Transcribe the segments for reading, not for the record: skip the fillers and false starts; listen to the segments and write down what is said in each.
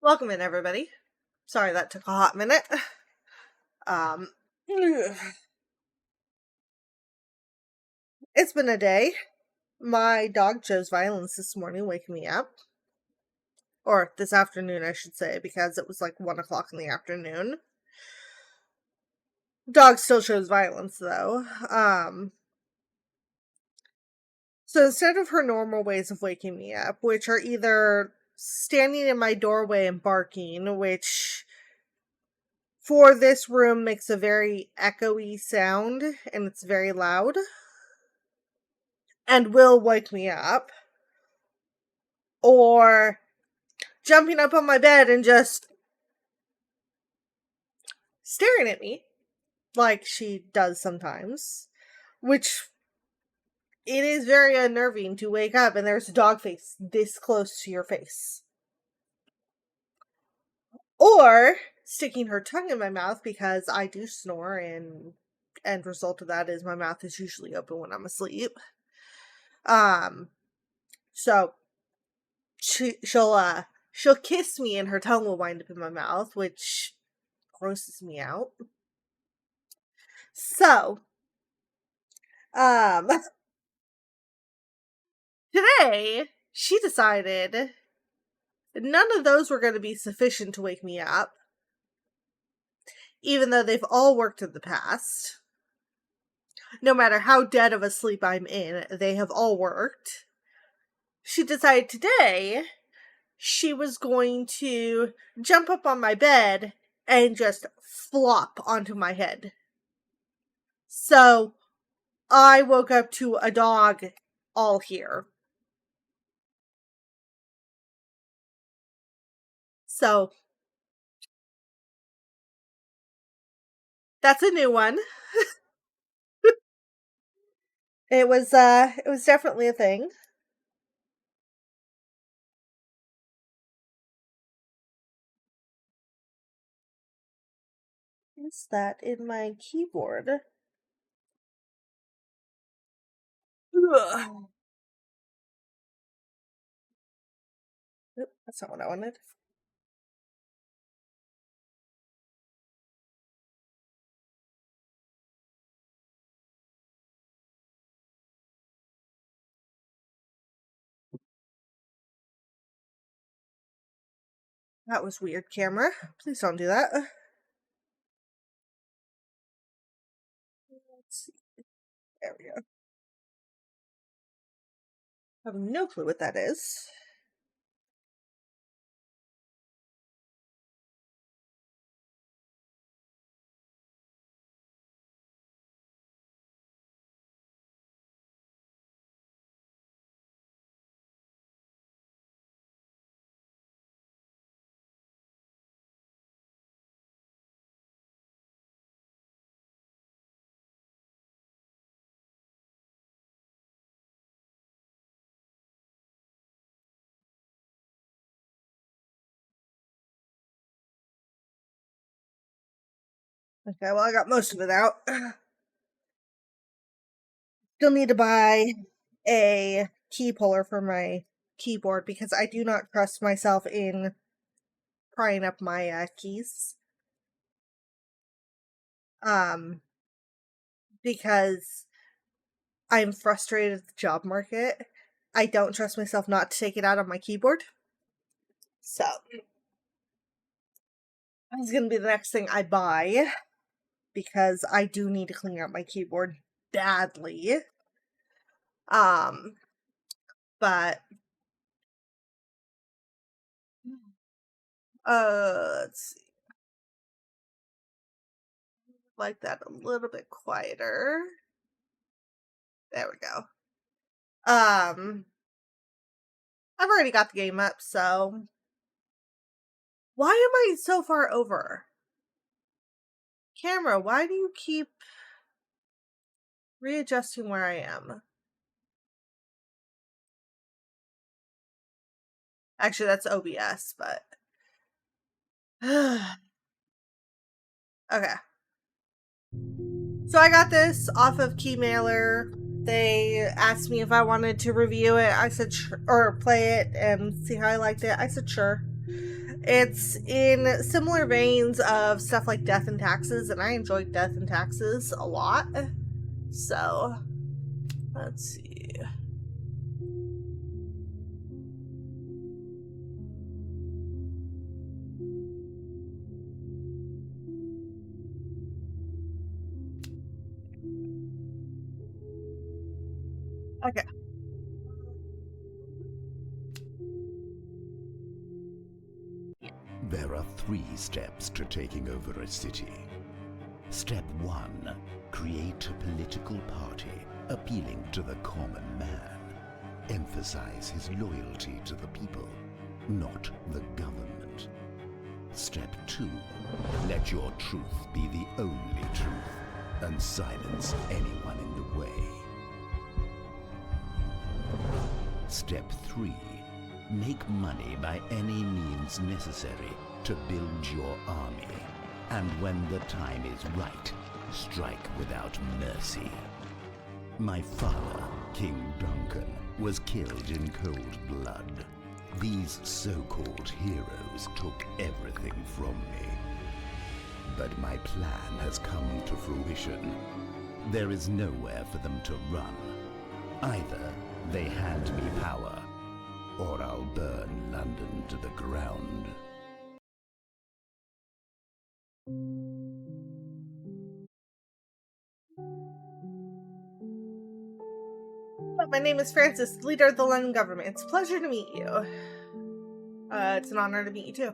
Welcome in, everybody. Sorry that took a hot minute. It's been a day. My dog chose violence this morning, waking me up. Or this afternoon, I should say, because it was like 1 o'clock in the afternoon. Dog still chose violence, though. So instead of her normal ways of waking me up, which are either standing in my doorway and barking, which for this room makes a very echoey sound and it's very loud and will wake me up, or jumping up on my bed and just staring at me like she does sometimes, which it is very unnerving to wake up and there's a dog face this close to your face. Or sticking her tongue in my mouth because I do snore, and end result of that is my mouth is usually open when I'm asleep. So she'll kiss me and her tongue will wind up in my mouth, which grosses me out. So, today she decided none of those were going to be sufficient to wake me up, even though they've all worked in the past. No matter how dead of a sleep I'm in, they have all worked. She decided today she was going to jump up on my bed and just flop onto my head. So I woke up to a dog all here. So that's a new one. It was definitely a thing. Is that in my keyboard? Ugh. Oop, that's not what I wanted. That was weird, camera. Please don't do that. Let's see. There we go. I have no clue what that is. Okay, well, I got most of it out. Still need to buy a key puller for my keyboard because I do not trust myself in prying up my keys. Because I'm frustrated at the job market. I don't trust myself not to take it out on my keyboard. So that's gonna be the next thing I buy, because I do need to clean out my keyboard badly. But let's see. Like that a little bit quieter. There we go. I've already got the game up, so why am I so far over? Camera, why do you keep readjusting where I am? Actually, that's OBS, but okay. So I got this off of Keymailer. They asked me if I wanted to review it. I said sure, or play it and see how I liked it. I said sure. It's in similar veins of stuff like Death and Taxes, and I enjoyed Death and Taxes a lot. So, let's see. Okay. There are 3 steps to taking over a city. Step 1. Create a political party appealing to the common man. Emphasize his loyalty to the people, not the government. Step 2. Let your truth be the only truth, and silence anyone in the way. Step 3. Make money by any means necessary to build your army, and when the time is right, strike without mercy. My father, King Duncan, was killed in cold blood. These so-called heroes took everything from me. But my plan has come to fruition. There is nowhere for them to run. Either they hand me power, or I'll burn London to the ground. My name is Francis, leader of the London government. It's a pleasure to meet you. It's an honor to meet you too.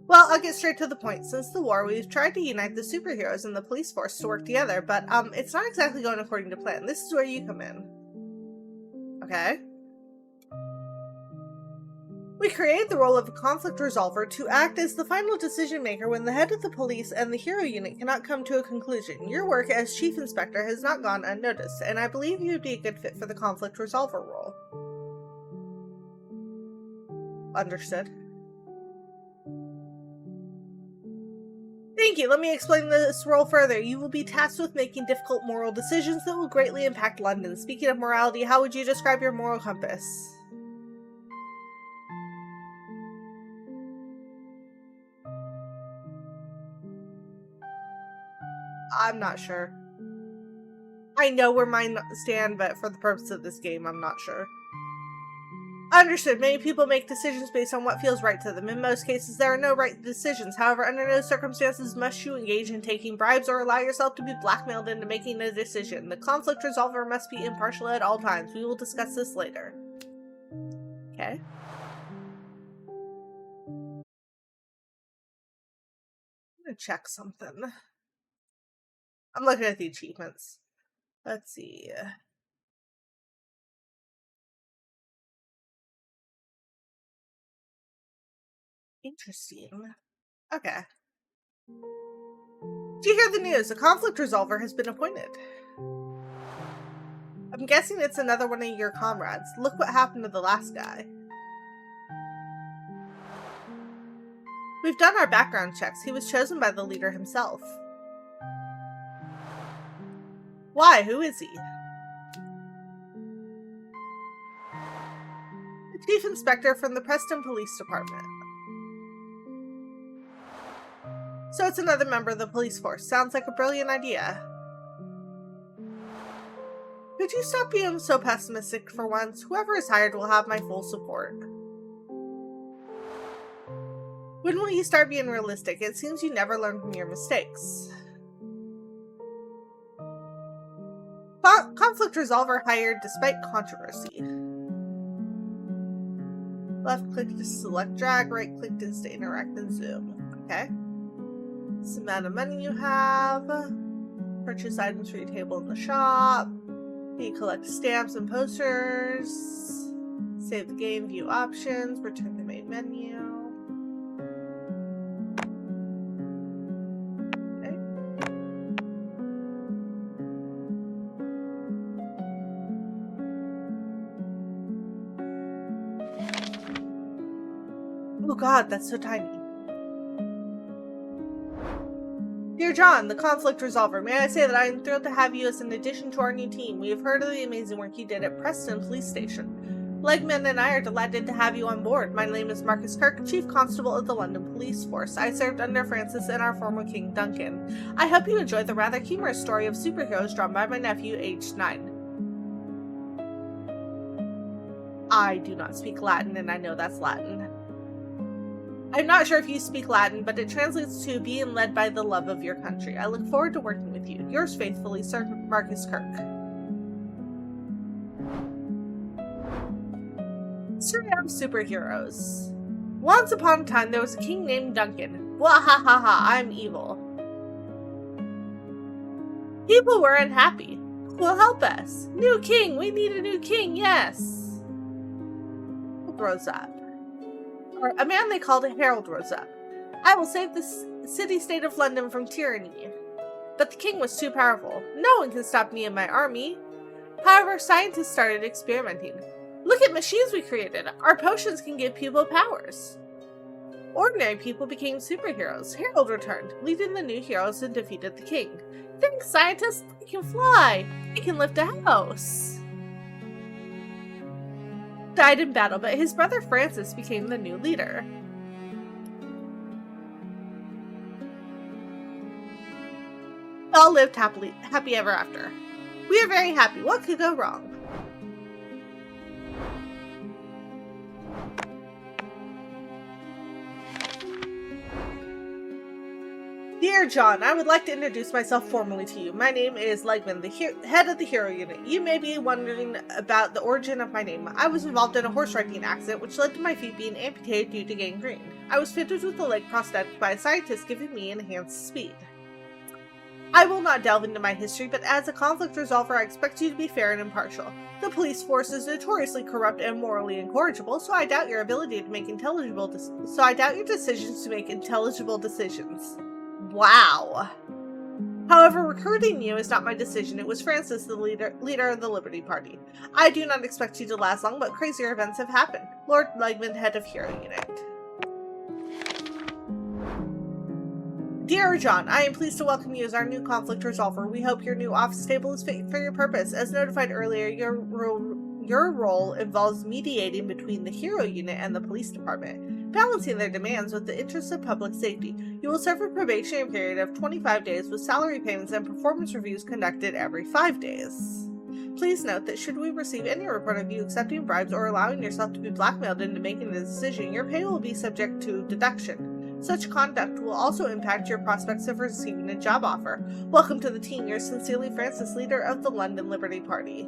Well, I'll get straight to the point. Since the war, we've tried to unite the superheroes and the police force to work together, but it's not exactly going according to plan. This is where you come in. Okay? We created the role of a conflict resolver to act as the final decision maker when the head of the police and the hero unit cannot come to a conclusion. Your work as chief inspector has not gone unnoticed, and I believe you would be a good fit for the conflict resolver role. Understood. Thank you. Let me explain this role further. You will be tasked with making difficult moral decisions that will greatly impact London. Speaking of morality, how would you describe your moral compass? I'm not sure. I know where mine stand, but for the purpose of this game, I'm not sure. Understood. Many people make decisions based on what feels right to them. In most cases, there are no right decisions. However, under no circumstances must you engage in taking bribes or allow yourself to be blackmailed into making a decision. The conflict resolver must be impartial at all times. We will discuss this later. Okay. I'm gonna check something. I'm looking at the achievements. Let's see. Interesting. Okay. Do you hear the news? A conflict resolver has been appointed. I'm guessing it's another one of your comrades. Look what happened to the last guy. We've done our background checks. He was chosen by the leader himself. Why? Who is he? The chief inspector from the Preston Police Department. So it's another member of the police force. Sounds like a brilliant idea. Could you stop being so pessimistic for once? Whoever is hired will have my full support. When will you start being realistic? It seems you never learn from your mistakes. Conflict resolver hired despite controversy. Left click to select drag, right click to stay interact and zoom. Okay. This amount of money you have. Purchase items for your table in the shop. You collect stamps and posters. Save the game, view options, return the main menu. Oh god, that's so tiny. Dear John, the conflict resolver, may I say that I am thrilled to have you as an addition to our new team. We have heard of the amazing work you did at Preston Police Station. Legman and I are delighted to have you on board. My name is Marcus Kirk, Chief Constable of the London Police Force. I served under Francis and our former King Duncan. I hope you enjoy the rather humorous story of superheroes drawn by my nephew, aged 9. I do not speak Latin, and I know that's Latin. I'm not sure if you speak Latin, but it translates to being led by the love of your country. I look forward to working with you. Yours faithfully, Sir Marcus Kirk. Story of superheroes. Once upon a time, there was a king named Duncan. Wahahaha, I'm evil. People were unhappy. Who will help us? New king, we need a new king, yes. Rose up. Or a man they called Harold rose up. I will save the city-state of London from tyranny. But the king was too powerful. No one can stop me and my army. However, scientists started experimenting. Look at machines we created. Our potions can give people powers. Ordinary people became superheroes. Harold returned, leading the new heroes and defeated the king. Thanks, scientists! We can fly! We can lift a house! Died in battle, but his brother Francis became the new leader. All lived happy ever after. We are very happy. What could go wrong? Dear John, I would like to introduce myself formally to you. My name is Legman, the head of the Hero Unit. You may be wondering about the origin of my name. I was involved in a horse riding accident, which led to my feet being amputated due to gangrene. I was fitted with a leg prosthetic by a scientist giving me enhanced speed. I will not delve into my history, but as a conflict resolver, I expect you to be fair and impartial. The police force is notoriously corrupt and morally incorrigible, so I doubt your ability to make your decisions to make intelligible decisions. Wow. However, recruiting you is not my decision. It was Francis, the leader of the Liberty Party. I do not expect you to last long, but crazier events have happened. Lord Legman, head of Hero Unit. Dear John, I am pleased to welcome you as our new conflict resolver. We hope your new office table is fit for your purpose. As notified earlier, your role involves mediating between the Hero Unit and the Police Department, balancing their demands with the interests of public safety. You will serve a probationary period of 25 days with salary payments and performance reviews conducted every 5 days. Please note that should we receive any report of you accepting bribes or allowing yourself to be blackmailed into making a decision, your pay will be subject to deduction. Such conduct will also impact your prospects of receiving a job offer. Welcome to the team. Yours sincerely, Francis, leader of the London Liberty Party.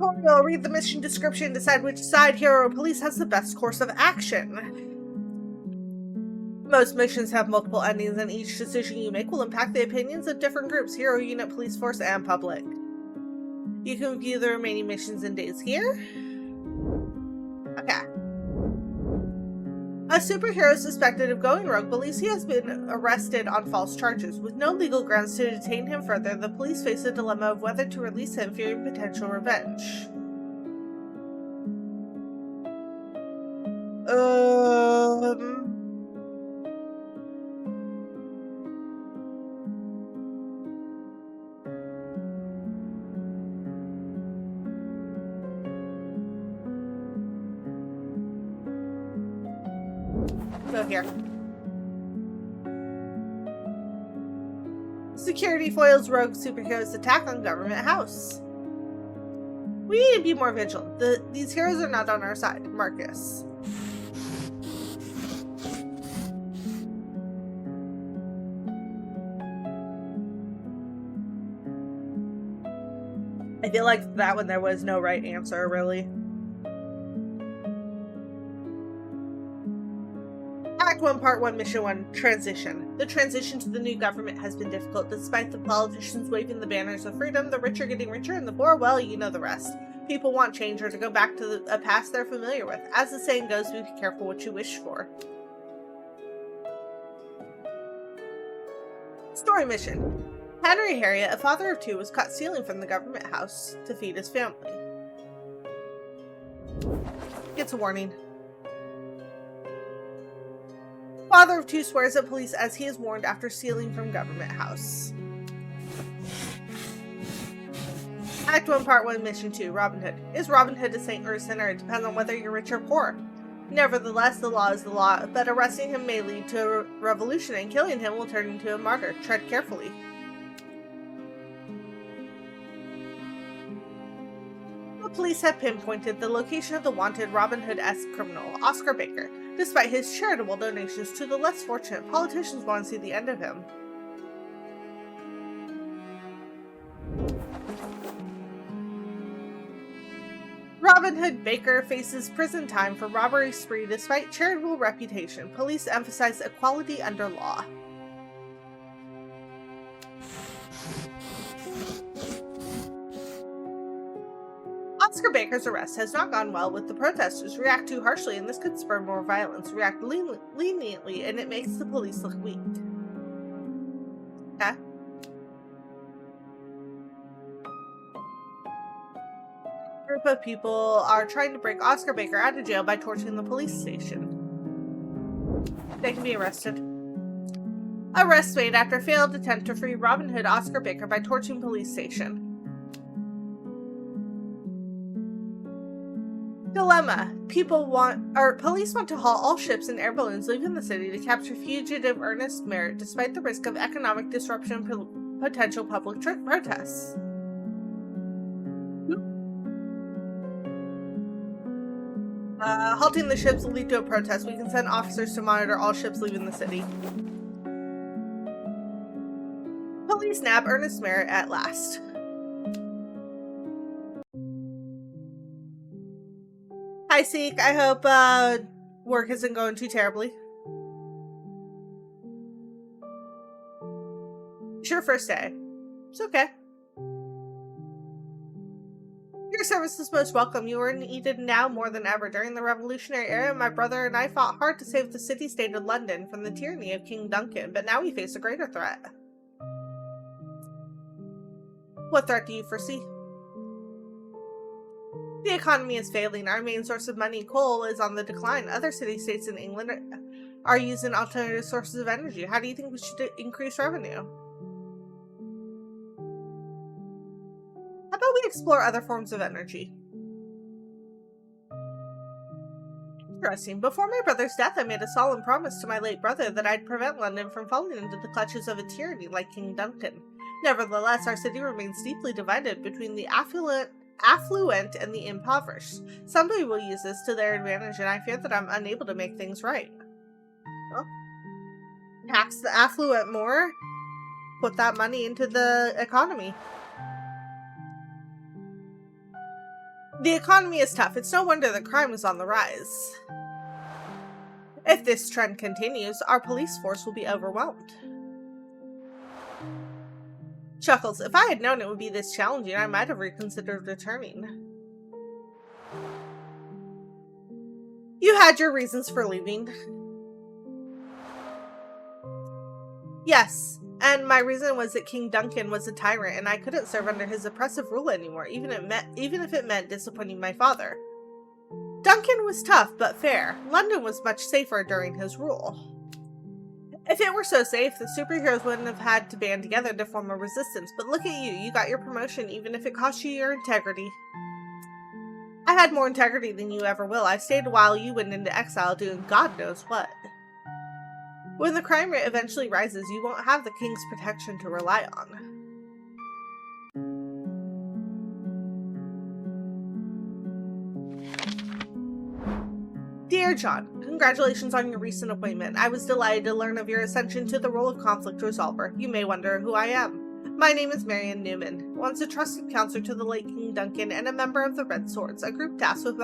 Tutorial, read the mission description, decide which side Hero or Police has the best course of action. Most missions have multiple endings, and each decision you make will impact the opinions of different groups, Hero Unit, Police Force, and public. You can view the remaining missions and days here. Okay. A superhero suspected of going rogue believes he has been arrested on false charges. With no legal grounds to detain him further, the police face a dilemma of whether to release him fearing potential revenge. Go here. Security foils rogue superheroes' attack on Government House. We need to be more vigilant. These heroes are not on our side. Marcus. I feel like that one there was no right answer, really. Act 1, Part 1, Mission 1, Transition. The transition to the new government has been difficult. Despite the politicians waving the banners of freedom, the rich are getting richer and the poor, well, you know the rest. People want change or to go back to a past they're familiar with. As the saying goes, be careful what you wish for. Story mission. Henry Harriet, a father of 2, was caught stealing from the government house to feed his family. Gets a warning. Father of 2 swears at police as he is warned after stealing from government house. Act 1, Part 1, Mission 2, Robin Hood. Is Robin Hood a saint or a sinner? It depends on whether you're rich or poor. Nevertheless, the law is the law, but arresting him may lead to a revolution, and killing him will turn into a martyr. Tread carefully. The police have pinpointed the location of the wanted Robin Hood-esque criminal, Oscar Baker. Despite his charitable donations to the less fortunate, politicians want to see the end of him. Robin Hood Baker faces prison time for robbery spree despite charitable reputation. Police emphasize equality under law. Oscar Baker's arrest has not gone well with the protesters. React too harshly and this could spur more violence. React leniently and it makes the police look weak. Okay. Group of people are trying to break Oscar Baker out of jail by torching the police station. They can be arrested. Arrest made after failed attempt to free Robin Hood Oscar Baker by torching police station. Dilemma. Police want to halt all ships and air balloons leaving the city to capture fugitive Ernest Merritt despite the risk of economic disruption and potential public protests. Halting the ships will lead to a protest. We can send officers to monitor all ships leaving the city. Police nab Ernest Merritt at last. Hi, Seek. I hope work isn't going too terribly. It's your first day. It's okay. Your service is most welcome. You are needed now more than ever. During the Revolutionary era, my brother and I fought hard to save the city-state of London from the tyranny of King Duncan, but now we face a greater threat. What threat do you foresee? The economy is failing. Our main source of money, coal, is on the decline. Other city-states in England are using alternative sources of energy. How do you think we should increase revenue? How about we explore other forms of energy? Interesting. Before my brother's death, I made a solemn promise to my late brother that I'd prevent London from falling into the clutches of a tyranny like King Duncan. Nevertheless, our city remains deeply divided between the affluent and the impoverished. Somebody will use this to their advantage, and I fear that I'm unable to make things right. Well, tax the affluent more, put that money into the economy. The economy is tough. It's no wonder that crime is on the rise. If this trend continues, our police force will be overwhelmed. Chuckles. If I had known it would be this challenging, I might have reconsidered returning. You had your reasons for leaving. Yes, and my reason was that King Duncan was a tyrant and I couldn't serve under his oppressive rule anymore, even if it meant disappointing my father. Duncan was tough but fair. London was much safer during his rule. If it were so safe, the superheroes wouldn't have had to band together to form a resistance, but look at you, you got your promotion even if it cost you your integrity. I had more integrity than you ever will. I stayed while you went into exile doing God knows what. When the crime rate eventually rises, you won't have the king's protection to rely on. Dear John, congratulations on your recent appointment. I was delighted to learn of your ascension to the role of conflict resolver. You may wonder who I am. My name is Marion Newman, once a trusted counselor to the late King Duncan and a member of the Red Swords, a group tasked with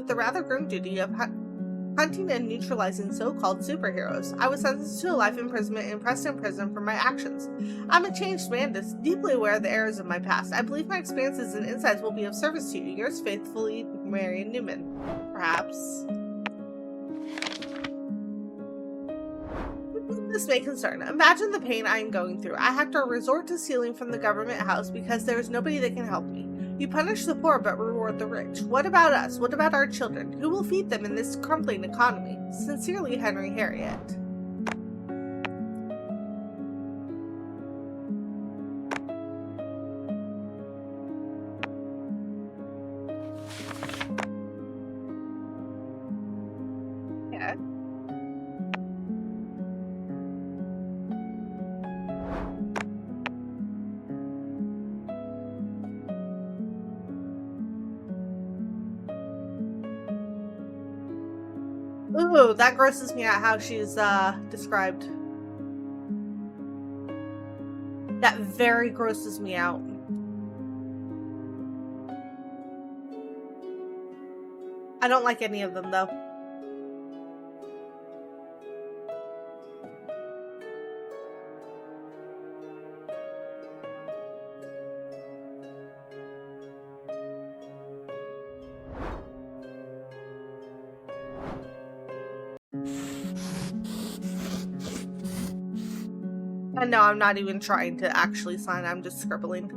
the rather grim duty of hunting and neutralizing so-called superheroes. I was sentenced to a life imprisonment in Preston Prison for my actions. I'm a changed man, deeply aware of the errors of my past. I believe my experiences and insights will be of service to you. Yours faithfully, Marion Newman. Perhaps. The this may concern? Imagine the pain I am going through. I have to resort to stealing from the government house because there is nobody that can help me. You punish the poor but reward the rich. What about us? What about our children? Who will feed them in this crumbling economy? Sincerely, Henry Harriet. Yeah. Ooh, that grosses me out how she's described. That very grosses me out. I don't like any of them though. And no, I'm not even trying to actually sign, I'm just scribbling.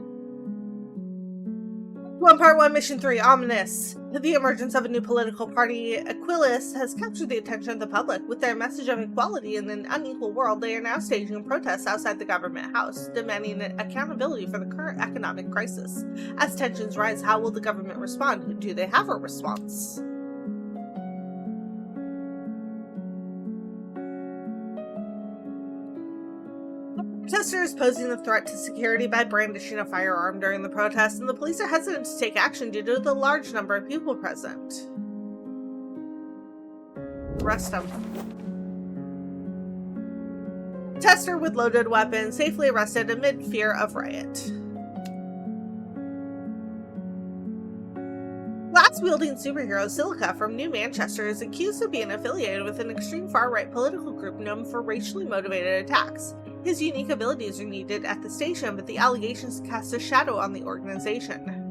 1 Part 1, Mission 3, Ominous. The emergence of a new political party, Aquilus, has captured the attention of the public. With their message of equality in an unequal world, they are now staging protests outside the government house, demanding accountability for the current economic crisis. As tensions rise, how will the government respond? Do they have a response? Protesters posing a threat to security by brandishing a firearm during the protest, and the police are hesitant to take action due to the large number of people present. Arrest them. Protester with loaded weapon safely arrested amid fear of riot. Glass-wielding superhero Silica from New Manchester is accused of being affiliated with an extreme far-right political group known for racially motivated attacks. His unique abilities are needed at the station, but the allegations cast a shadow on the organization.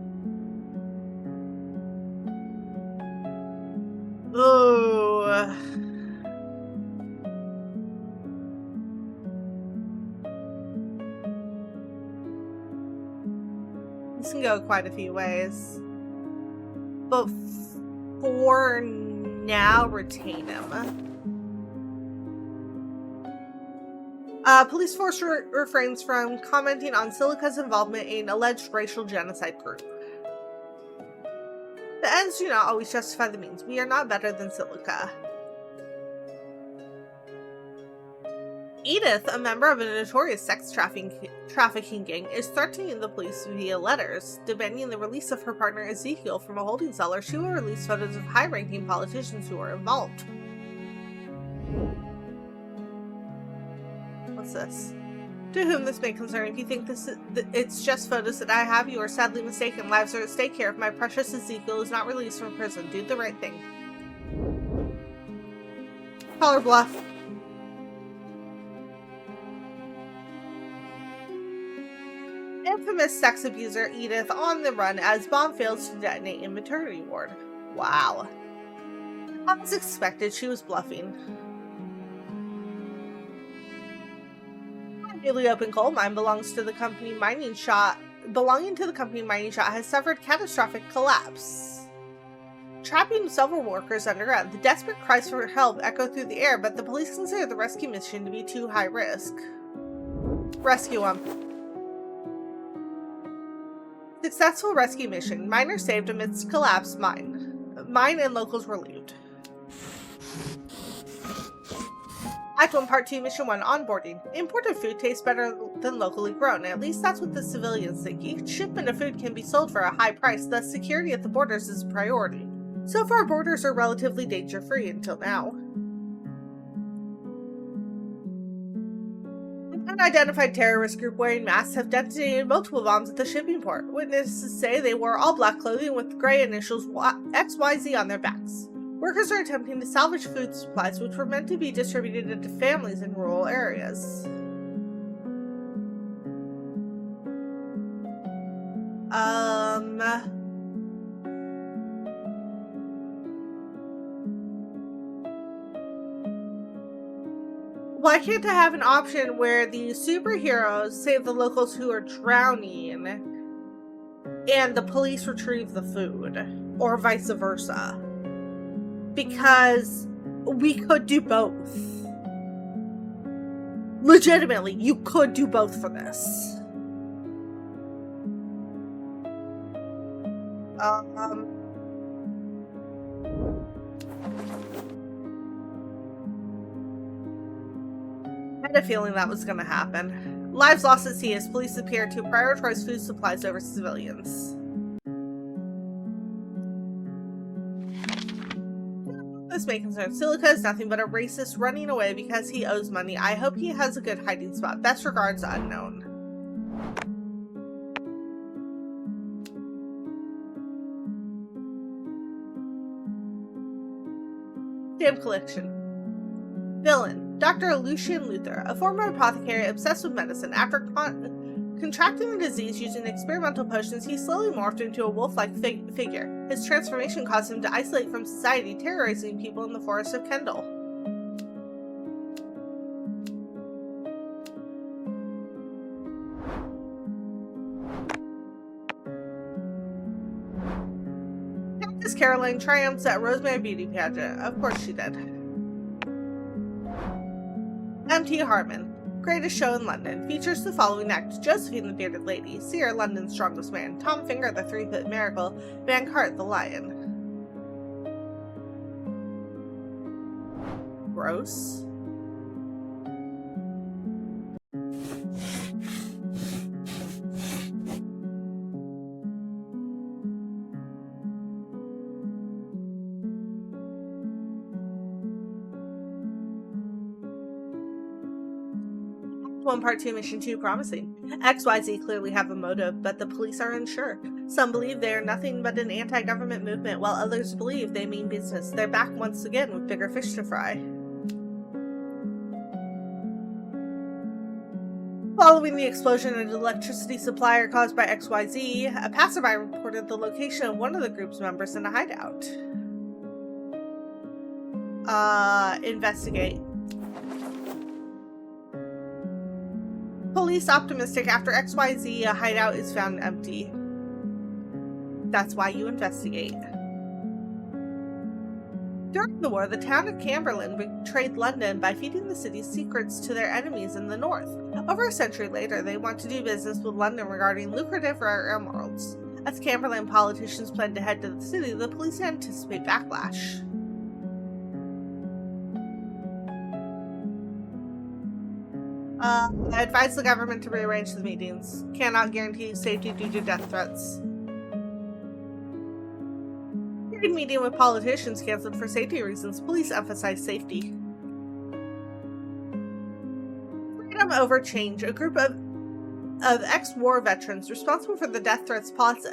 Ooh. This can go quite a few ways. But for now, retain him. Police force refrains from commenting on Silica's involvement in alleged racial genocide group. The ends do not always justify the means. We are not better than Silica. Edith, a member of a notorious sex trafficking gang, is threatening the police via letters, demanding the release of her partner Ezekiel from a holding cell, or she will release photos of high-ranking politicians who are involved. What's this? To whom this may concern, if you think it's just photos that I have, you are sadly mistaken. Lives are at stake here if my precious Ezekiel is not released from prison. Do the right thing. Call her bluff. Infamous sex abuser Edith on the run as bomb fails to detonate in maternity ward. Wow. As expected, she was bluffing. A newly opened coal mine belonging to the company Mining Shot has suffered catastrophic collapse, trapping several workers underground. The desperate cries for help echo through the air, but the police consider the rescue mission to be too high risk. Rescue them. Successful rescue mission. Miner saved amidst collapsed mine. Mine and locals relieved. Act 1, Part 2, Mission 1, Onboarding. Imported food tastes better than locally grown. At least that's what the civilians think. Each shipment of food can be sold for a high price, thus security at the borders is a priority. So far, borders are relatively danger-free until now. An unidentified terrorist group wearing masks have detonated multiple bombs at the shipping port. Witnesses say they wore all black clothing with gray initials XYZ on their backs. Workers are attempting to salvage food supplies which were meant to be distributed to families in rural areas. Why can't I have an option where the superheroes save the locals who are drowning and the police retrieve the food, or vice versa? Because we could do both. Legitimately, you could do both for this. I had a feeling that was going to happen. Lives lost at sea as police appear to prioritize food supplies over civilians. This may concern Silica is nothing but a racist running away because he owes money. I hope he has a good hiding spot. Best regards, unknown. Stamp collection. Villain. Dr. Lucian Luther, a former apothecary obsessed with medicine. After contracting the disease using experimental potions, he slowly morphed into a wolf-like figure. His transformation caused him to isolate from society, terrorizing people in the forest of Kendall. Countess Caroline triumphs at Rosemary Beauty Pageant. Of course she did. M.T. Harmon. Greatest Show in London. Features the following acts: Josephine the Bearded Lady, Seer, London's Strongest Man, Tom Finger the Three-Foot Miracle, Van Cart the Lion. Gross. One Part 2 Mission 2 promising. XYZ clearly have a motive, but the police are unsure. Some believe they are nothing but an anti-government movement, while others believe they mean business. They're back once again with bigger fish to fry. Following the explosion at an electricity supplier caused by XYZ, a passerby reported the location of one of the group's members in a hideout. Investigate. Police optimistic after XYZ hideout is found empty. That's why you investigate. During the war, the town of Camberland betrayed London by feeding the city's secrets to their enemies in the north. Over a century later, they want to do business with London regarding lucrative rare emeralds. As Camberland politicians plan to head to the city, the police anticipate backlash. I advise the government to rearrange the meetings. Cannot guarantee safety due to death threats. Meeting with politicians canceled for safety reasons. Police emphasize safety. Freedom over change. A group of ex-war veterans responsible for the death threats plots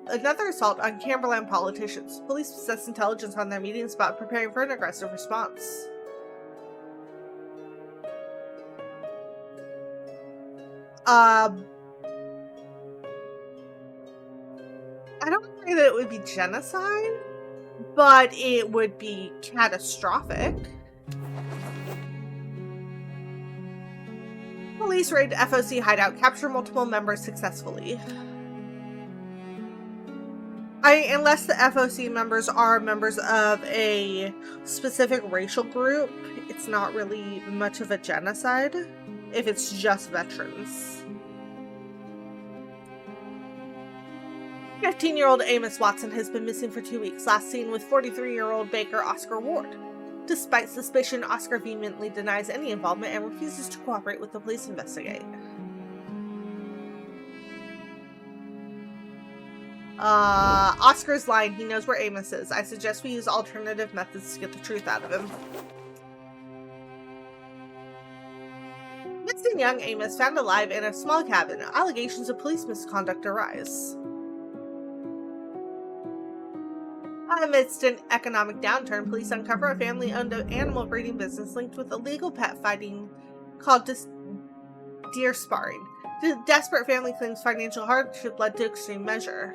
another assault on Camberland politicians. Police possess intelligence on their meeting spot, preparing for an aggressive response. I don't think that it would be genocide, but it would be catastrophic. Police raid FOC hideout, capture multiple members successfully. Unless the FOC members are members of a specific racial group, it's not really much of a genocide if it's just veterans. 15-year-old Amos Watson has been missing for 2 weeks, last seen with 43-year-old baker Oscar Ward. Despite suspicion, Oscar vehemently denies any involvement and refuses to cooperate with the police investigate. Oscar's lying. He knows where Amos is. I suggest we use alternative methods to get the truth out of him. Missing young Amos found alive in a small cabin. Allegations of police misconduct arise. Amidst an economic downturn, police uncover a family-owned animal breeding business linked with illegal pet fighting called deer sparring. The desperate family claims financial hardship led to extreme measure.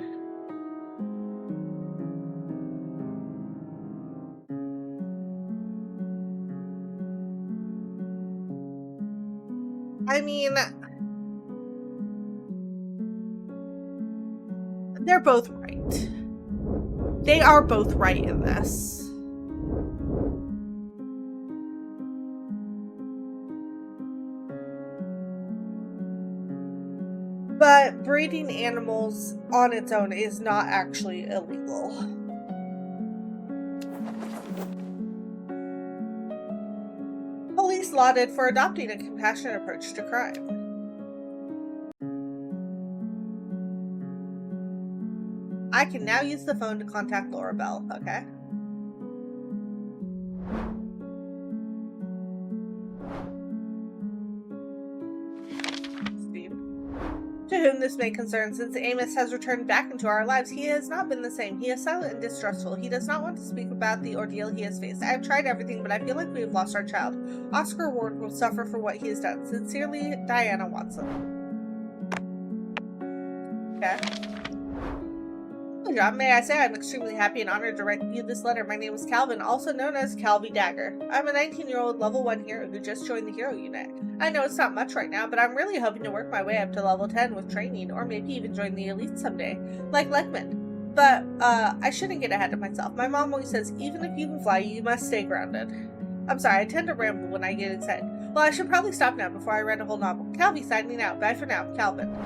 I mean, they're both right. They are both right in this. But breeding animals on its own is not actually illegal. Police lauded for adopting a compassionate approach to crime. I can now use the phone to contact Laura Bell, okay? Steve. To whom this may concern, since Amos has returned back into our lives, he has not been the same. He is silent and distrustful. He does not want to speak about the ordeal he has faced. I have tried everything, but I feel like we have lost our child. Oscar Ward will suffer for what he has done. Sincerely, Diana Watson. Okay. John, may I say I'm extremely happy and honored to write you this letter. My name is Calvin, also known as Calvi Dagger. I'm a 19-year-old level 1 hero who just joined the hero unit. I know it's not much right now, but I'm really hoping to work my way up to level 10 with training, or maybe even join the elite someday, like Lekman. But, I shouldn't get ahead of myself. My mom always says, even if you can fly, you must stay grounded. I'm sorry, I tend to ramble when I get excited. Well, I should probably stop now before I read a whole novel. Calvi signing out. Bye for now, Calvin.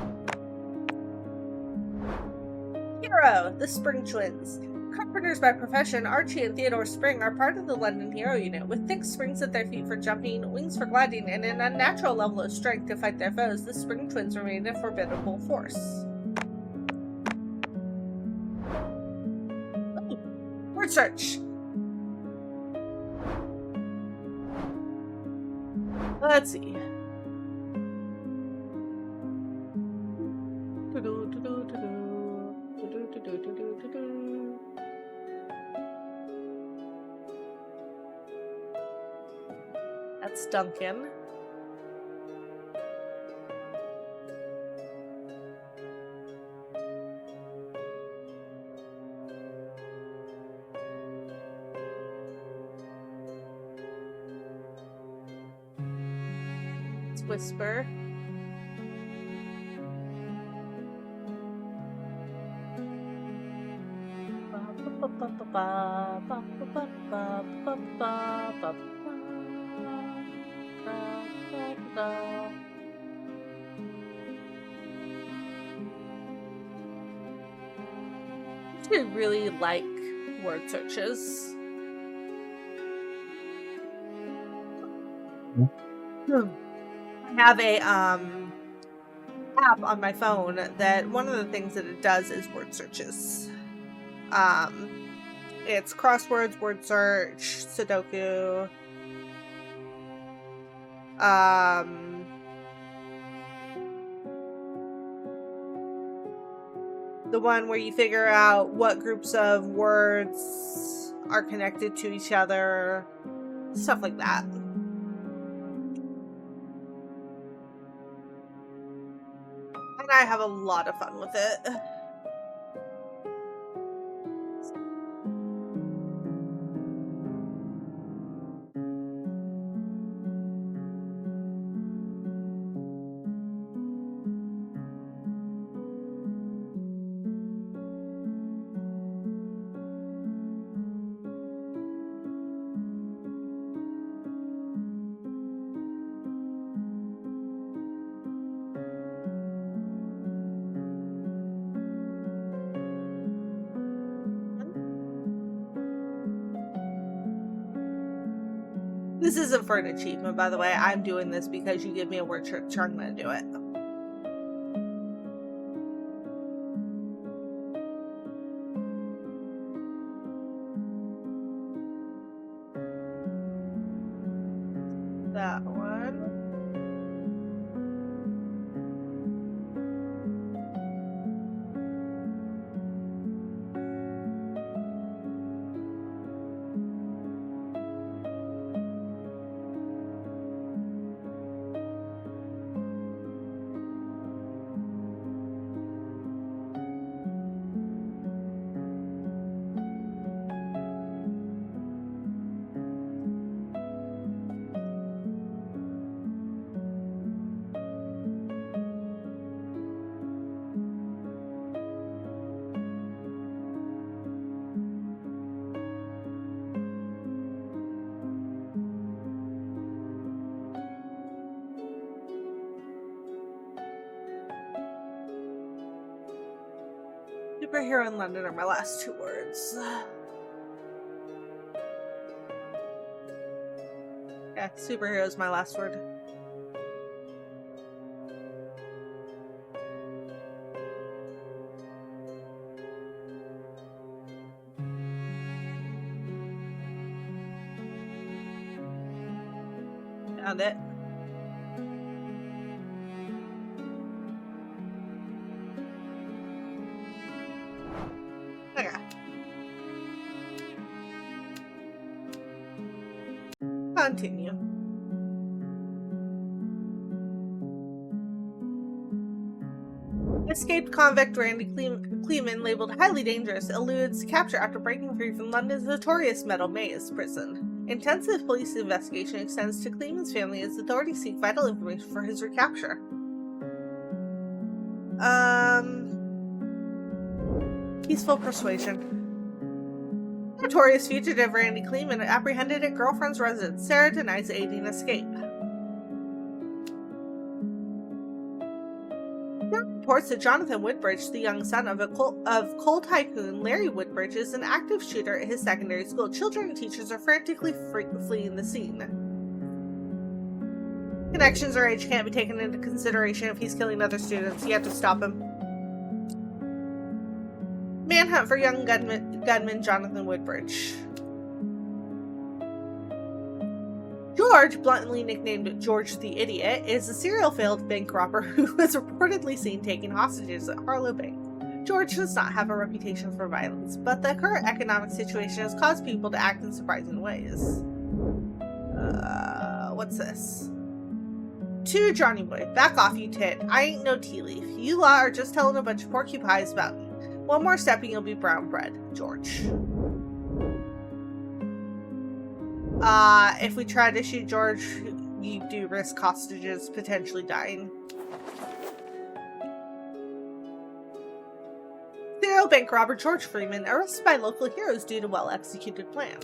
Hero, the Spring Twins. Carpenters by profession, Archie and Theodore Spring are part of the London Hero Unit. With thick springs at their feet for jumping, wings for gliding, and an unnatural level of strength to fight their foes, the Spring Twins remain a formidable force. Ooh, word search. Let's see. That's Duncan. It's Whisper. I really like word searches. I have a app on my phone that one of the things that it does is word searches. It's crosswords, word search, Sudoku. The one where you figure out what groups of words are connected to each other, stuff like that. And I have a lot of fun with it. This isn't for an achievement, by the way. I'm doing this because you give me a word search, I'm going to do it. That one. Superhero in London are my last two words. Yeah, superhero is my last word. Found it. Okay. Continue. Escaped convict Randy Kleeman, labeled highly dangerous, eludes capture after breaking free from London's notorious Meadow Maze prison. Intensive police investigation extends to Kleeman's family as authorities seek vital information for his recapture. Peaceful persuasion. Notorious fugitive Randy Kleeman apprehended at girlfriend's residence. Sarah denies aiding escape. Reports that Jonathan Woodbridge, the young son of coal tycoon Larry Woodbridge, is an active shooter at his secondary school. Children and teachers are frantically fleeing the scene. Connections or age can't be taken into consideration if he's killing other students. You have to stop him. Manhunt for young gunman Jonathan Woodbridge. George, bluntly nicknamed George the Idiot, is a serial failed bank robber who was reportedly seen taking hostages at Harlow Bank. George does not have a reputation for violence, but the current economic situation has caused people to act in surprising ways. What's this? To Johnny Boy, back off, you tit. I ain't no tea leaf. You lot are just telling a bunch of porcupines about me. One more step and you'll be brown bread, George. If we try to shoot George, you do risk hostages potentially dying. Serial bank robber George Freeman arrested by local heroes due to well-executed plan.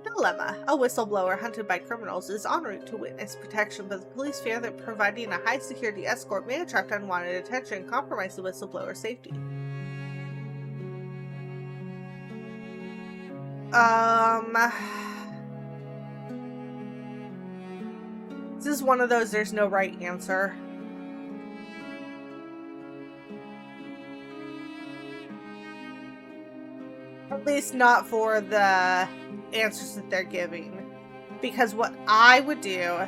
Dilemma. A whistleblower hunted by criminals is en route to witness protection, but the police fear that providing a high-security escort may attract unwanted attention and compromise the whistleblower's safety. This is one of those there's no right answer. At least not for the answers that they're giving. Because what I would do,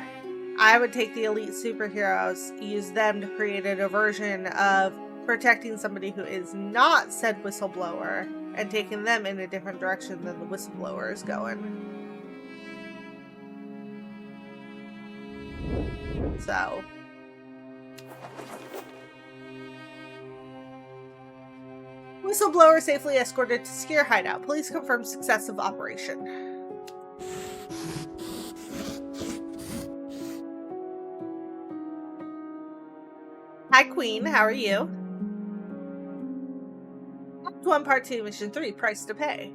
I would take the elite superheroes, use them to create a version of protecting somebody who is not said whistleblower, and taking them in a different direction than the whistleblower is going. So. Whistleblower safely escorted to secure hideout. Police confirm success of operation. Hi Queen, how are you? Act 1, Part 2, Mission 3, Price to Pay.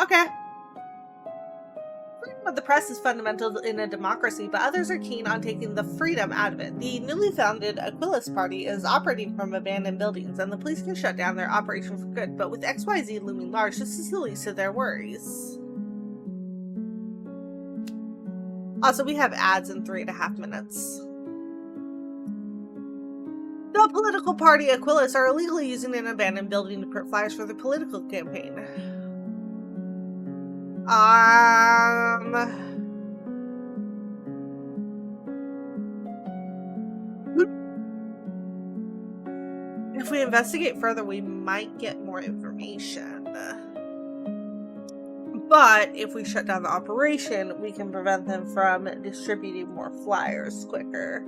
Okay. Freedom of the press is fundamental in a democracy, but others are keen on taking the freedom out of it. The newly founded Aquilus Party is operating from abandoned buildings, and the police can shut down their operation for good, but with XYZ looming large, this is the least of their worries. Also, we have ads in 3.5 minutes. The political party Aquilus are illegally using an abandoned building to print flyers for their political campaign. If we investigate further, we might get more information. But if we shut down the operation, we can prevent them from distributing more flyers quicker.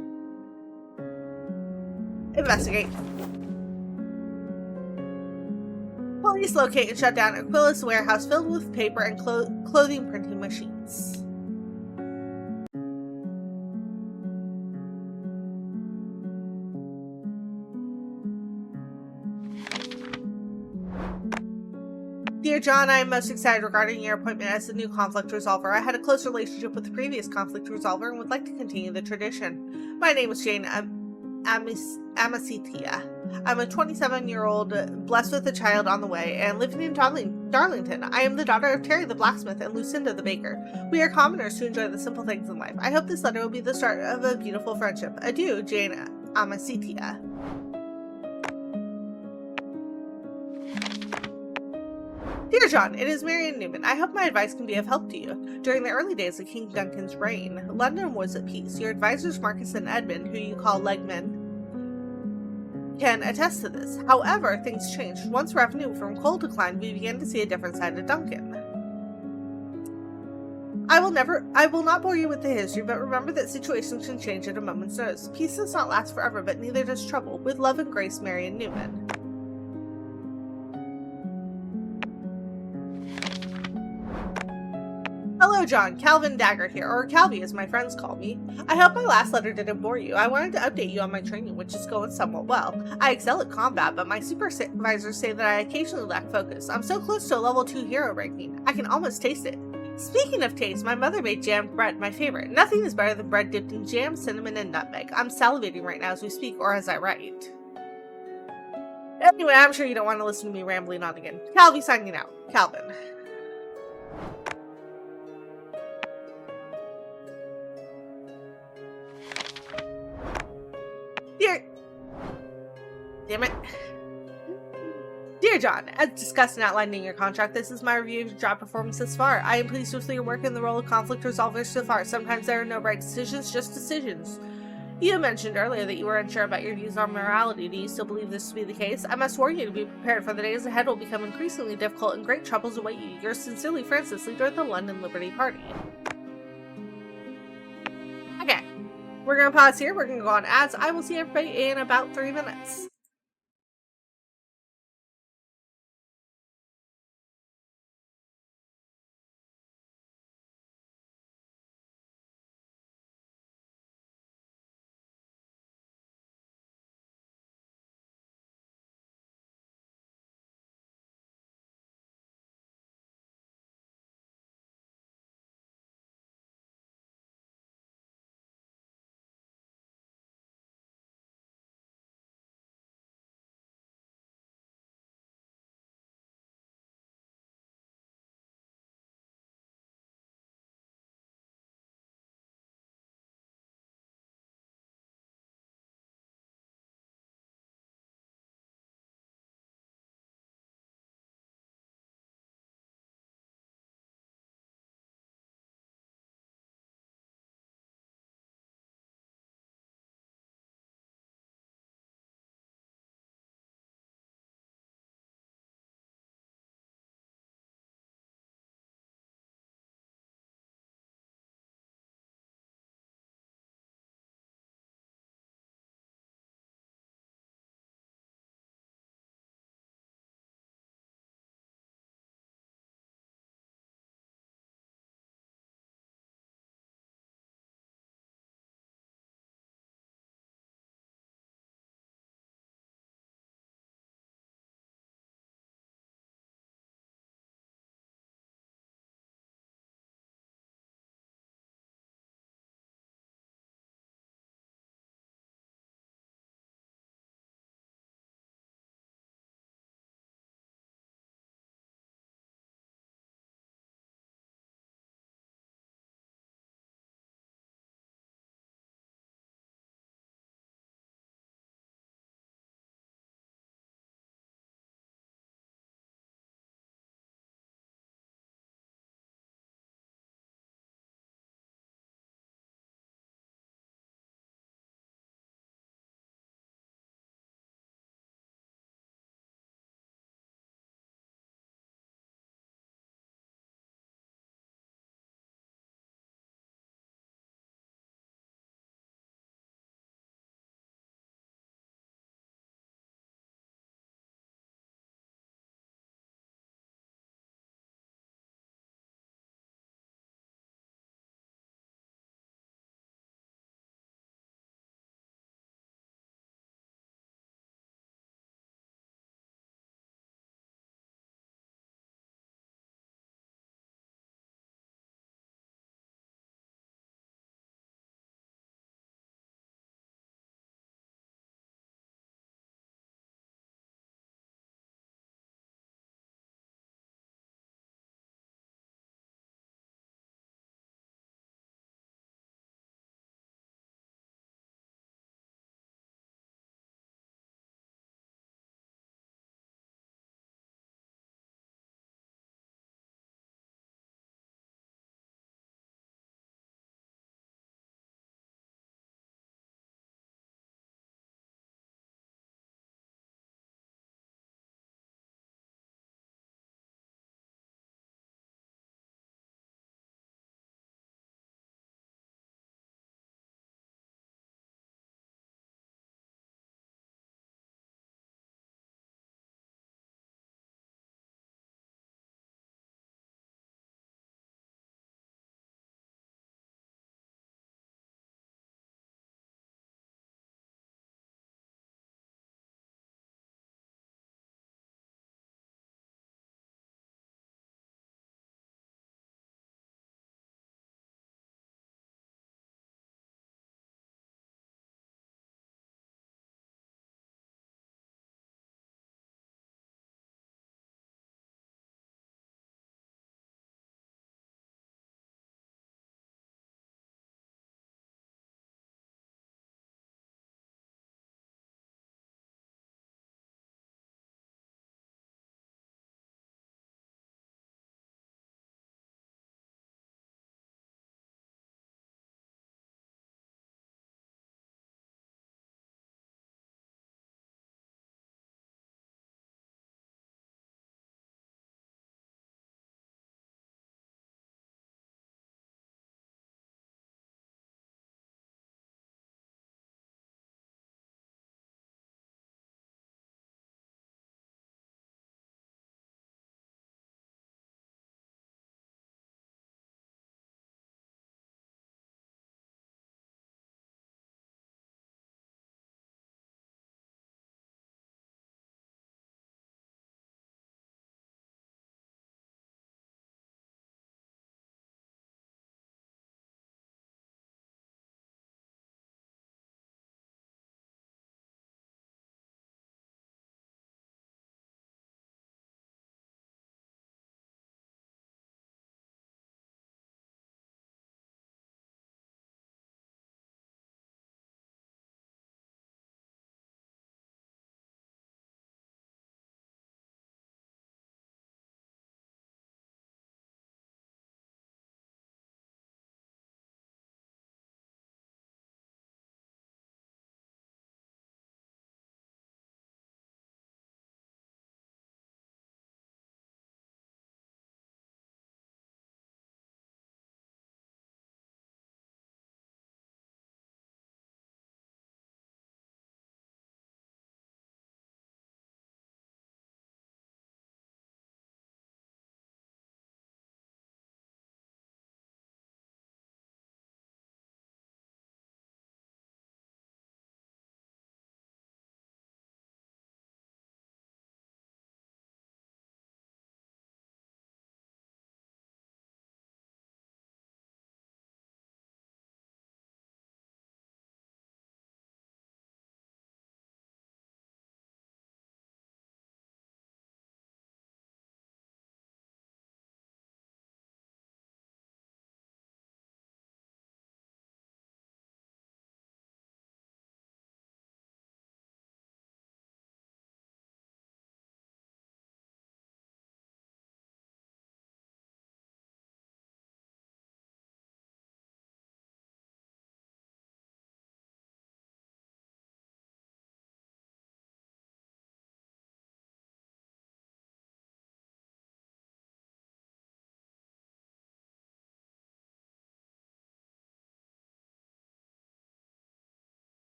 Investigate. Police locate and shut down Aquilus warehouse filled with paper and clothing printing machines. Dear John, I am most excited regarding your appointment as the new conflict resolver. I had a close relationship with the previous conflict resolver and would like to continue the tradition. My name is Jane. Amicitia. I'm a 27-year-old blessed with a child on the way and living in Darlington. I am the daughter of Terry the blacksmith and Lucinda the baker. We are commoners who enjoy the simple things in life. I hope this letter will be the start of a beautiful friendship. Adieu, Jane Amicitia. Dear John, it is Marion Newman. I hope my advice can be of help to you. During the early days of King Duncan's reign, London was at peace. Your advisors Marcus and Edmund, who you call Legmen, can attest to this. However, things changed. Once revenue from coal declined, we began to see a different side of Duncan. I will not bore you with the history, but remember that situations can change at a moment's notice. Peace does not last forever, but neither does trouble. With love and grace, Marion Newman. Hello, John. Calvin Dagger here, or Calvi as my friends call me. I hope my last letter didn't bore you. I wanted to update you on my training, which is going somewhat well. I excel at combat, but my supervisors say that I occasionally lack focus. I'm so close to a level 2 hero ranking. I can almost taste it. Speaking of taste, my mother made jammed bread, my favorite. Nothing is better than bread dipped in jam, cinnamon, and nutmeg. I'm salivating right now as we speak, or as I write. Anyway, I'm sure you don't want to listen to me rambling on again. Calvi signing out. Calvin. Damn it. Dear John, as discussed and outlined in your contract, this is my review of your job performance thus far. I am pleased with your work in the role of conflict resolver so far. Sometimes there are no right decisions, just decisions. You mentioned earlier that you were unsure about your views on morality. Do you still believe this to be the case? I must warn you to be prepared, for the days ahead will become increasingly difficult and great troubles await you. Yours sincerely, Francis, leader of the London Liberty Party. Okay, we're going to pause here. We're going to go on ads. I will see everybody in about 3 minutes.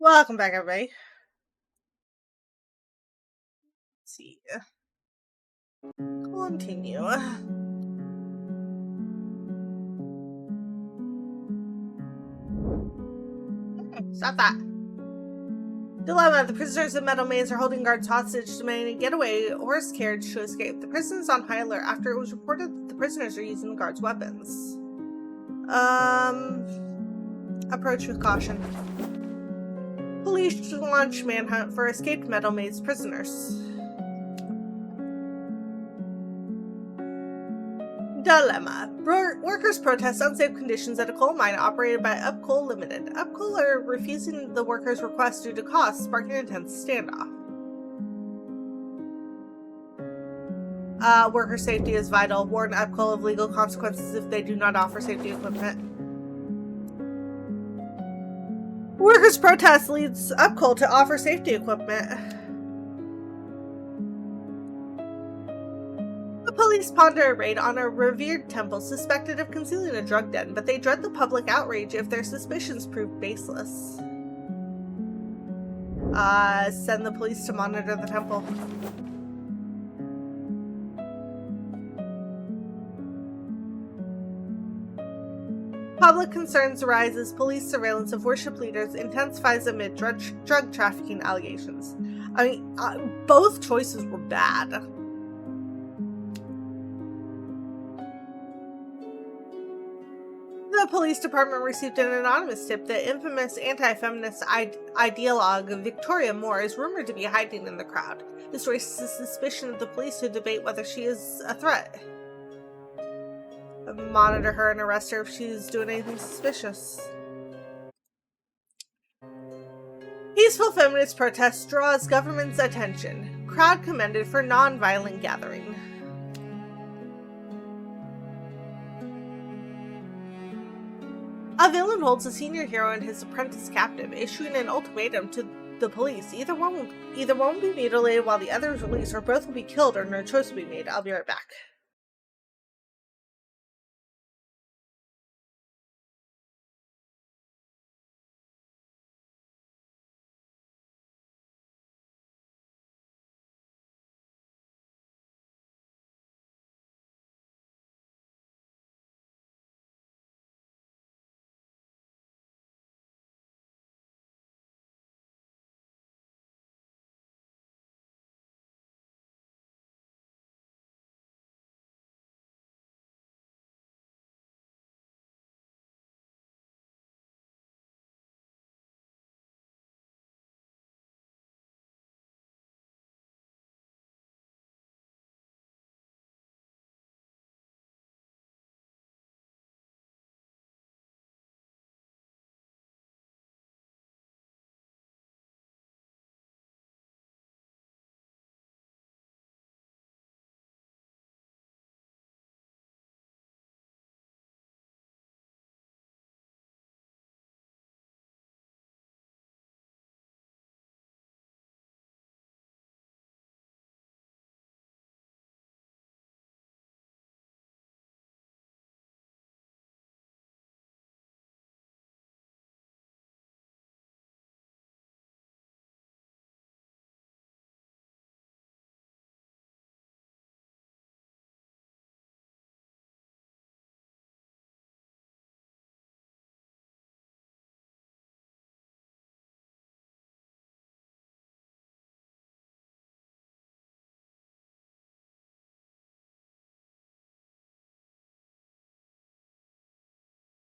Welcome back, everybody. Let's see. Continue. Stop that. Dilemma. The prisoners in Meadow Maze are holding guards hostage, demanding a getaway horse carriage to escape. The prison is on high alert after it was reported that the prisoners are using the guards' weapons. Approach with caution. Police launch manhunt for escaped Meadow Maze prisoners. Dilemma. Workers protest unsafe conditions at a coal mine operated by Upcoal Limited. Upcoal are refusing the workers' request due to costs, sparking an intense standoff. Worker safety is vital. Warn Upcoal of legal consequences if they do not offer safety equipment. Workers' protest leads Upcoal to offer safety equipment. The police ponder a raid on a revered temple suspected of concealing a drug den, but they dread the public outrage if their suspicions prove baseless. Send the police to monitor the temple. Public concerns arise as police surveillance of worship leaders intensifies amid drug trafficking allegations. I mean, both choices were bad. The police department received an anonymous tip that infamous anti-feminist ideologue Victoria Moore is rumored to be hiding in the crowd. This raises the suspicion of the police who debate whether she is a threat. Monitor her and arrest her if she's doing anything suspicious. Peaceful feminist protest draws government's attention. Crowd commended for non-violent gathering. A villain holds a senior hero and his apprentice captive, issuing an ultimatum to the police. Either one will be mutilated while the other is released, or both will be killed, or no choice will be made. I'll be right back.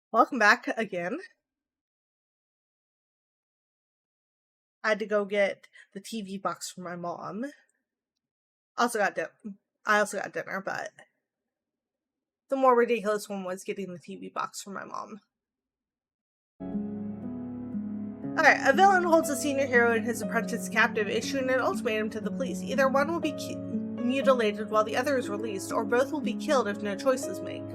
Welcome back again. I had to go get the TV box for my mom. I also got dinner, but the more ridiculous one was getting the TV box for my mom. Alright, a villain holds a senior hero and his apprentice captive, issuing an ultimatum to the police. Either one will be mutilated while the other is released, or both will be killed if no choice is made.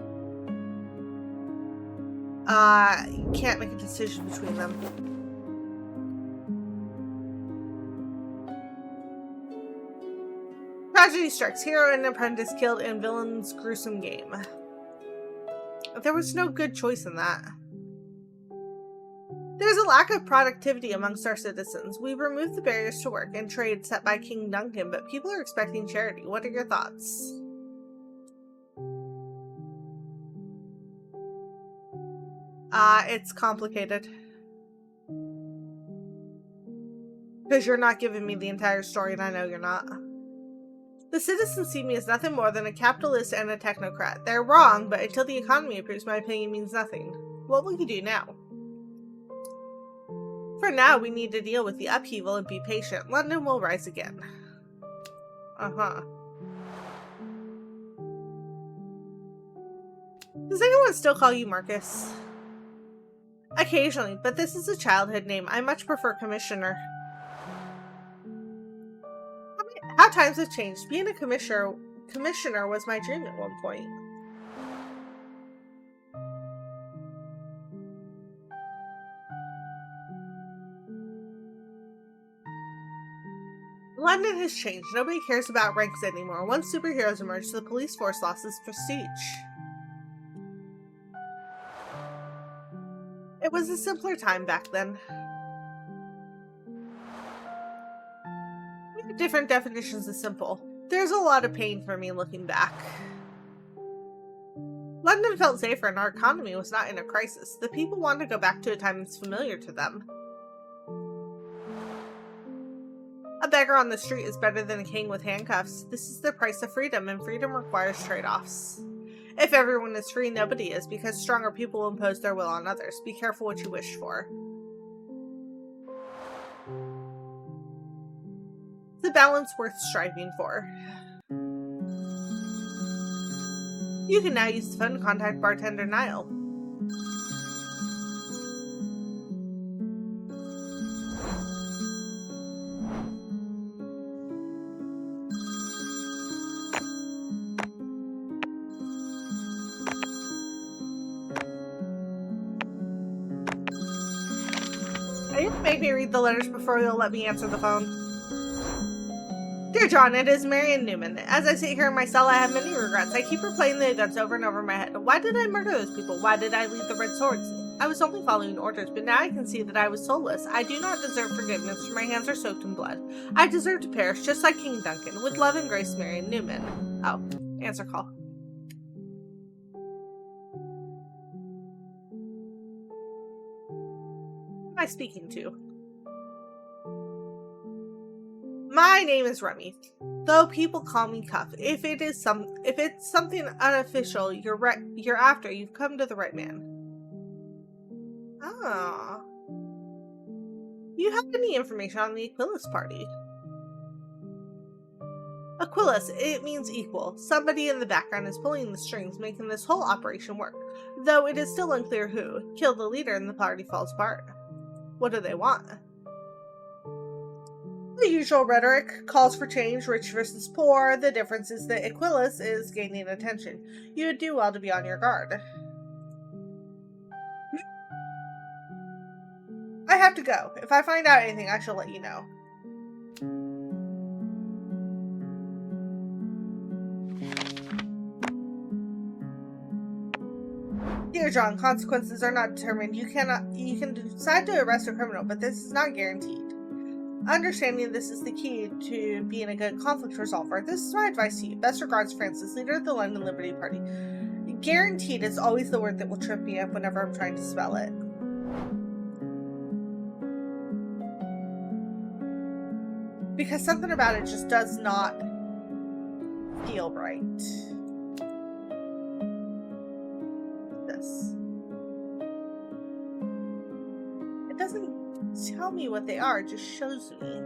You can't make a decision between them. Tragedy strikes. Hero and apprentice killed in villain's gruesome game. There was no good choice in that. There's a lack of productivity amongst our citizens. We've removed the barriers to work and trade set by King Duncan, but people are expecting charity. What are your thoughts? It's complicated. Because you're not giving me the entire story, and I know you're not. The citizens see me as nothing more than a capitalist and a technocrat. They're wrong, but until the economy improves, my opinion means nothing. What will you do now? For now, we need to deal with the upheaval and be patient. London will rise again. Does anyone still call you Marcus? Occasionally, but this is a childhood name. I much prefer Commissioner. How times have changed. Being a commissioner was my dream at one point. London has changed. Nobody cares about ranks anymore. Once superheroes emerged, the police force lost its prestige. It was a simpler time back then. We have different definitions of simple. There's a lot of pain for me looking back. London felt safer and our economy was not in a crisis. The people want to go back to a time that's familiar to them. A beggar on the street is better than a king with handcuffs. This is the price of freedom, and freedom requires trade-offs. If everyone is free, nobody is, because stronger people impose their will on others. Be careful what you wish for. The balance worth striving for. You can now use the phone to contact bartender Niall. Are you gonna make me read the letters before you'll let me answer the phone? Dear John, it is Marion Newman. As I sit here in my cell, I have many regrets. I keep replaying the events over and over in my head. Why did I murder those people? Why did I lead the Red Swords? I was only following orders, but now I can see that I was soulless. I do not deserve forgiveness, for my hands are soaked in blood. I deserve to perish, just like King Duncan. With love and grace, Marion Newman. Oh, answer call. Who am I speaking to? My name is Remy, though people call me Cuff. If it's something unofficial you're after, you've come to the right man. Ah. You have any information on the Aquilus party? Aquilus, it means equal. Somebody in the background is pulling the strings, making this whole operation work. Though it is still unclear who. Kill the leader and the party falls apart. What do they want? The usual rhetoric calls for change, rich versus poor. The difference is that Aquilus is gaining attention. You would do well to be on your guard. I have to go. If I find out anything, I shall let you know. Dear John, consequences are not determined. You can decide to arrest a criminal, but this is not guaranteed. Understanding this is the key to being a good conflict resolver. This is my advice to you. Best regards, Francis, leader of the London Liberty Party. Guaranteed is always the word that will trip me up whenever I'm trying to spell it. Because something about it just does not feel right. This. It doesn't tell me what they are, it just shows me.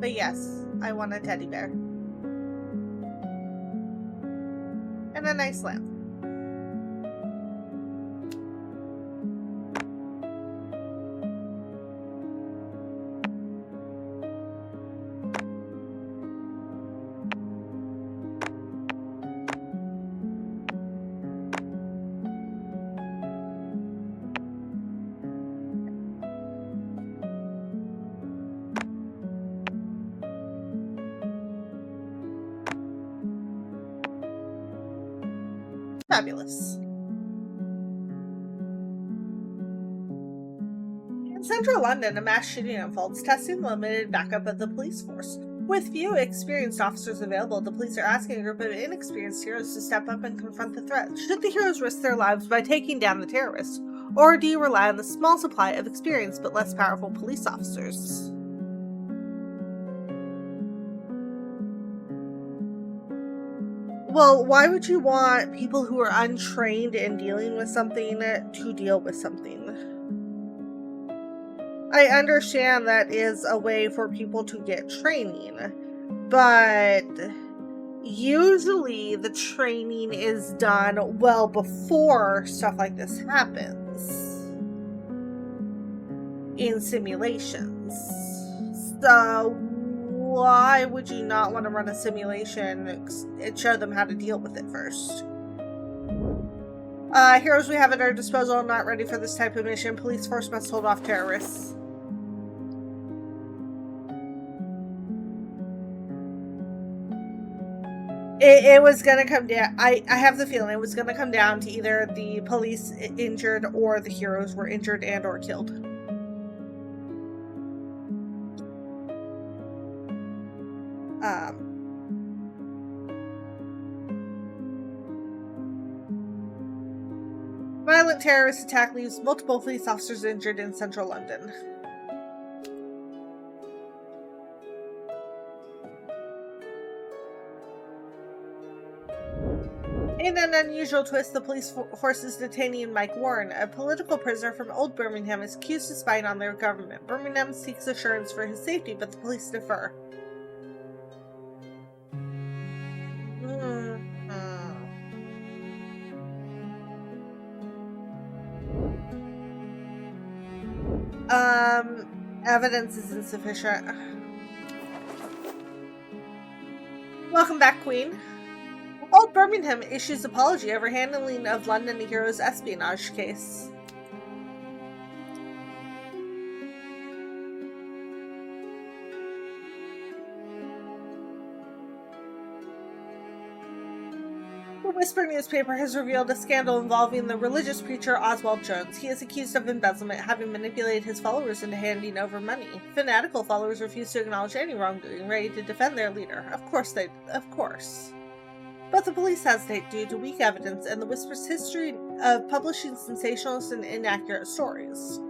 But yes, I want a teddy bear. And a nice lamp. Fabulous. central London, a mass shooting unfolds, testing the limited backup of the police force. With few experienced officers available, the police are asking a group of inexperienced heroes to step up and confront the threat. Should the heroes risk their lives by taking down the terrorists, or do you rely on the small supply of experienced but less powerful police officers? Well, why would you want people who are untrained in dealing with something to deal with something? I understand that is a way for people to get training, but usually the training is done well before stuff like this happens in simulations. So why would you not want to run a simulation and show them how to deal with it first? Heroes we have at our disposal are not ready for this type of mission. Police force must hold off terrorists. It was gonna come down. I have the feeling it was gonna come down to either the police injured or the heroes were injured and or killed. Violent terrorist attack leaves multiple police officers injured in central London. In an unusual twist, the police force is detaining Mike Warren, a political prisoner from Old Birmingham, is accused of spying on their government. Birmingham seeks assurance for his safety, but the police defer. Evidence is insufficient. Welcome back, Queen. Old Birmingham issues apology over handling of London Heroes espionage case. The Whisper newspaper has revealed a scandal involving the religious preacher Oswald Jones. He is accused of embezzlement, having manipulated his followers into handing over money. Fanatical followers refuse to acknowledge any wrongdoing, ready to defend their leader. Of course. But the police hesitate due to weak evidence and the Whisper's history of publishing sensationalist and inaccurate stories.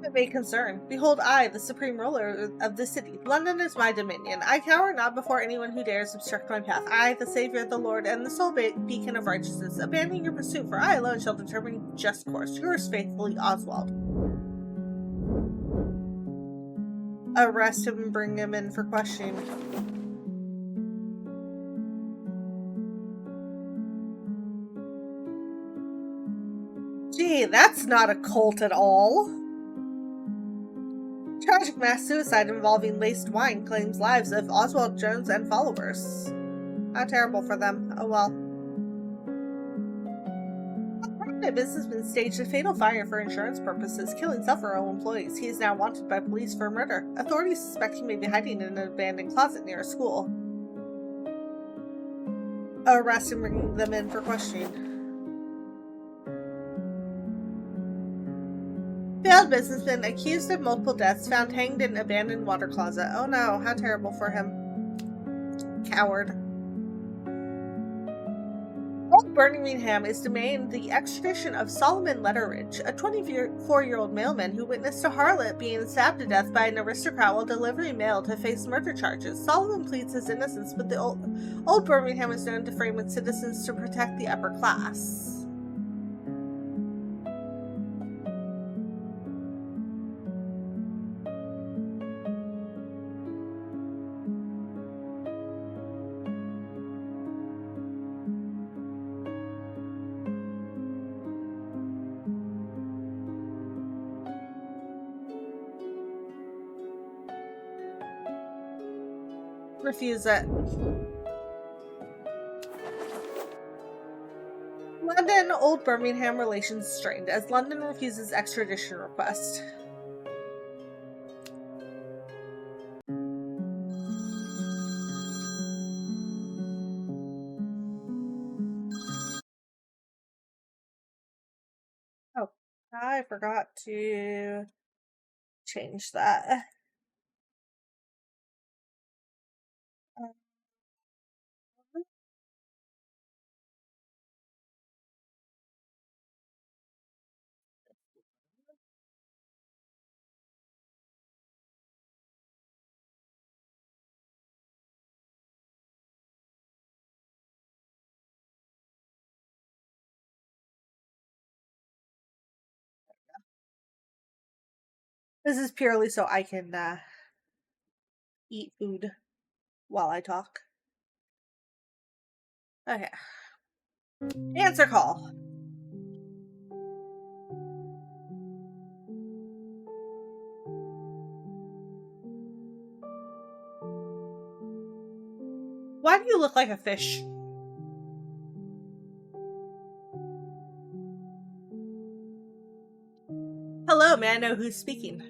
It may concern. Behold, I, the supreme ruler of the city. London is my dominion. I cower not before anyone who dares obstruct my path. I, the savior, the Lord, and the sole beacon of righteousness. Abandon your pursuit, for I alone shall determine just course. Yours faithfully, Oswald. Arrest him and bring him in for questioning. Gee, that's not a cult at all. Tragic mass suicide involving laced wine claims lives of Oswald Jones and followers. How terrible for them. Oh well. A businessman staged a fatal fire for insurance purposes, killing several employees. He is now wanted by police for murder. Authorities suspect he may be hiding in an abandoned closet near a school. Arrest and bring them in for questioning. Failed businessman accused of multiple deaths found hanged in abandoned water closet. Oh no, how terrible for him. Coward. Old Birmingham is demanding the extradition of Solomon Letteridge, a 24-year-old mailman who witnessed a harlot being stabbed to death by an aristocrat while delivering mail to face murder charges. Solomon pleads his innocence, but the Old Birmingham is known to frame its citizens to protect the upper class. Refuse it. London Old Birmingham relations strained as London refuses extradition request. I forgot to change that. This is purely so I can eat food while I talk. Okay. Answer call. Why do you look like a fish? Hello, may I know who's speaking?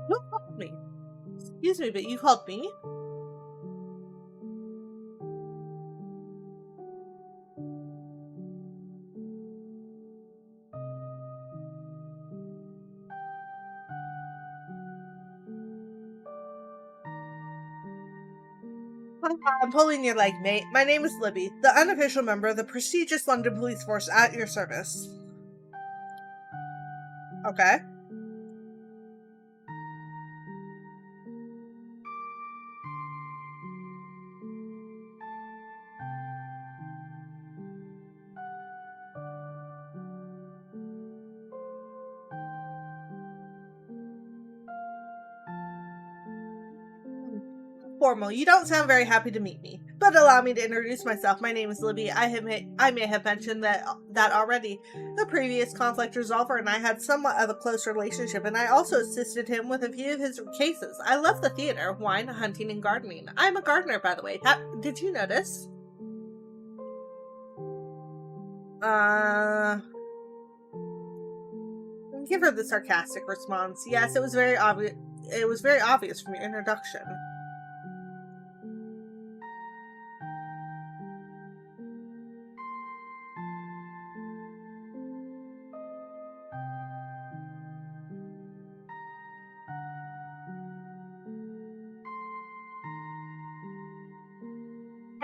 Who called me? Excuse me, but you called me? I'm pulling your leg, mate. My name is Libby, the unofficial member of the prestigious London police force at your service. Okay. Formal. You don't sound very happy to meet me. But allow me to introduce myself. My name is Libby. I may have mentioned that already. The previous conflict resolver and I had somewhat of a close relationship, and I also assisted him with a few of his cases. I love the theater, wine, hunting, and gardening. I'm a gardener, by the way. Did you notice? Give her the sarcastic response. Yes, it was very obvious. It was very obvious from your introduction.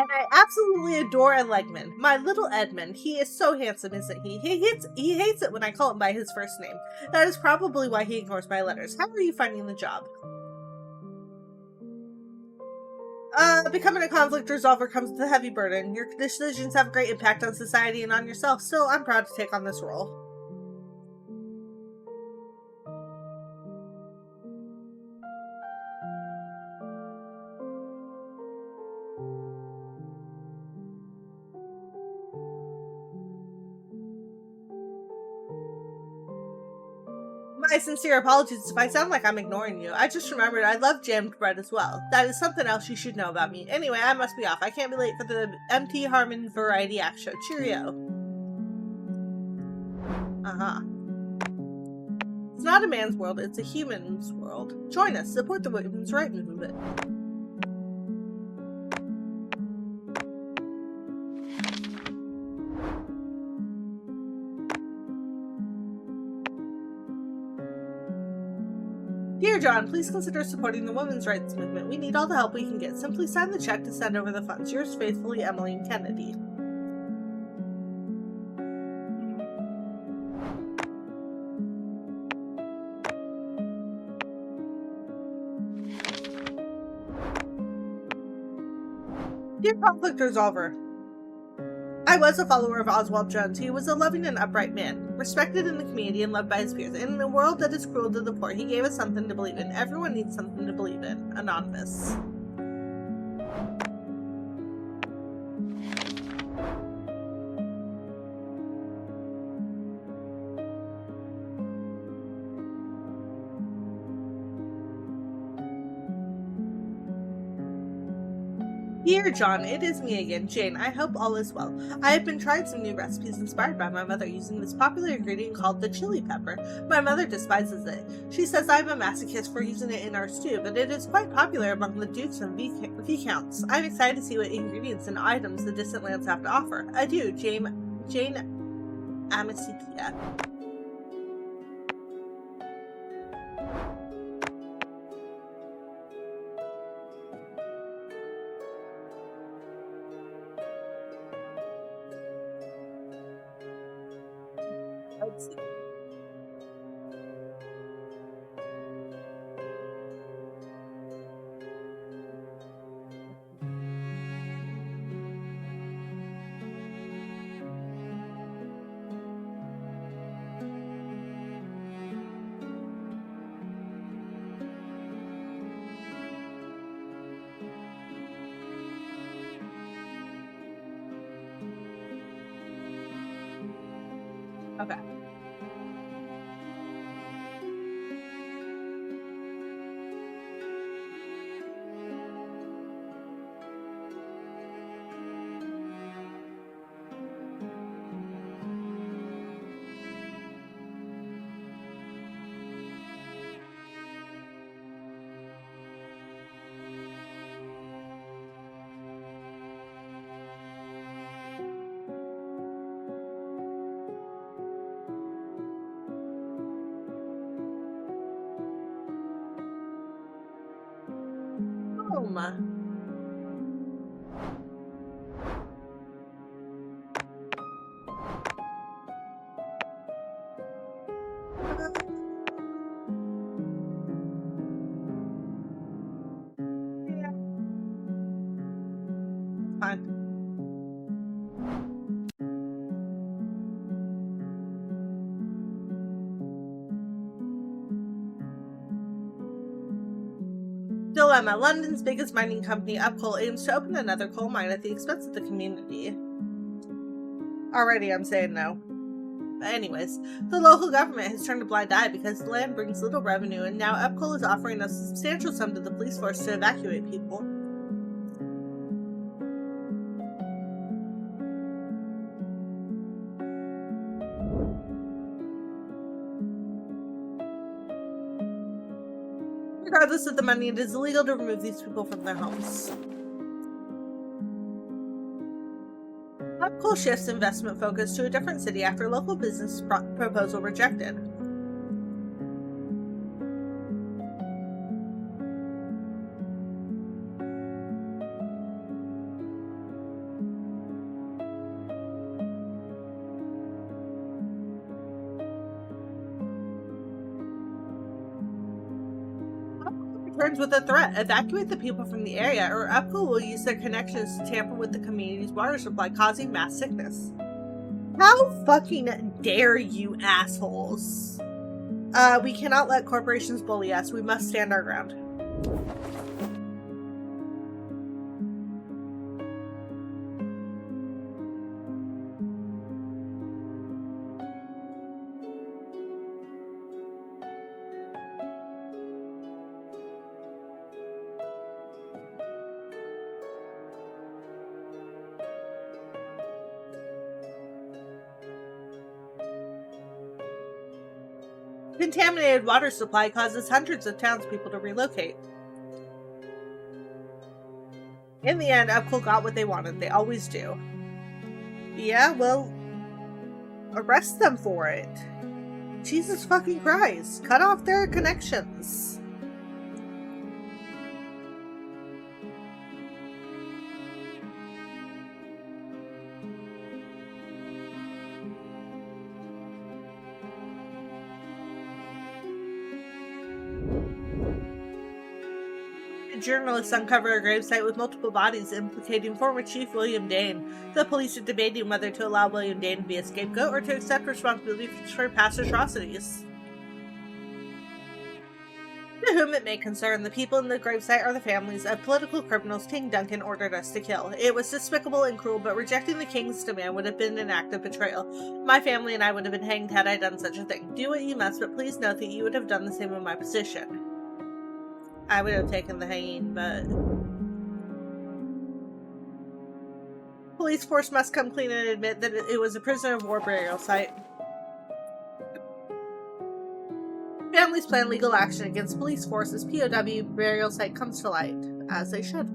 And I absolutely adore Elegman. My little Edmund. He is so handsome, isn't he? He hates it when I call him by his first name. That is probably why he ignores my letters. How are you finding the job? Becoming a conflict resolver comes with a heavy burden. Your decisions have a great impact on society and on yourself, so I'm proud to take on this role. My sincere apologies if I sound like I'm ignoring you. I just remembered I love jammed bread as well. That is something else you should know about me. Anyway, I must be off. I can't be late for the MT Harmon Variety Act Show. Cheerio. Uh-huh. It's not a man's world, it's a human's world. Join us, support the women's rights movement. Dear John, please consider supporting the women's rights movement. We need all the help we can get. Simply sign the check to send over the funds. Yours faithfully, Emmeline Kennedy. Dear Conflict Resolver, I was a follower of Oswald Jones. He was a loving and upright man, respected in the community and loved by his peers. In a world that is cruel to the poor, he gave us something to believe in. Everyone needs something to believe in. Anonymous. Dear John, it is me again, Jane. I hope all is well. I have been trying some new recipes inspired by my mother using this popular ingredient called the chili pepper. My mother despises it. She says I'm a masochist for using it in our stew, but it is quite popular among the dukes and viscounts. I'm excited to see what ingredients and items the distant lands have to offer. Adieu, Jane Amicipia. Let's see. Okay. Yeah. Fine. Dilemma. London's biggest mining company, Upcoal, aims to open another coal mine at the expense of the community. Already I'm saying no. But anyways, the local government has turned a blind eye because the land brings little revenue, and now Upcoal is offering a substantial sum to the police force to evacuate people. Regardless of the money, it is illegal to remove these people from their homes. Upcoal shifts investment focus to a different city after local business proposal rejected. Returns with a threat. Evacuate the people from the area, or Upcoal will use their connections to tamper with the community's water supply, causing mass sickness. How fucking dare you, assholes? We cannot let corporations bully us. We must stand our ground. Contaminated water supply causes hundreds of townspeople to relocate. In the end, Upcoal got what they wanted. They always do. Yeah, well, arrest them for it. Jesus fucking Christ. Cut off their connections. Journalists uncover a gravesite with multiple bodies implicating former Chief William Dane. The police are debating whether to allow William Dane to be a scapegoat or to accept responsibility for past atrocities. To whom it may concern, the people in the gravesite are the families of political criminals King Duncan ordered us to kill. It was despicable and cruel, but rejecting the king's demand would have been an act of betrayal. My family and I would have been hanged had I done such a thing. Do what you must, but please note that you would have done the same in my position. I would have taken the hanging, but... Police force must come clean and admit that it was a prisoner of war burial site. Families plan legal action against police force as POW burial site comes to light, as they should.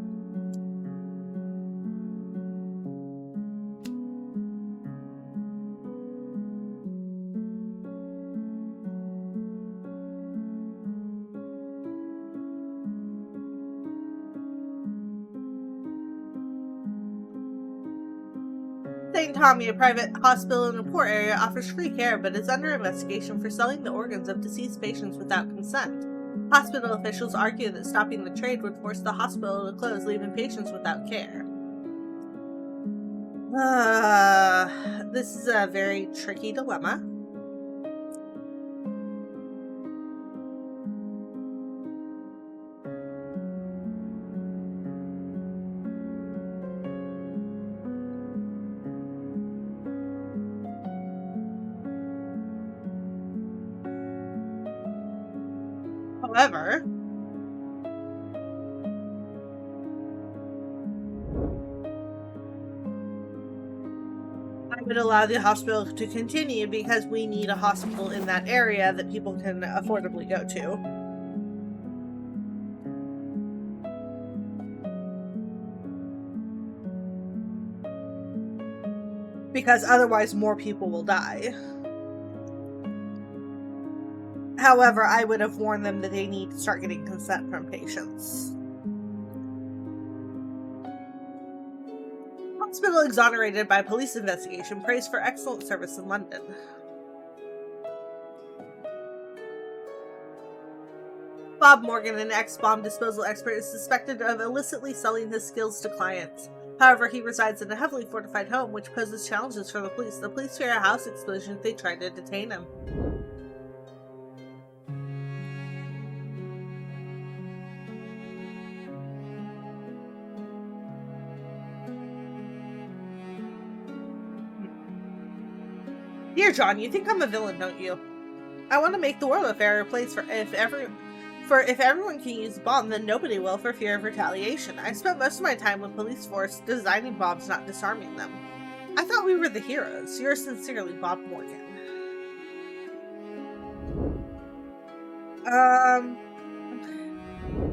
St. Tommy, a private hospital in a poor area, offers free care but is under investigation for selling the organs of deceased patients without consent. Hospital officials argue that stopping the trade would force the hospital to close, leaving patients without care. This is a very tricky dilemma. However, I would allow the hospital to continue because we need a hospital in that area that people can affordably go to. Because otherwise more people will die. However, I would have warned them that they need to start getting consent from patients. Hospital exonerated by police investigation, praised for excellent service in London. Bob Morgan, an ex-bomb disposal expert, is suspected of illicitly selling his skills to clients. However, he resides in a heavily fortified home, which poses challenges for the police. The police fear a house explosion if they try to detain him. Dear John, you think I'm a villain, don't you? I want to make the world a fairer place for if everyone can use a bomb, then nobody will for fear of retaliation. I spent most of my time with police force designing bombs, not disarming them. I thought we were the heroes. Yours sincerely, Bob Morgan.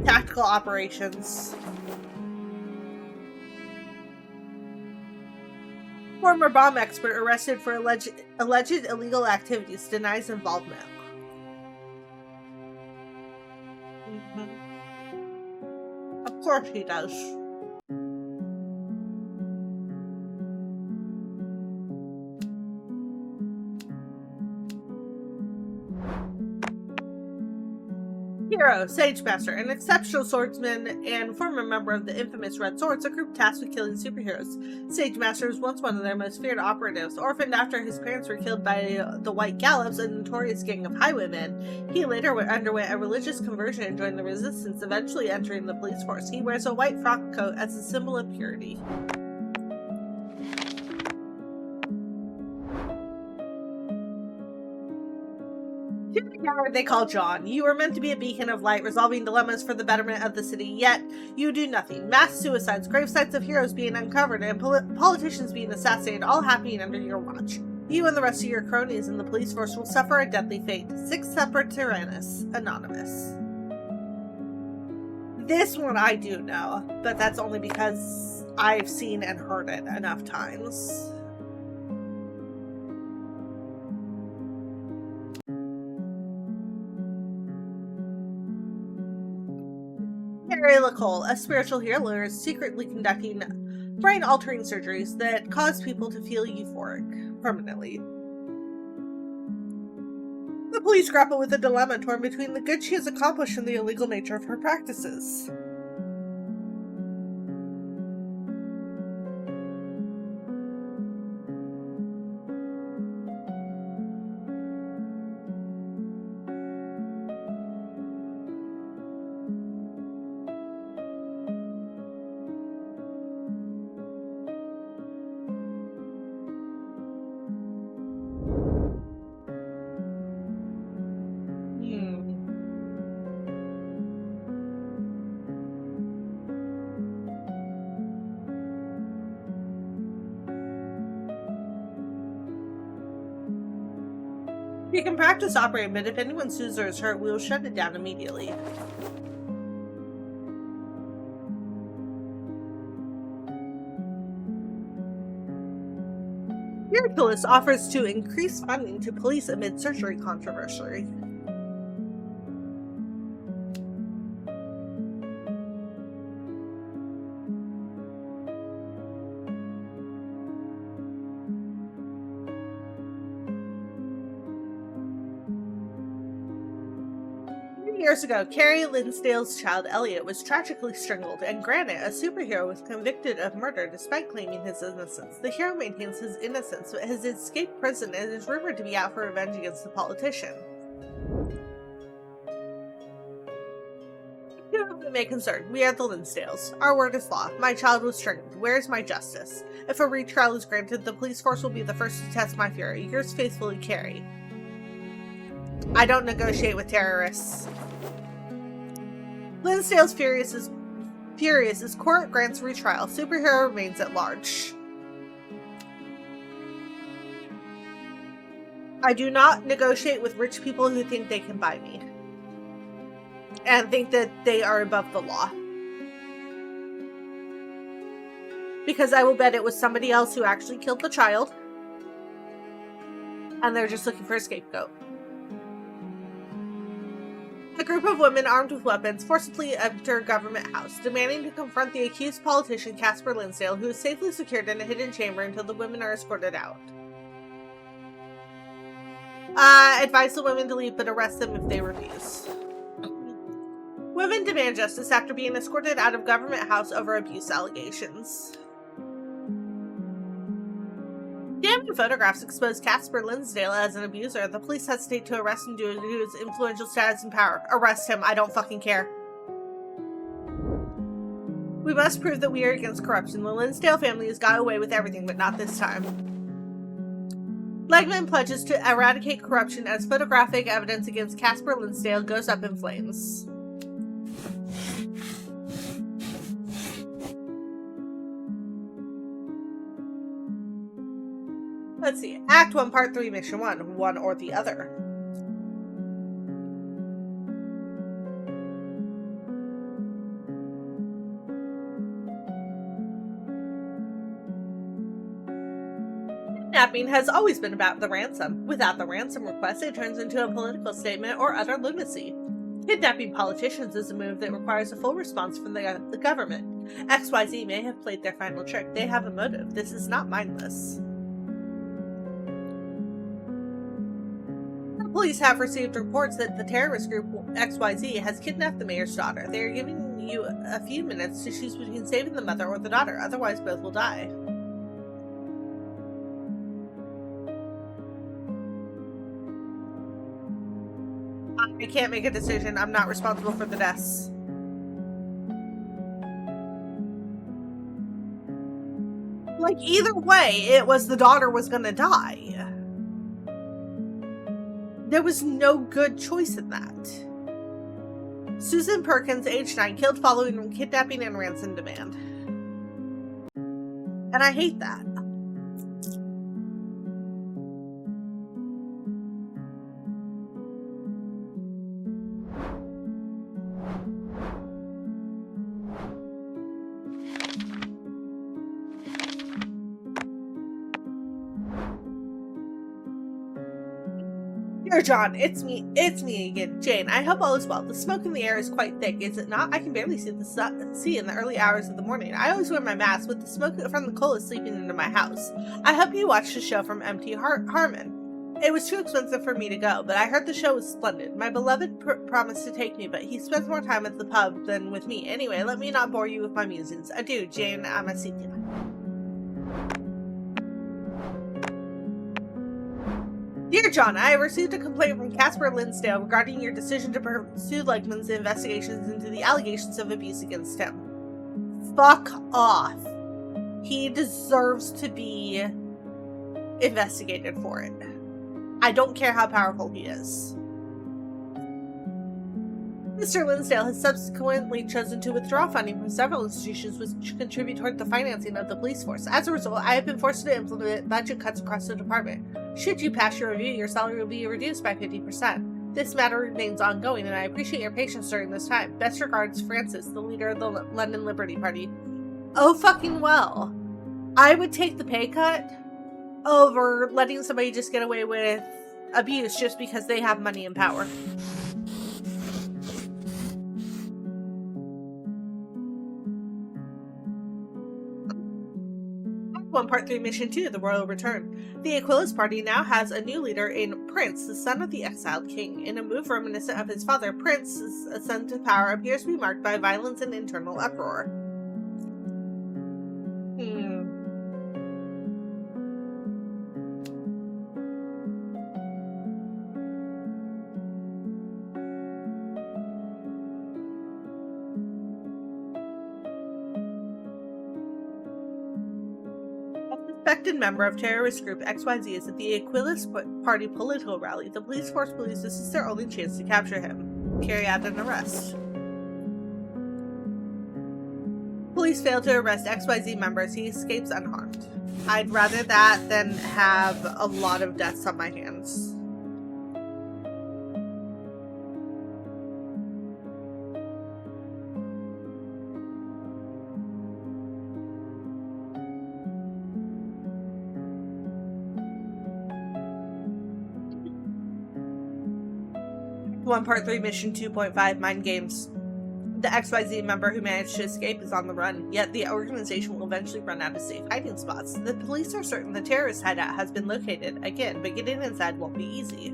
Tactical operations. Former bomb expert arrested for alleged illegal activities denies involvement. Of course he does. Hero, Sagemaster, an exceptional swordsman and former member of the infamous Red Swords, a group tasked with killing superheroes. Sagemaster was once one of their most feared operatives. Orphaned after his parents were killed by the White Gallops, a notorious gang of highwaymen, he later underwent a religious conversion and joined the resistance, eventually entering the police force. He wears a white frock coat as a symbol of purity. To the coward they call John. You were meant to be a beacon of light, resolving dilemmas for the betterment of the city, yet you do nothing. Mass suicides, grave sites of heroes being uncovered, and politicians being assassinated, all happening under your watch. You and the rest of your cronies in the police force will suffer a deadly fate. 6 Semper Tyrannis, Anonymous. This one I do know, but that's only because I've seen and heard it enough times. Harry Lacole, a spiritual healer, is secretly conducting brain-altering surgeries that cause people to feel euphoric permanently. The police grapple with a dilemma torn between the good she has accomplished and the illegal nature of her practices. We can practice operating, but if anyone sues or is hurt, we will shut it down immediately. Miraculous offers to increase funding to police amid surgery controversy. Years ago, Carrie Linsdale's child Elliot was tragically strangled, and Granite, a superhero, was convicted of murder despite claiming his innocence. The hero maintains his innocence, but has escaped prison and is rumored to be out for revenge against the politician. Who may concern? We are the Linsdales. Our word is law. My child was strangled. Where is my justice? If a retrial is granted, the police force will be the first to test my fury. Yours faithfully, Carrie. I don't negotiate with terrorists. Linsdale's furious as court grants retrial. Superhero remains at large. I do not negotiate with rich people who think they can buy me. And think that they are above the law. Because I will bet it was somebody else who actually killed the child. And they're just looking for a scapegoat. A group of women armed with weapons forcibly enter a government house, demanding to confront the accused politician Casper Linsdale, who is safely secured in a hidden chamber until the women are escorted out. Advise the women to leave, but arrest them if they refuse. Women demand justice after being escorted out of government house over abuse allegations. Damning photographs expose Casper Linsdale as an abuser. The police hesitate to arrest him due to his influential status and power. Arrest him. I don't fucking care. We must prove that we are against corruption. The Linsdale family has got away with everything, but not this time. Legman pledges to eradicate corruption as photographic evidence against Casper Linsdale goes up in flames. Let's see. Act 1, Part 3, Mission 1. One or the other. Kidnapping has always been about the ransom. Without the ransom request, it turns into a political statement or utter lunacy. Kidnapping politicians is a move that requires a full response from the government. XYZ may have played their final trick. They have a motive. This is not mindless. Police have received reports that the terrorist group XYZ has kidnapped the mayor's daughter. They are giving you a few minutes to choose between saving the mother or the daughter, otherwise both will die. I can't make a decision. I'm not responsible for the deaths. Like, either way, it was the daughter was gonna die. There was no good choice in that. Susan Perkins, age 9, killed following kidnapping and ransom demand. And I hate that. Dear John, it's me again, Jane. I hope all is well. The smoke in the air is quite thick, is it not? I can barely see the sea in the early hours of the morning. I always wear my mask, but the smoke from the coal is sleeping into my house. I hope you watched the show from M.T. Harmon. It was too expensive for me to go, but I heard the show was splendid. My beloved promised to take me, but he spends more time at the pub than with me. Anyway, let me not bore you with my musings. Adieu, Jane Amasita. Dear John, I have received a complaint from Casper Linsdale regarding your decision to pursue Legman's investigations into the allegations of abuse against him. Fuck off. He deserves to be investigated for it. I don't care how powerful he is. Mr. Linsdale has subsequently chosen to withdraw funding from several institutions which contribute toward the financing of the police force. As a result, I have been forced to implement budget cuts across the department. Should you pass your review, your salary will be reduced by 50%. This matter remains ongoing, and I appreciate your patience during this time. Best regards, Francis, the leader of the London Liberty Party. Oh, fucking well. I would take the pay cut over letting somebody just get away with abuse just because they have money and power. 1 Part 3 Mission 2, The Royal Return. The Aquilas party now has a new leader in Prince, the son of the exiled king. In a move reminiscent of his father, Prince's ascent to power appears to be marked by violence and internal uproar. 1 Suspected member of terrorist group XYZ is at the Aquilas party political rally. The police force believes this is their only chance to capture him. Carry out an arrest. Police fail to arrest XYZ members. He escapes unharmed. I'd rather that than have a lot of deaths on my hands. One Part 3 Mission 2.5 Mind Games. The XYZ member who managed to escape is on the run, yet the organization will eventually run out of safe hiding spots. The police are certain the terrorist hideout has been located again, but getting inside won't be easy.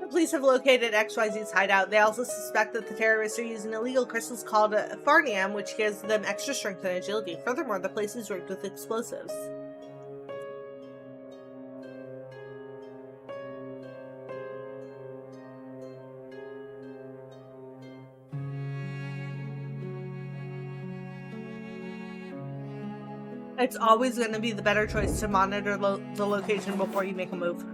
The police have located XYZ's hideout. They also suspect that the terrorists are using illegal crystals called Farnium, which gives them extra strength and agility. Furthermore, the place is rigged with explosives. It's always going to be the better choice to monitor the location before you make a move.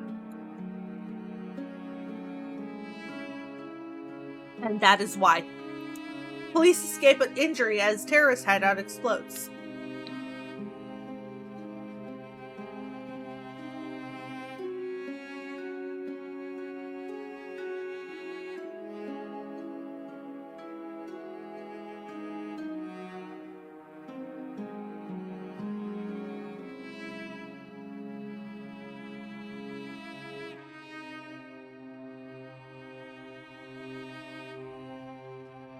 And that is why. Police escape an injury as terrorist hideout explodes.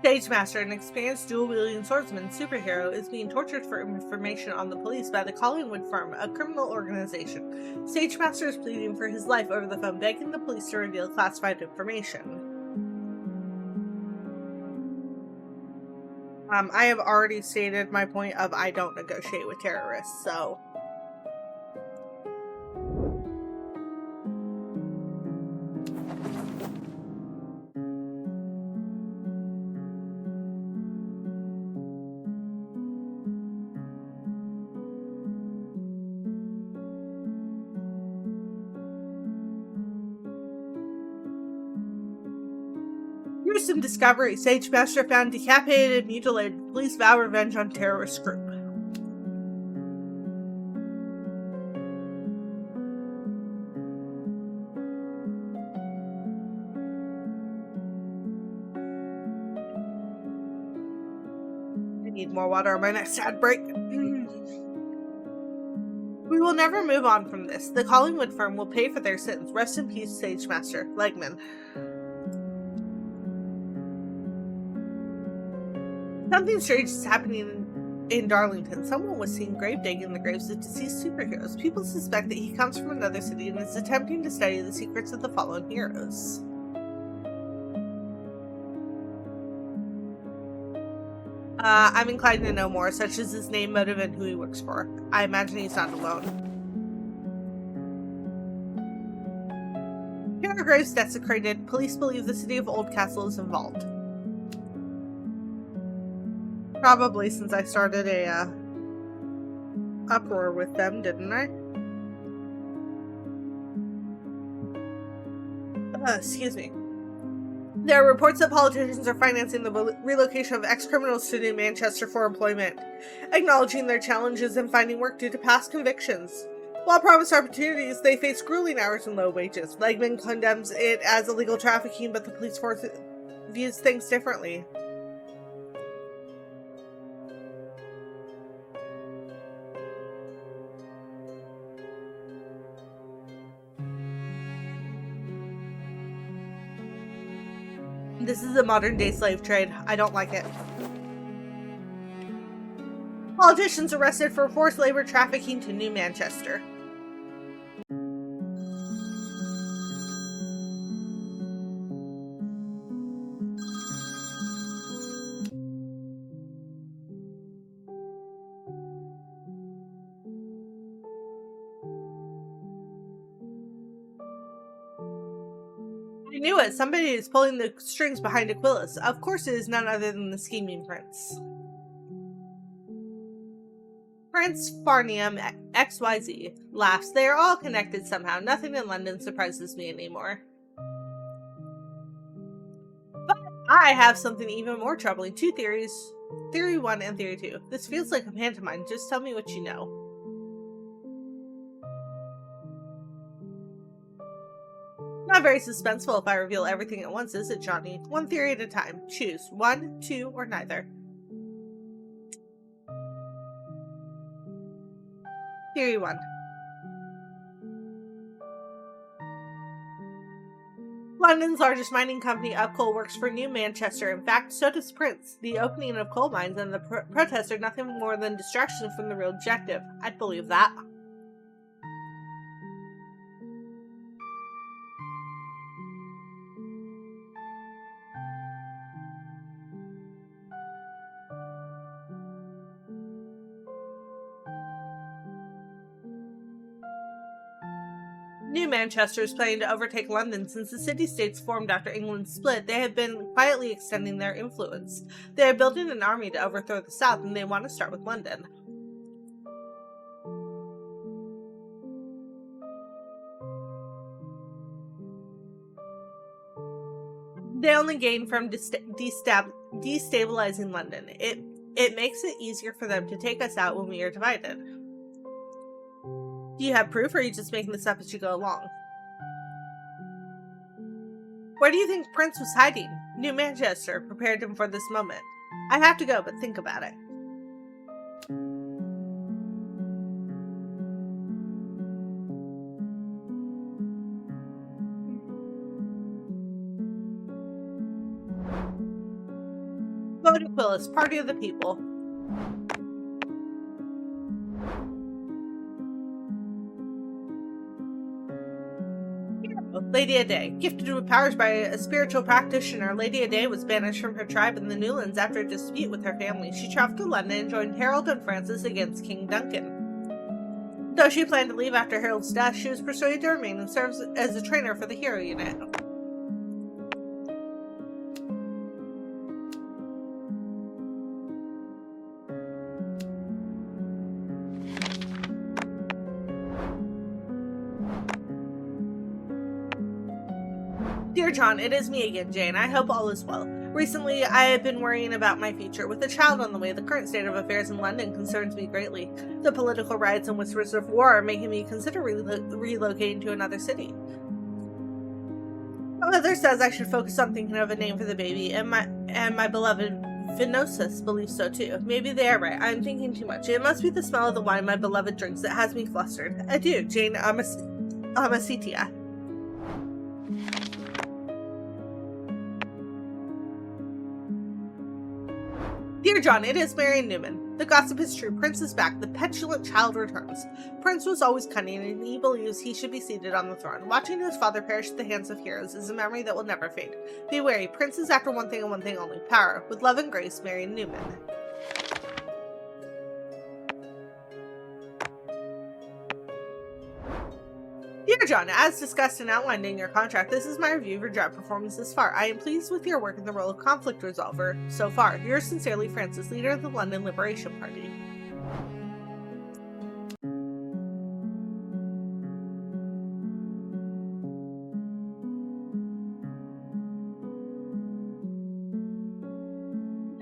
Sagemaster, an experienced dual-wielding swordsman superhero, is being tortured for information on the police by the Collingwood firm, a criminal organization. Sagemaster is pleading for his life over the phone, begging the police to reveal classified information. I have already stated my point of I don't negotiate with terrorists, so... Gruesome discovery. Sagemaster found decapitated and mutilated. Police vow revenge on terrorist group. I need more water on my next ad break. We will never move on from this. The Collingwood firm will pay for their sins. Rest in peace, Sagemaster. Legman. Something strange is happening in Darlington. Someone was seen grave digging the graves of deceased superheroes. People suspect that he comes from another city and is attempting to study the secrets of the fallen heroes. I'm inclined to know more, such as his name, motive, and who he works for. I imagine he's not alone. Here are graves desecrated. Police believe the city of Oldcastle is involved. Probably since I started a uproar with them, didn't I? Excuse me. There are reports that politicians are financing the relocation of ex-criminals to New Manchester for employment, acknowledging their challenges in finding work due to past convictions. While promised opportunities, they face grueling hours and low wages. Legman condemns it as illegal trafficking, but the police force views things differently. This is a modern-day slave trade. I don't like it. Politicians arrested for forced labor trafficking to New Manchester. I knew it. Somebody is pulling the strings behind Aquilus. Of course it is none other than the scheming prince. Prince Farnium XYZ laughs. They are all connected somehow. Nothing in London surprises me anymore. But I have something even more troubling. 2 theories. Theory 1 and Theory 2. This feels like a pantomime. Just tell me what you know. Not very suspenseful if I reveal everything at once, is it, Johnny? 1 theory at a time. Choose 1, 2, or neither. Theory 1. London's largest mining company, Upcoal, works for New Manchester. In fact, so does Prince. The opening of coal mines and the protests are nothing more than distraction from the real objective. I'd believe that. New Manchester is planning to overtake London. Since the city-states formed after England's split, they have been quietly extending their influence. They are building an army to overthrow the South, and they want to start with London. They only gain from destabilizing London. It makes it easier for them to take us out when we are divided. Do you have proof, or are you just making this up as you go along? Where do you think Prince was hiding? New Manchester prepared him for this moment. I have to go, but think about it. Vote Aquilus, Party of the People. Lady Aday. Gifted with powers by a spiritual practitioner, Lady Aday was banished from her tribe in the Newlands after a dispute with her family. She traveled to London and joined Harold and Francis against King Duncan. Though she planned to leave after Harold's death, she was persuaded to remain and serves as a trainer for the hero unit. Dear John, it is me again, Jane. I hope all is well. Recently, I have been worrying about my future. With a child on the way, the current state of affairs in London concerns me greatly. The political riots and whispers of war are making me consider relocating to another city. My mother says I should focus on thinking of a name for the baby, and my beloved Vinosus believes so too. Maybe they are right. I am thinking too much. It must be the smell of the wine my beloved drinks that has me flustered. Adieu, Jane Amasitia. Dear John, it is Marion Newman. The gossip is true. Prince is back. The petulant child returns. Prince was always cunning, and he believes he should be seated on the throne. Watching his father perish at the hands of heroes is a memory that will never fade. Be wary. Prince is after one thing and one thing only: power. With love and grace, Marion Newman. Dear John, as discussed and outlined in your contract, this is my review of your job performance thus far. I am pleased with your work in the role of conflict resolver so far. Yours sincerely, Francis, leader of the London Liberation Party.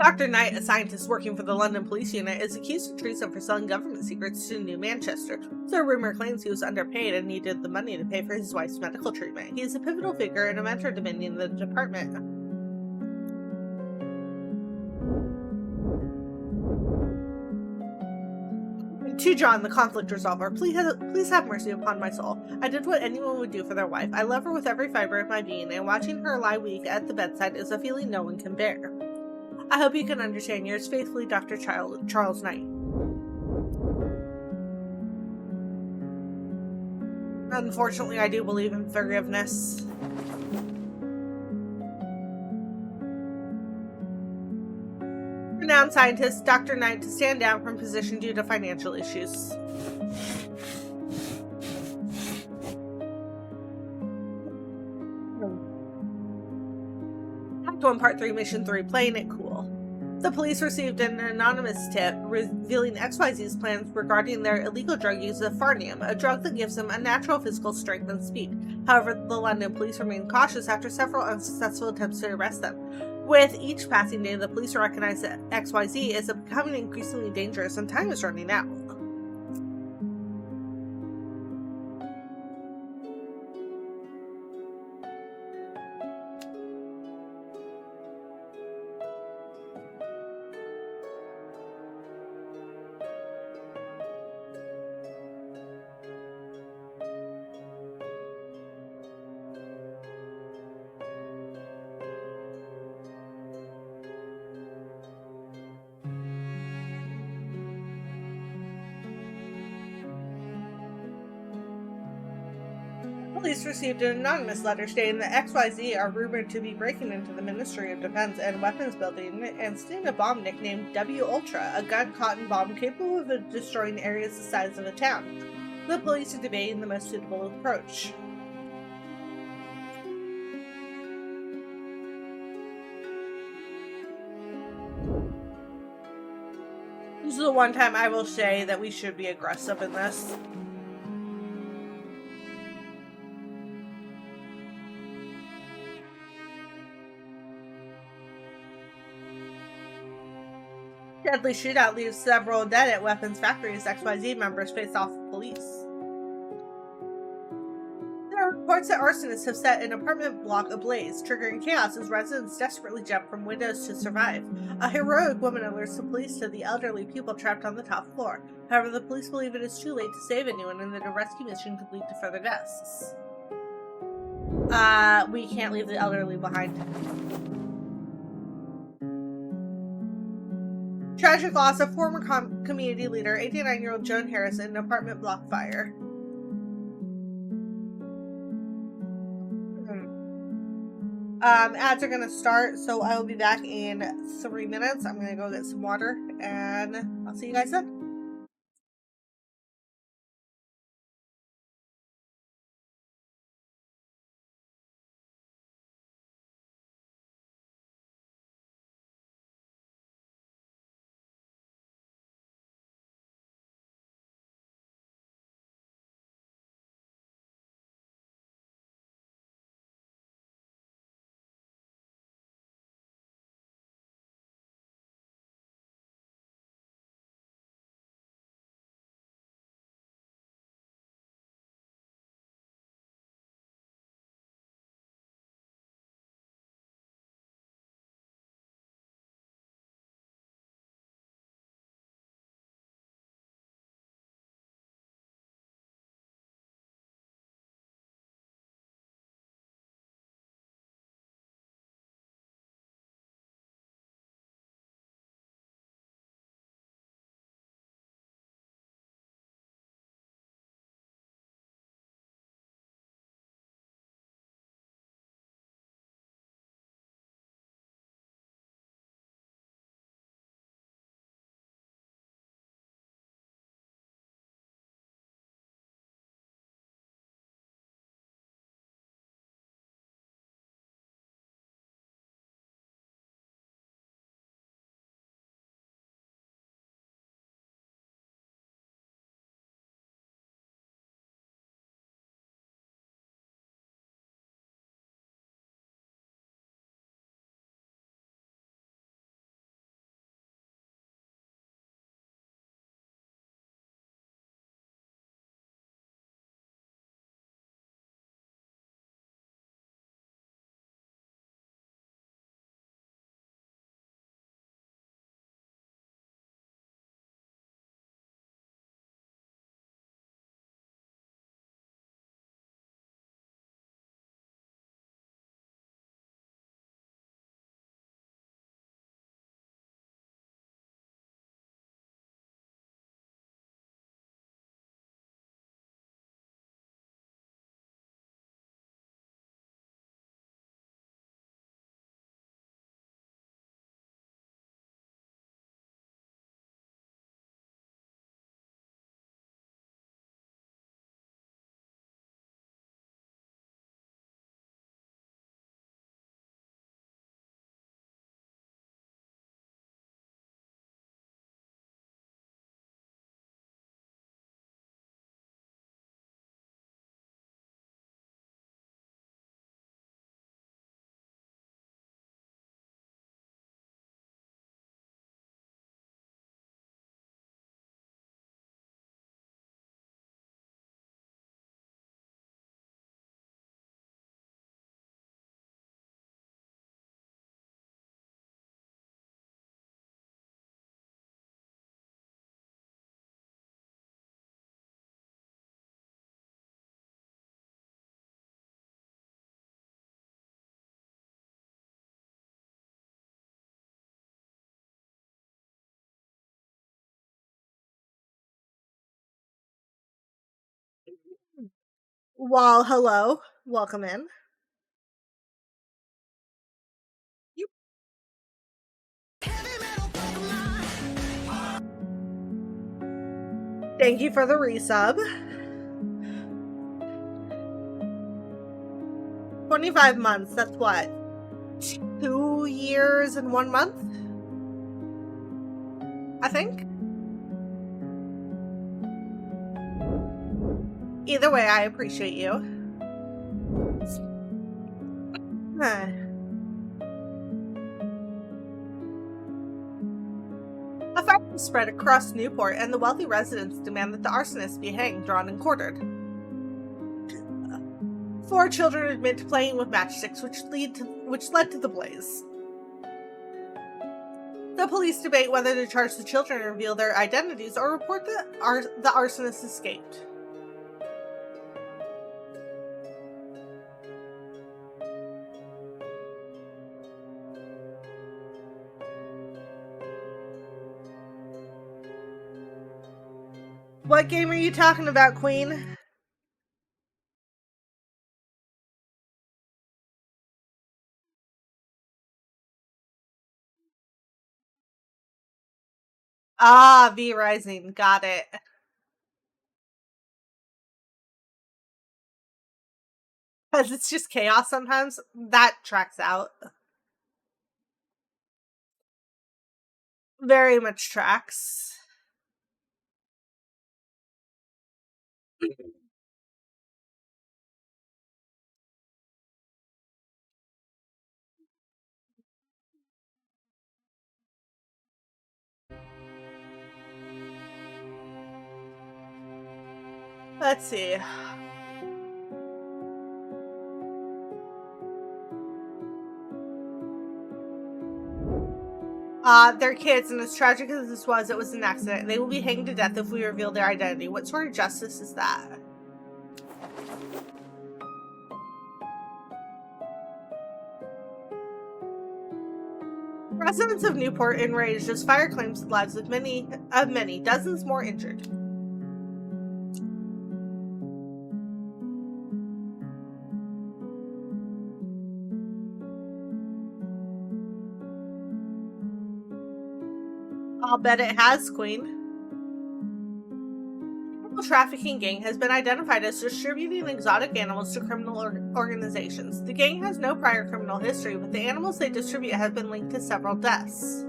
Dr. Knight, a scientist working for the London Police Unit, is accused of treason for selling government secrets to New Manchester. The rumor claims he was underpaid and needed the money to pay for his wife's medical treatment. He is a pivotal figure and a mentor to many in the department. To John, the conflict resolver, please have mercy upon my soul. I did what anyone would do for their wife. I love her with every fiber of my being, and watching her lie weak at the bedside is a feeling no one can bear. I hope you can understand. Yours faithfully, Dr. Charles Knight. Unfortunately, I do believe in forgiveness. Renowned scientist Dr. Knight to stand down from position due to financial issues. Act 1, Part 3, Mission 3, Playing It Cool. The police received an anonymous tip revealing XYZ's plans regarding their illegal drug use of Farnium, a drug that gives them unnatural physical strength and speed. However, the London police remain cautious after several unsuccessful attempts to arrest them. With each passing day, the police recognize that XYZ is becoming increasingly dangerous and time is running out. Police received an anonymous letter stating that XYZ are rumored to be breaking into the Ministry of Defense and Weapons Building and stealing a bomb nicknamed W Ultra, a gun-cotton bomb capable of destroying areas the size of a town. The police are debating the most suitable approach. This is the one time I will say that we should be aggressive in this. Deadly shootout leaves several dead at weapons factories. XYZ members face off with police. There are reports that arsonists have set an apartment block ablaze, triggering chaos as residents desperately jump from windows to survive. A heroic woman alerts the police to the elderly people trapped on the top floor. However, the police believe it is too late to save anyone and that a rescue mission could lead to further deaths. We can't leave the elderly behind. Tragic loss of former community leader, 89-year-old Joan Harris in an apartment block fire. Ads are going to start, so I will be back in 3 minutes. I'm going to go get some water, and I'll see you guys then. Well, hello. Welcome in. You- Thank you for the resub. 25 months, that's what? 2 years and 1 month? I think. Either way, I appreciate you. A fire has spread across Newport, and the wealthy residents demand that the arsonist be hanged, drawn, and quartered. 4 children admit to playing with matchsticks, which led to the blaze. The police debate whether to charge the children and reveal their identities or report that the arsonist escaped. What game are you talking about, Queen? Ah, V Rising. Got it. Because it's just chaos sometimes. That tracks out. Very much tracks. Let's see. They're kids, and as tragic as this was, it was an accident. They will be hanged to death if we reveal their identity. What sort of justice is that? Residents of Newport enraged as fire claims the lives of many, dozens more injured. I'll bet it has, Queen. The trafficking gang has been identified as distributing exotic animals to criminal organizations. The gang has no prior criminal history, but the animals they distribute have been linked to several deaths.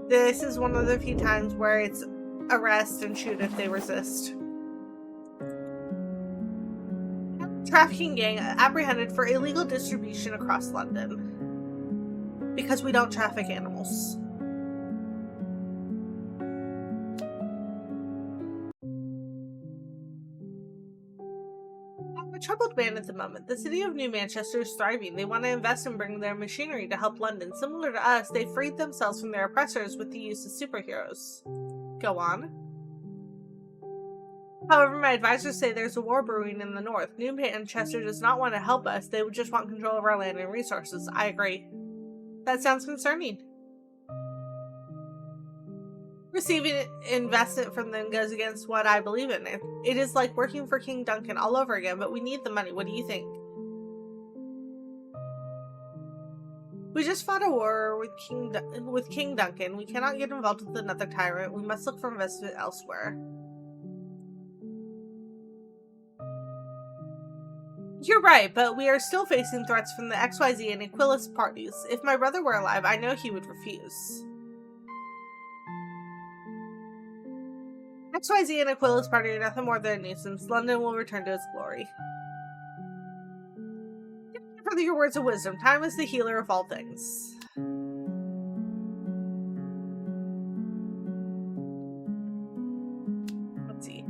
This is one of the few times where it's arrest and shoot if they resist. Trafficking gang apprehended for illegal distribution across London. Because we don't traffic animals. I'm a troubled man at the moment. The city of New Manchester is thriving. They want to invest and bring their machinery to help London. Similar to us, they freed themselves from their oppressors with the use of superheroes. Go on. However, my advisors say there's a war brewing in the north. New Manchester does not want to help us. They would just want control of our land and resources. I agree. That sounds concerning. Receiving investment from them goes against what I believe in. It is like working for King Duncan all over again, but we need the money. What do you think? We just fought a war with King Duncan. We cannot get involved with another tyrant. We must look for investment elsewhere. You're right, but we are still facing threats from the XYZ and Aquilus parties. If my brother were alive, I know he would refuse. XYZ and Aquilus party are nothing more than a nuisance. London will return to its glory. Thank you for your words of wisdom. Time is the healer of all things. Let's see.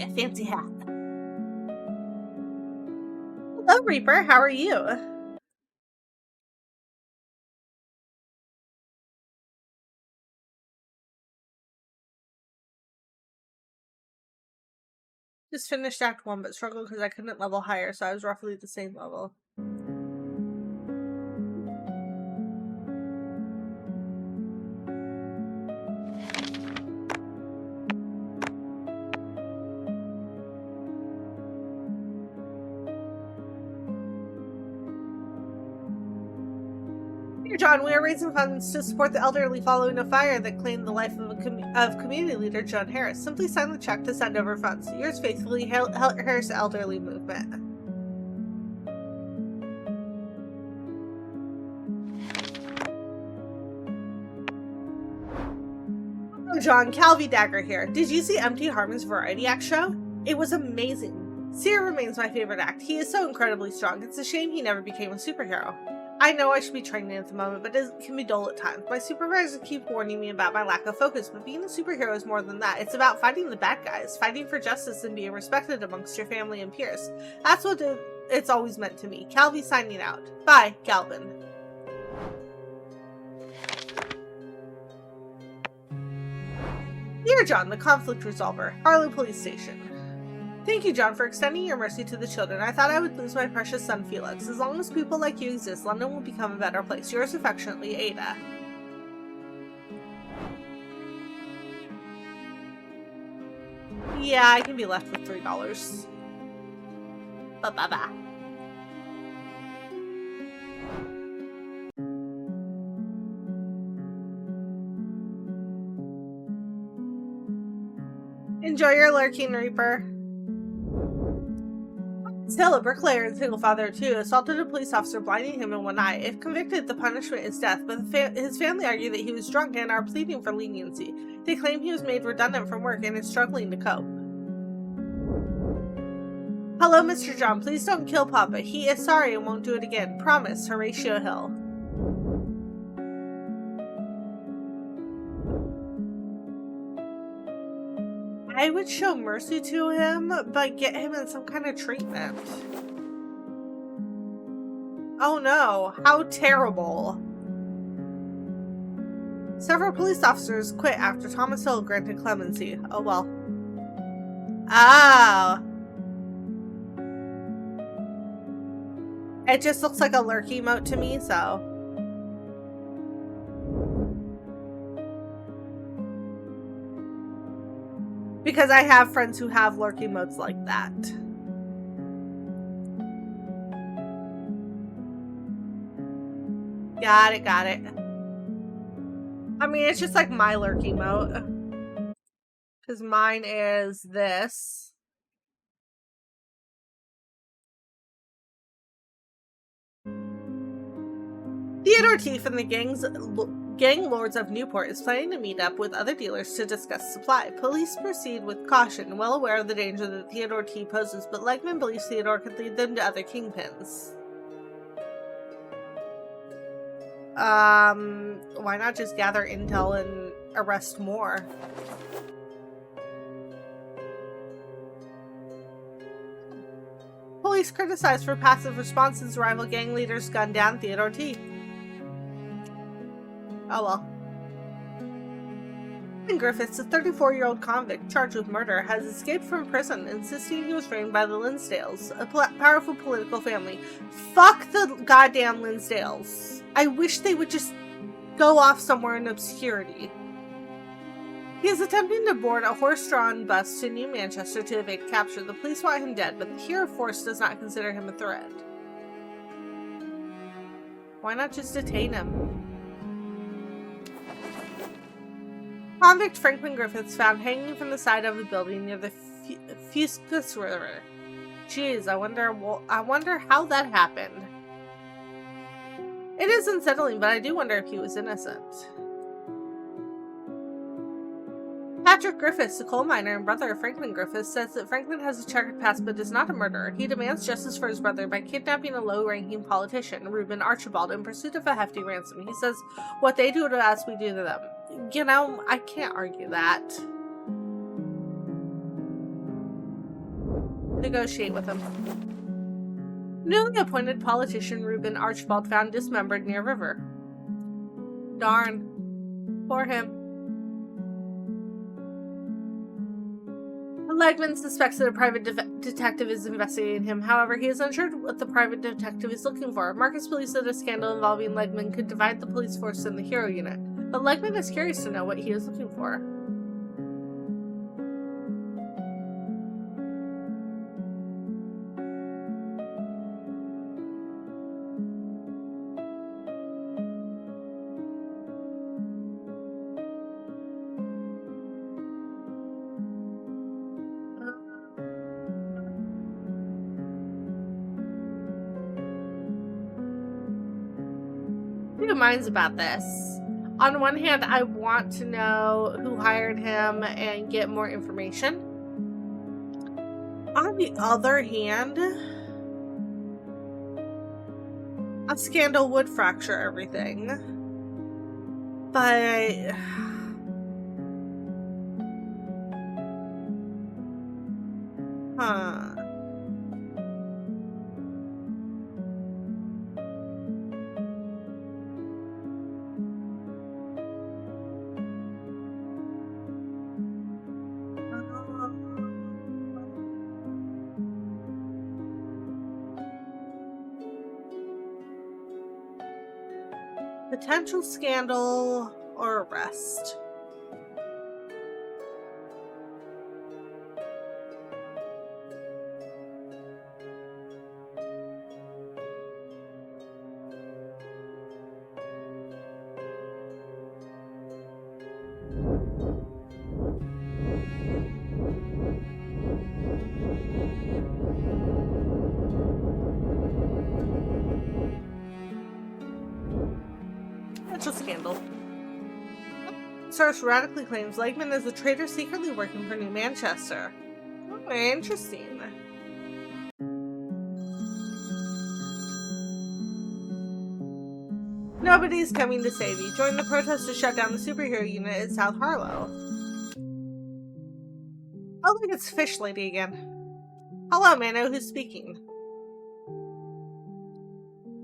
fancy hat. Hello, Reaper. How are you? Just finished Act 1, but struggled because I couldn't level higher, so I was roughly the same level. Dear John, we are raising funds to support the elderly following a fire that claimed the life of community leader John Harris. Simply sign the check to send over funds. Yours faithfully, Harris Elderly Movement. Hello, John. Calvi Dagger here. Did you see M.T. Harmon's Variety Act show? It was amazing. Seer remains my favorite act. He is so incredibly strong. It's a shame he never became a superhero. I know I should be training at the moment, but it can be dull at times. My supervisors keep warning me about my lack of focus, but being a superhero is more than that. It's about fighting the bad guys, fighting for justice, and being respected amongst your family and peers. That's what it's always meant to me. Calvi signing out. Bye, Galvin. Dear John, the conflict resolver, Harlow Police Station. Thank you, John, for extending your mercy to the children. I thought I would lose my precious son, Felix. As long as people like you exist, London will become a better place. Yours affectionately, Ada. Yeah, I can be left with $3. Ba-ba-ba. Enjoy your lurking, Reaper. Still, a bricklayer and single father of two assaulted a police officer, blinding him in one eye. If convicted, the punishment is death, but his family argue that he was drunk and are pleading for leniency. They claim he was made redundant from work and is struggling to cope. Hello, Mr. John. Please don't kill Papa. He is sorry and won't do it again. Promise, Horatio Hill. I would show mercy to him, but get him in some kind of treatment. Oh no, how terrible. Several police officers quit after Thomas Hill granted clemency. Oh well. Oh. It just looks like a lurk emote to me, so. Because I have friends who have lurk emotes like that. Got it, got it. I mean, it's just like my lurk emote. Because mine is this. Theodore Teef and the gang lords of Newport is planning to meet up with other dealers to discuss supply. Police proceed with caution, well aware of the danger that Theodore Teef poses, but Legman believes Theodore could lead them to other kingpins. Why not just gather intel and arrest more? Police criticized for passive responses. Rival gang leaders gunned down Theodore Teef. Oh well. Griffiths, a 34-year-old convict charged with murder, has escaped from prison, insisting he was framed by the Linsdales, a powerful political family. Fuck the goddamn Linsdales. I wish they would just go off somewhere in obscurity. He is attempting to board a horse-drawn bus to New Manchester to evade capture. The police want him dead, but the hero force does not consider him a threat. Why not just detain him? Convict Franklin Griffiths found hanging from the side of a building near the Fuscus River. Jeez, I wonder how that happened. It is unsettling, but I do wonder if he was innocent. Patrick Griffiths, a coal miner and brother of Franklin Griffiths, says that Franklin has a checkered past but is not a murderer. He demands justice for his brother by kidnapping a low-ranking politician, Reuben Archibald, in pursuit of a hefty ransom. He says, "What they do to us, we do to them." You know, I can't argue that. negotiate with him. Newly appointed politician Reuben Archibald found dismembered near river. Darn. Poor him. Legman suspects that a private detective is investigating him. However, he is unsure what the private detective is looking for. Marcus believes that a scandal involving Legman could divide the police force and the hero unit, but Legman is curious to know what he is looking for. Two minds about this. On one hand, I want to know who hired him and get more information. On the other hand, a scandal would fracture everything. But potential scandal or arrest. Scandal. Source radically claims Legman is a traitor secretly working for New Manchester. Oh, interesting. Nobody's coming to save you. Join the protest to shut down the superhero unit at South Harlow. Oh, look, it's Fish Lady again. Hello, Mano, who's speaking?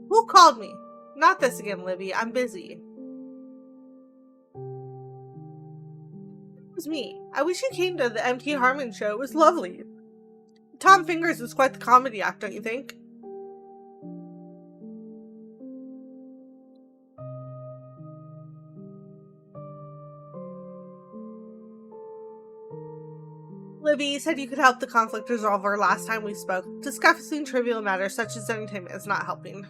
Who called me? Not this again, Libby. I'm busy. It was me. I wish you came to the M.T. Harmon show. It was lovely. Tom Fingers is quite the comedy act, don't you think? Libby said you could help the conflict resolver last time we spoke. Discussing trivial matters such as entertainment is not helping.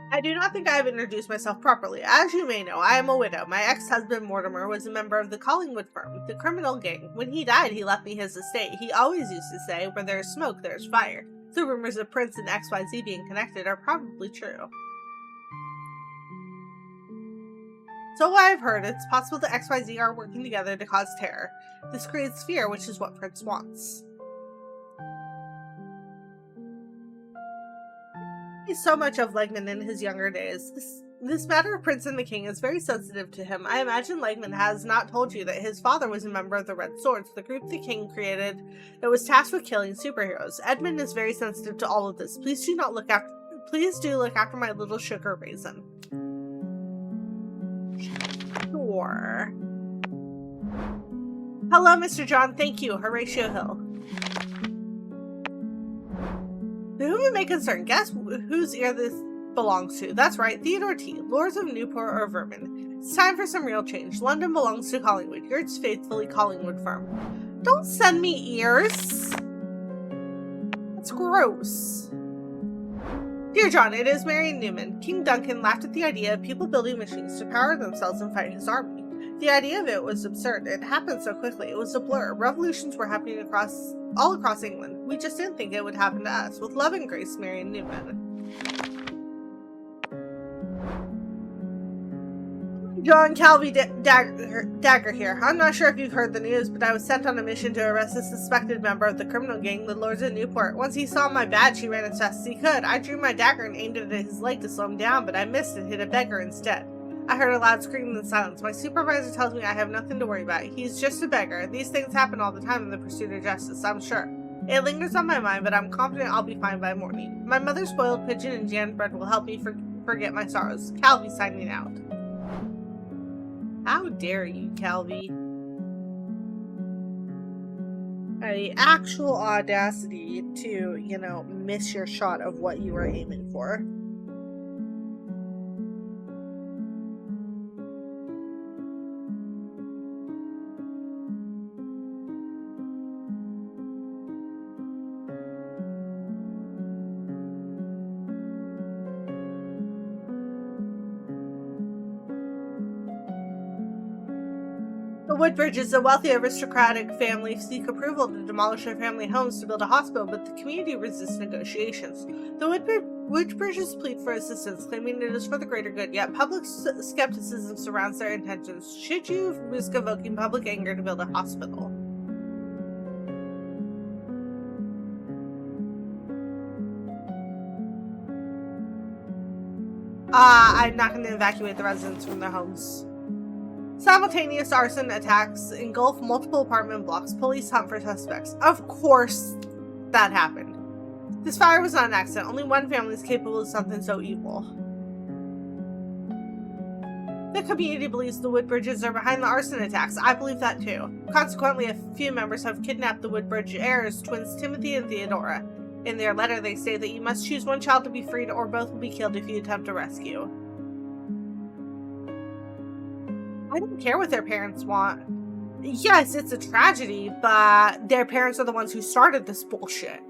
I do not think I have introduced myself properly. As you may know, I am a widow. My ex-husband Mortimer was a member of the Collingwood firm, the criminal gang. When he died, he left me his estate. He always used to say, where there is smoke, there is fire. The rumors of Prince and XYZ being connected are probably true. So what I've heard, it's possible that XYZ are working together to cause terror. This creates fear, which is what Prince wants. So much of Legman in his younger days. This matter of Prince and the King is very sensitive to him. I imagine Legman has not told you that his father was a member of the Red Swords, the group the King created that was tasked with killing superheroes. Edmund is very sensitive to all of this. Please do look after my little sugar raisin. Sure. Hello, Mr. John. Thank you. Horatio Hill. To whom it may concern, guess whose ear this belongs to. That's right, Theodore T., Lords of Newport or Vermin. It's time for some real change. London belongs to Collingwood. Yours faithfully, Collingwood firm. Don't send me ears. That's gross. Dear John, it is Marion Newman. King Duncan laughed at the idea of people building machines to power themselves and fight his army. The idea of it was absurd. It happened so quickly. It was a blur. Revolutions were happening all across England. We just didn't think it would happen to us. With love and grace, Marion Newman. John Calvi Dagger here. I'm not sure if you've heard the news, but I was sent on a mission to arrest a suspected member of the criminal gang, the Lords of Newport. Once he saw my badge, he ran as fast as he could. I drew my dagger and aimed it at his leg to slow him down, but I missed and hit a beggar instead. I heard a loud scream in the silence. My supervisor tells me I have nothing to worry about. He's just a beggar. These things happen all the time in the pursuit of justice, I'm sure. It lingers on my mind, but I'm confident I'll be fine by morning. My mother's boiled pigeon and jam bread will help me forget my sorrows. Calvi signing out. How dare you, Calvi? The actual audacity to, miss your shot of what you were aiming for. The Woodbridges, a wealthy aristocratic family, seek approval to demolish their family homes to build a hospital, but the community resists negotiations. The Woodbridges plead for assistance, claiming it is for the greater good, yet public skepticism surrounds their intentions. Should you risk evoking public anger to build a hospital? I'm not going to evacuate the residents from their homes. Simultaneous arson attacks engulf multiple apartment blocks. Police hunt for suspects. Of course that happened. This fire was not an accident. Only one family is capable of something so evil. The community believes the Woodbridges are behind the arson attacks. I believe that too. Consequently, a few members have kidnapped the Woodbridge heirs, twins Timothy and Theodora. In their letter, they say that you must choose one child to be freed or both will be killed if you attempt a rescue. I don't care what their parents want. Yes, it's a tragedy, but their parents are the ones who started this bullshit.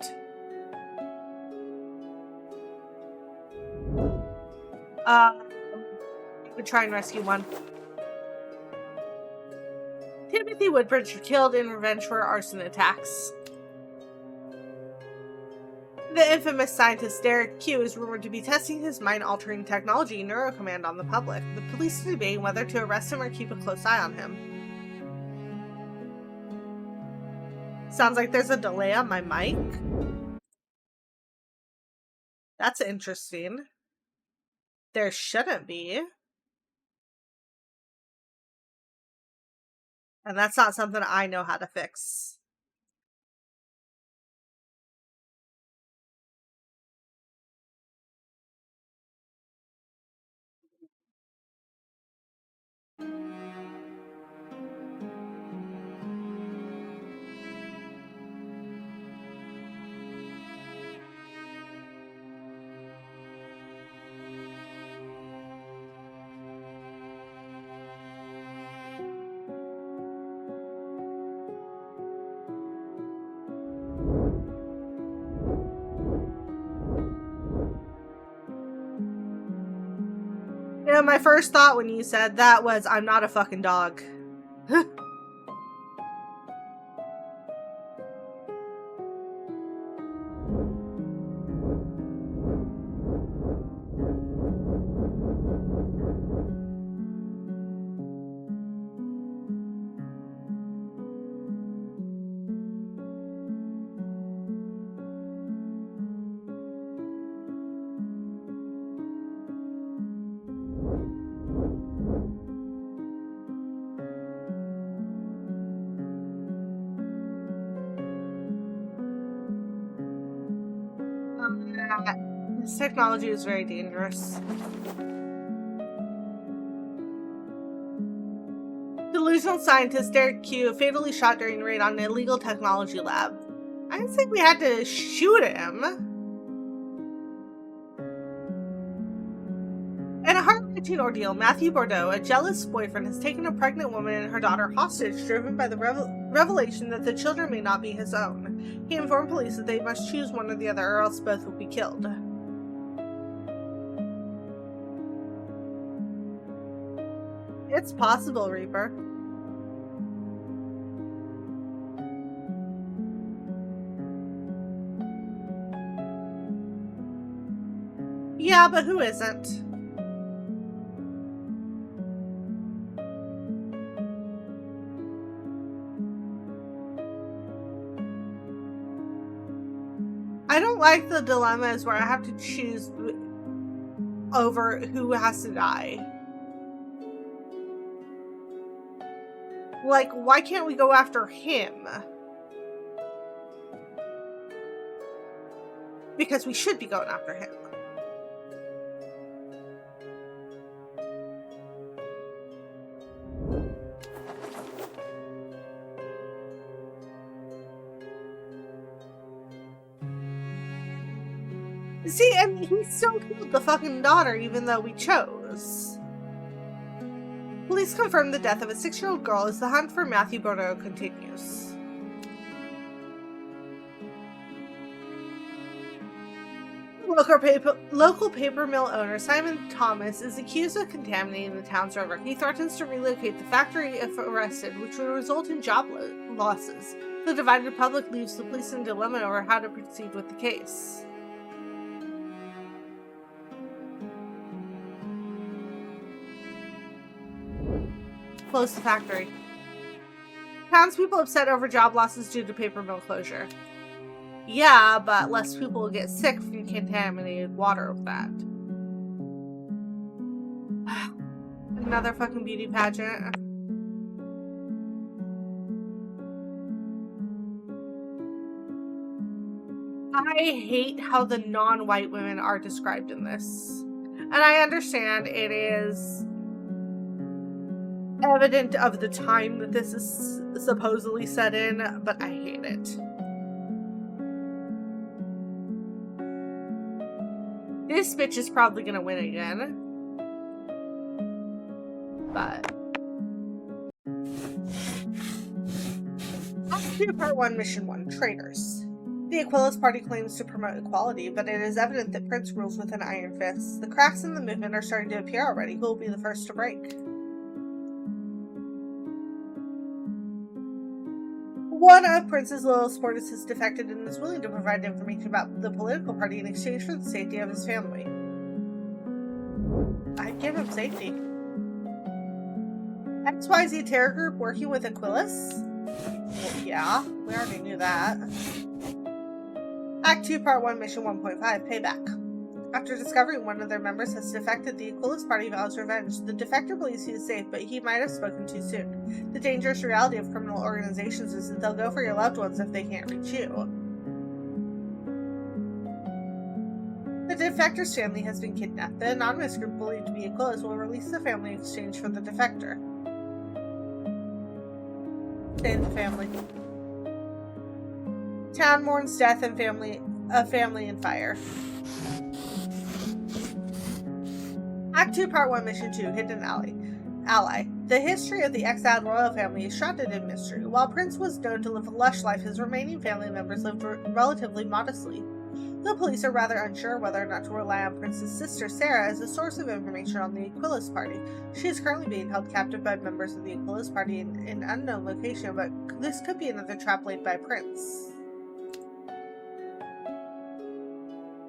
I would try and rescue one. Timothy Woodbridge killed in revenge for arson attacks. The infamous scientist Derek Q is rumored to be testing his mind-altering technology, Neurocommand, on the public. The police are debating whether to arrest him or keep a close eye on him. Sounds like there's a delay on my mic. That's interesting. There shouldn't be. And that's not something I know how to fix. Yeah, my first thought when you said that was, I'm not a fucking dog. This technology is very dangerous. Delusional scientist Derek Q fatally shot during a raid on an illegal technology lab. I didn't think we had to shoot him. In a heart-wrenching ordeal, Matthew Bordeaux, a jealous boyfriend, has taken a pregnant woman and her daughter hostage, driven by the revelation that the children may not be his own. He informed police that they must choose one or the other or else both will be killed. It's possible, Reaper. Yeah, but who isn't? I don't like the dilemmas where I have to choose over who has to die. Like, why can't we go after him? Because we should be going after him. See, I mean, he still killed the fucking daughter, even though we chose. Police confirm the death of a 6-year-old girl as the hunt for Matthew Bordeaux continues. Local paper mill owner Simon Thomas is accused of contaminating the town's river. He threatens to relocate the factory if arrested, which would result in job losses. The divided public leaves the police in a dilemma over how to proceed with the case. Close the factory. Townspeople upset over job losses due to paper mill closure. Yeah, but less people will get sick from contaminated water with that. Another fucking beauty pageant. I hate how the non-white women are described in this. And I understand it is evident of the time that this is supposedly set in, but I hate it. This bitch is probably gonna win again. But Act 2, Part 1, Mission 1, Traitors. The Aquilus Party claims to promote equality, but it is evident that Prince rules with an iron fist. The cracks in the movement are starting to appear already. Who will be the first to break? One of Prince's loyal supporters has defected and is willing to provide information about the political party in exchange for the safety of his family. I'd give him safety. XYZ Terror Group working with Aquilus? Well, yeah, we already knew that. Act 2, Part 1, Mission 1.5, Payback. After discovering one of their members has defected, the Aquilus Party vows revenge. The defector believes he is safe, but he might have spoken too soon. The dangerous reality of criminal organizations is that they'll go for your loved ones if they can't reach you. The defector's family has been kidnapped. The anonymous group believed to be Aquilus will release the family in exchange for the defector. Save the family. Town mourns death and a family in fire. Act 2, Part 1, Mission 2, Hidden Ally. The history of the exiled royal family is shrouded in mystery. While Prince was known to live a lush life, his remaining family members lived relatively modestly. The police are rather unsure whether or not to rely on Prince's sister Sarah as a source of information on the Aquilus Party. She is currently being held captive by members of the Aquilus Party in an unknown location, but this could be another trap laid by Prince.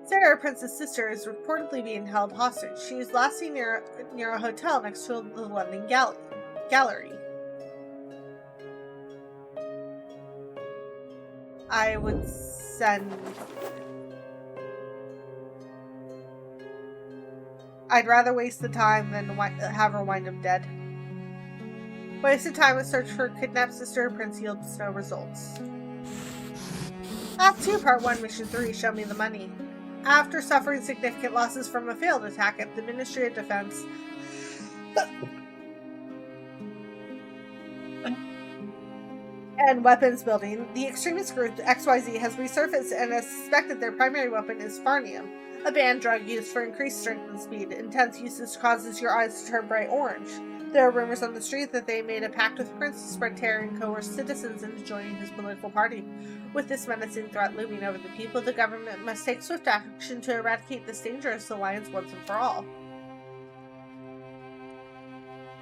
Sarah, Prince's sister, is reportedly being held hostage. She is last seen near a hotel next to the London Gallery. I would send... I'd rather waste the time than have her wind up dead. Wasted time with search for kidnapped sister. Prince yields no results. Act 2, Part 1, Mission 3, Show Me the Money. After suffering significant losses from a failed attack at the Ministry of Defense and weapons building, the extremist group XYZ has resurfaced and has suspected their primary weapon is Farnium, a banned drug used for increased strength and speed. Intense usage causes your eyes to turn bright orange. There are rumors on the street that they made a pact with Prince to spread terror and coerce citizens into joining his political party. With this menacing threat looming over the people, the government must take swift action to eradicate this dangerous alliance once and for all.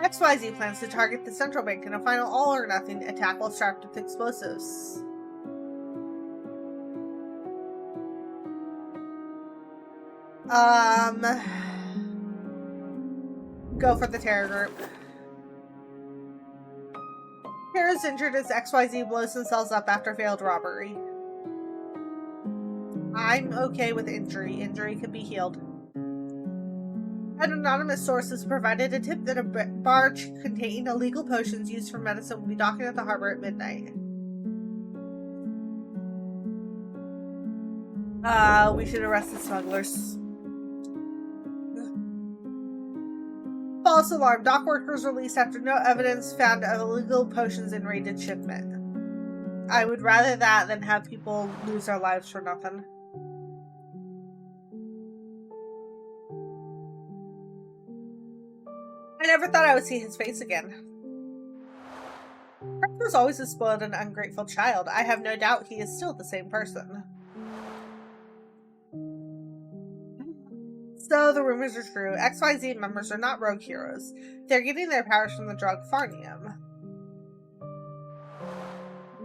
XYZ plans to target the central bank in a final all-or-nothing attack while strapped with explosives. Go for the terror group. Kara is injured as XYZ blows themselves up after failed robbery. I'm okay with injury. Injury can be healed. An anonymous source has provided a tip that a barge containing illegal potions used for medicine will be docking at the harbor at midnight. We should arrest the smugglers. False alarm. Dock workers released after no evidence found of illegal potions in raided shipment. I would rather that than have people lose their lives for nothing. I never thought I would see his face again. Frank was always a spoiled and ungrateful child. I have no doubt he is still the same person. So the rumors are true. XYZ members are not rogue heroes. They're getting their powers from the drug Farnium.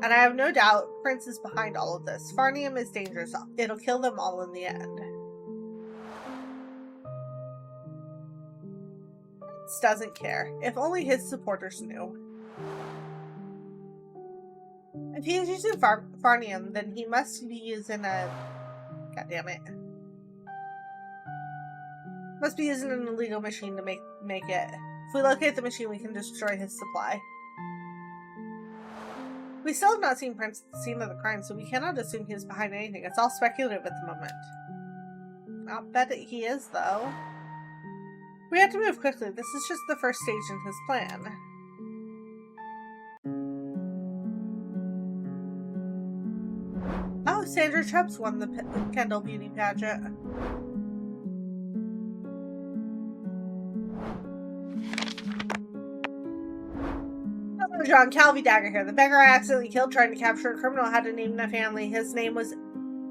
And I have no doubt Prince is behind all of this. Farnium is dangerous. It'll kill them all in the end. Prince doesn't care. If only his supporters knew. If he is using Farnium, then he must be using a... God damn it. Must be using an illegal machine to make it. If we locate the machine, we can destroy his supply. We still have not seen Prince at the scene of the crime, so we cannot assume he is behind anything. It's all speculative at the moment. I'll bet that he is, though. We have to move quickly. This is just the first stage in his plan. Oh, Sandra Chubbs won the Kendall Beauty pageant. Hello, John. Calvi Dagger here. The beggar I accidentally killed trying to capture a criminal had a name and a family. His name was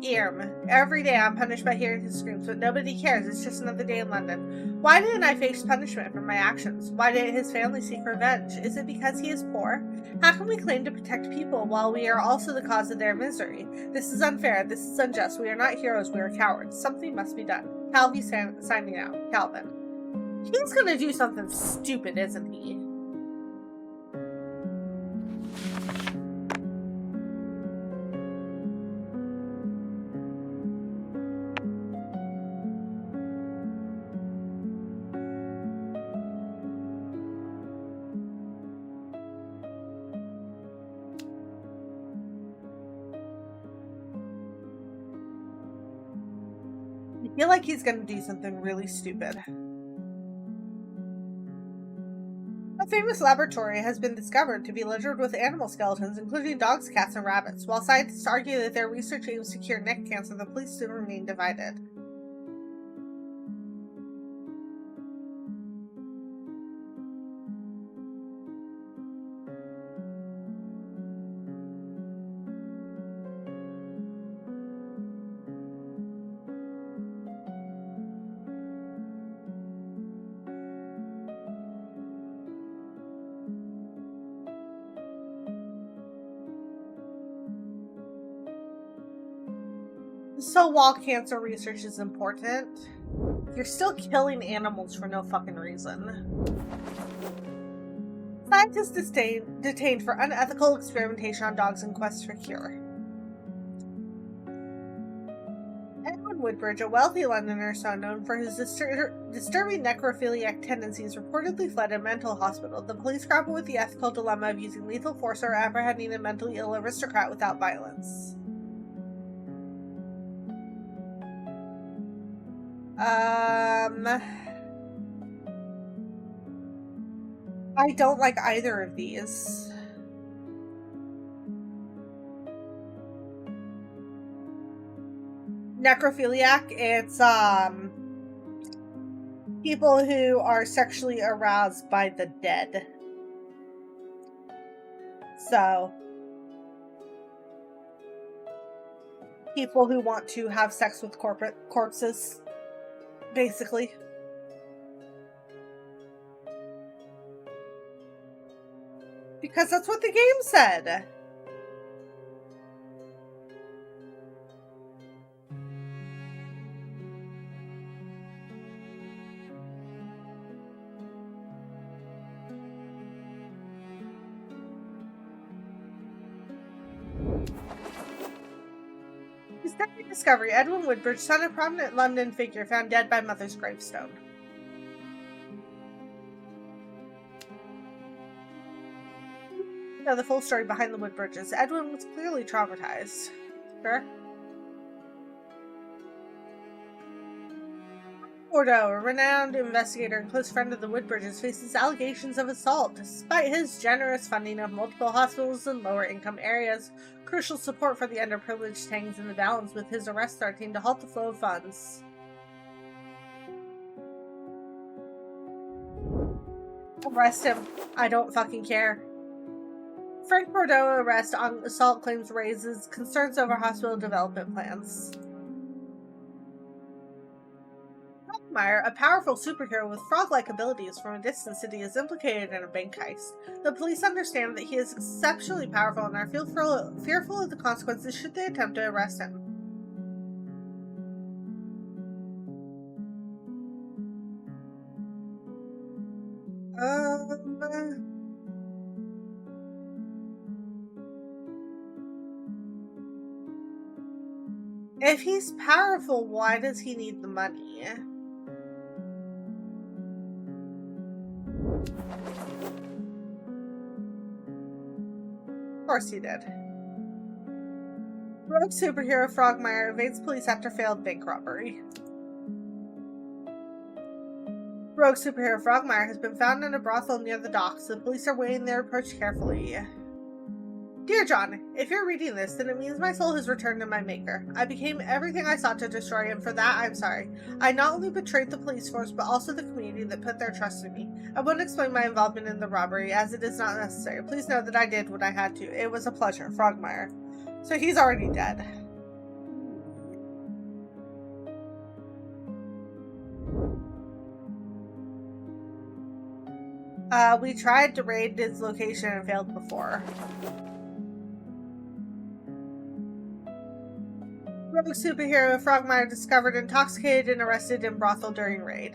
Irm. Every day I'm punished by hearing his screams, but nobody cares. It's just another day in London. Why didn't I face punishment for my actions? Why didn't his family seek revenge? Is it because he is poor? How can we claim to protect people while we are also the cause of their misery? This is unfair. This is unjust. We are not heroes. We are cowards. Something must be done. Calvi signing out. Calvin. He's gonna do something stupid, isn't he? I feel like he's gonna do something really stupid. A famous laboratory has been discovered to be littered with animal skeletons, including dogs, cats, and rabbits. While scientists argue that their research aims to cure neck cancer, the police still remain divided. So while cancer research is important, you're still killing animals for no fucking reason. Scientists detained for unethical experimentation on dogs in quest for cure. Edwin Woodbridge, a wealthy Londoner son known for his disturbing necrophiliac tendencies, reportedly fled a mental hospital. The police grapple with the ethical dilemma of using lethal force or apprehending a mentally ill aristocrat without violence. I don't like either of these. Necrophiliac, it's people who are sexually aroused by the dead. So people who want to have sex with corpses, basically. Because that's what the game said. Shocking discovery. Edwin Woodbridge, son of prominent London figure, found dead by mother's gravestone. Now the full story behind the Woodbridges. Edwin was clearly traumatized. Sure. Bordeaux, a renowned investigator and close friend of the Woodbridges, faces allegations of assault. Despite his generous funding of multiple hospitals in lower-income areas, crucial support for the underprivileged hangs in the balance, with his arrest starting to halt the flow of funds. Arrest him. I don't fucking care. Frank Bordeaux arrest on assault claims raises concerns over hospital development plans. Frogmire, a powerful superhero with frog-like abilities from a distant city, is implicated in a bank heist. The police understand that he is exceptionally powerful and are fearful of the consequences should they attempt to arrest him. If he's powerful, why does he need the money? Of course he did. Rogue superhero Frogmire evades police after failed bank robbery. Rogue superhero Frogmire has been found in a brothel near the docks. The police are weighing their approach carefully. Dear John, if you're reading this, then it means my soul has returned to my maker. I became everything I sought to destroy, and for that I'm sorry. I not only betrayed the police force, but also the community that put their trust in me. I won't explain my involvement in the robbery, as it is not necessary. Please know that I did what I had to. It was a pleasure, Frogmire. So he's already dead. We tried to raid his location and failed before. Rogue superhero Frogmire discovered intoxicated and arrested in brothel during raid.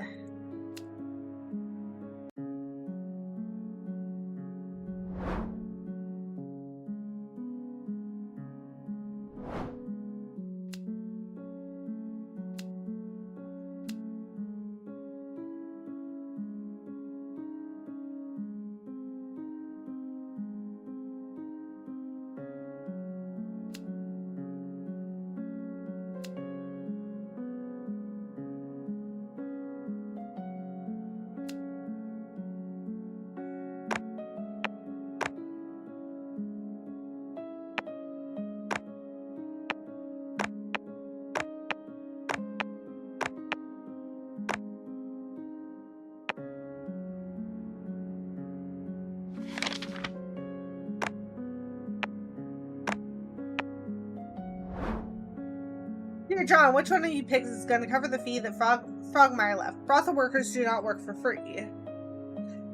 Dear John, which one of you pigs is going to cover the fee that Frogmire left? Brothel workers do not work for free.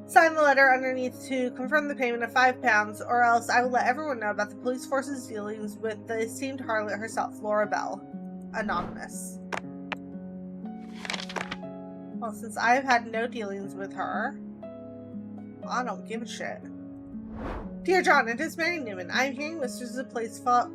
Sign the letter underneath to confirm the payment of £5, or else I will let everyone know about the police force's dealings with the esteemed harlot herself, Laura Bell. Anonymous. Well, since I have had no dealings with her, I don't give a shit. Dear John, it is Mary Newman. I am hearing whispers of a place far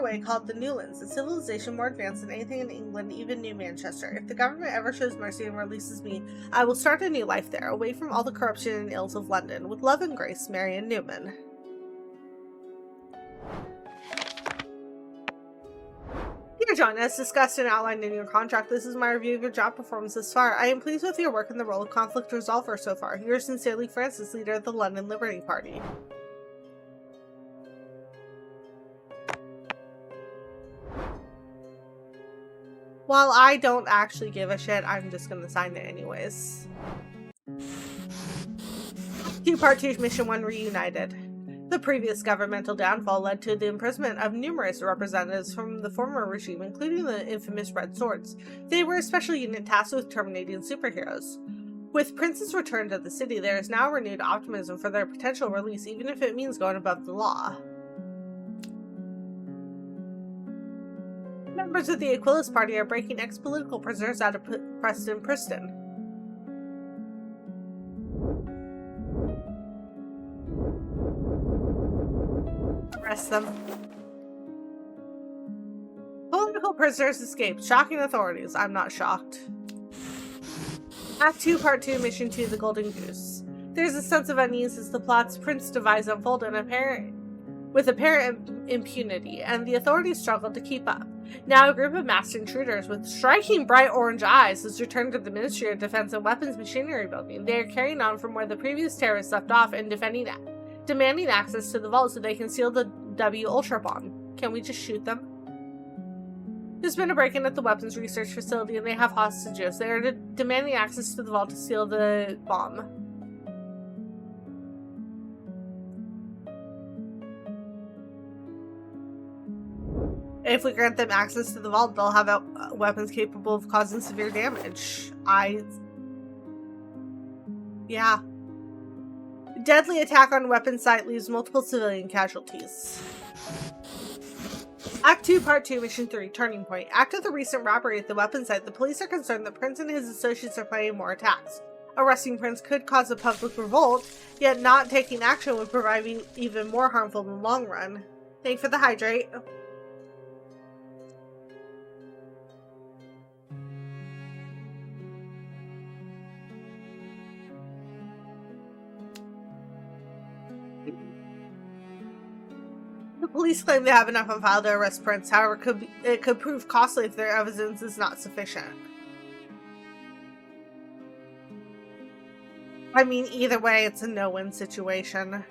away called the Newlands, a civilization more advanced than anything in England, even New Manchester. If the government ever shows mercy and releases me, I will start a new life there, away from all the corruption and ills of London. With love and grace, Marion Newman. Dear John, as discussed and outlined in your contract, this is my review of your job performance thus far. I am pleased with your work in the role of conflict resolver so far. Yours sincerely, Francis, leader of the London Liberty Party. While I don't actually give a shit, I'm just gonna sign it anyways. Part 2 Mission 1 reunited. The previous governmental downfall led to the imprisonment of numerous representatives from the former regime, including the infamous Red Swords. They were a special unit tasked with terminating superheroes. With Prince's return to the city, there is now renewed optimism for their potential release, even if it means going above the law. Members of the Aquilus Party are breaking ex-political prisoners out of Preston Priston. Arrest them. Pulling prisoners escaped, shocking authorities. I'm not shocked. Act 2, Part 2, Mission 2, The Golden Goose. There's a sense of unease as the plot's Prince device unfold with apparent impunity, and the authorities struggle to keep up. Now a group of masked intruders with striking bright orange eyes has returned to the Ministry of Defense and Weapons Machinery building. They are carrying on from where the previous terrorists left off and demanding access to the vault so they can seal the W Ultra bomb. Can we just shoot them? There's been a break-in at the weapons research facility and they have hostages. They are demanding access to the vault to seal the bomb. If we grant them access to the vault, they'll have weapons capable of causing severe damage. Yeah. Deadly attack on weapons site leaves multiple civilian casualties. Act 2, Part 2, Mission 3, Turning Point. After the recent robbery at the weapons site, the police are concerned that Prince and his associates are planning more attacks. Arresting Prince could cause a public revolt, yet not taking action would provide even more harmful in the long run. Thank you for the hydrate. The police claim they have enough on file to arrest Prince, however it could prove costly if their evidence is not sufficient. I mean, either way, it's a no-win situation.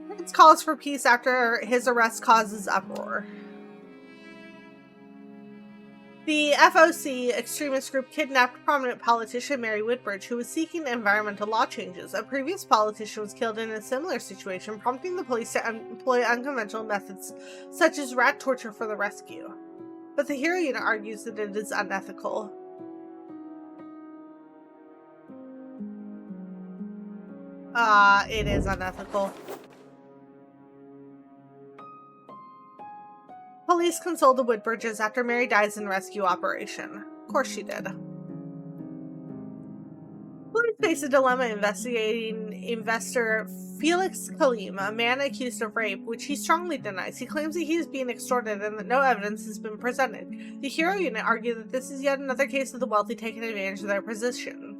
Prince calls for peace after his arrest causes uproar. The FOC extremist group kidnapped prominent politician Mary Woodbridge, who was seeking environmental law changes. A previous politician was killed in a similar situation, prompting the police to employ unconventional methods such as rat torture for the rescue. But the Hero Unit argues that it is unethical. It is unethical. Police console the Woodbridges after Mary dies in rescue operation. Of course she did. Police face a dilemma investigating investor Felix Kalim, a man accused of rape, which he strongly denies. He claims that he is being extorted and that no evidence has been presented. The Hero Unit argue that this is yet another case of the wealthy taking advantage of their position.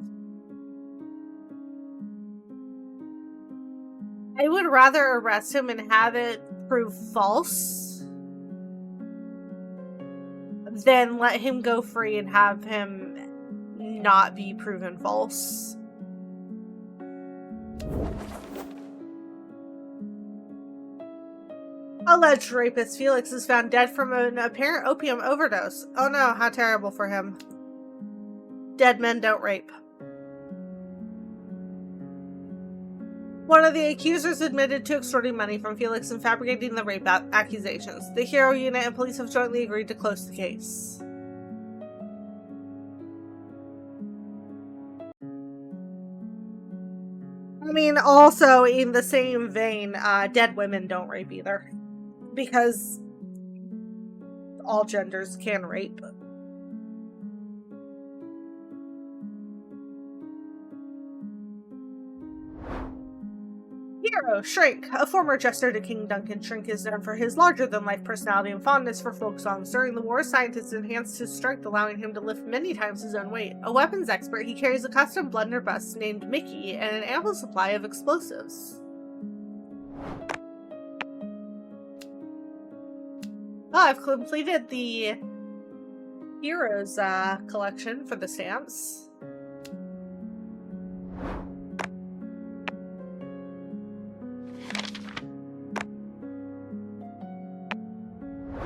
I would rather arrest him and have it prove false than let him go free and have him not be proven false. Alleged rapist Felix is found dead from an apparent opium overdose. Oh no, how terrible for him. Dead men don't rape. One of the accusers admitted to extorting money from Felix and fabricating the rape accusations. The Hero Unit and police have jointly agreed to close the case. I mean, also in the same vein, dead women don't rape either. Because all genders can rape. Hero, Shrink. A former jester to King Duncan, Shrink is known for his larger-than-life personality and fondness for folk songs. During the war, scientists enhanced his strength, allowing him to lift many times his own weight. A weapons expert, he carries a custom blunderbuss named Mickey and an ample supply of explosives. Oh, I've completed the Heroes collection for the stamps.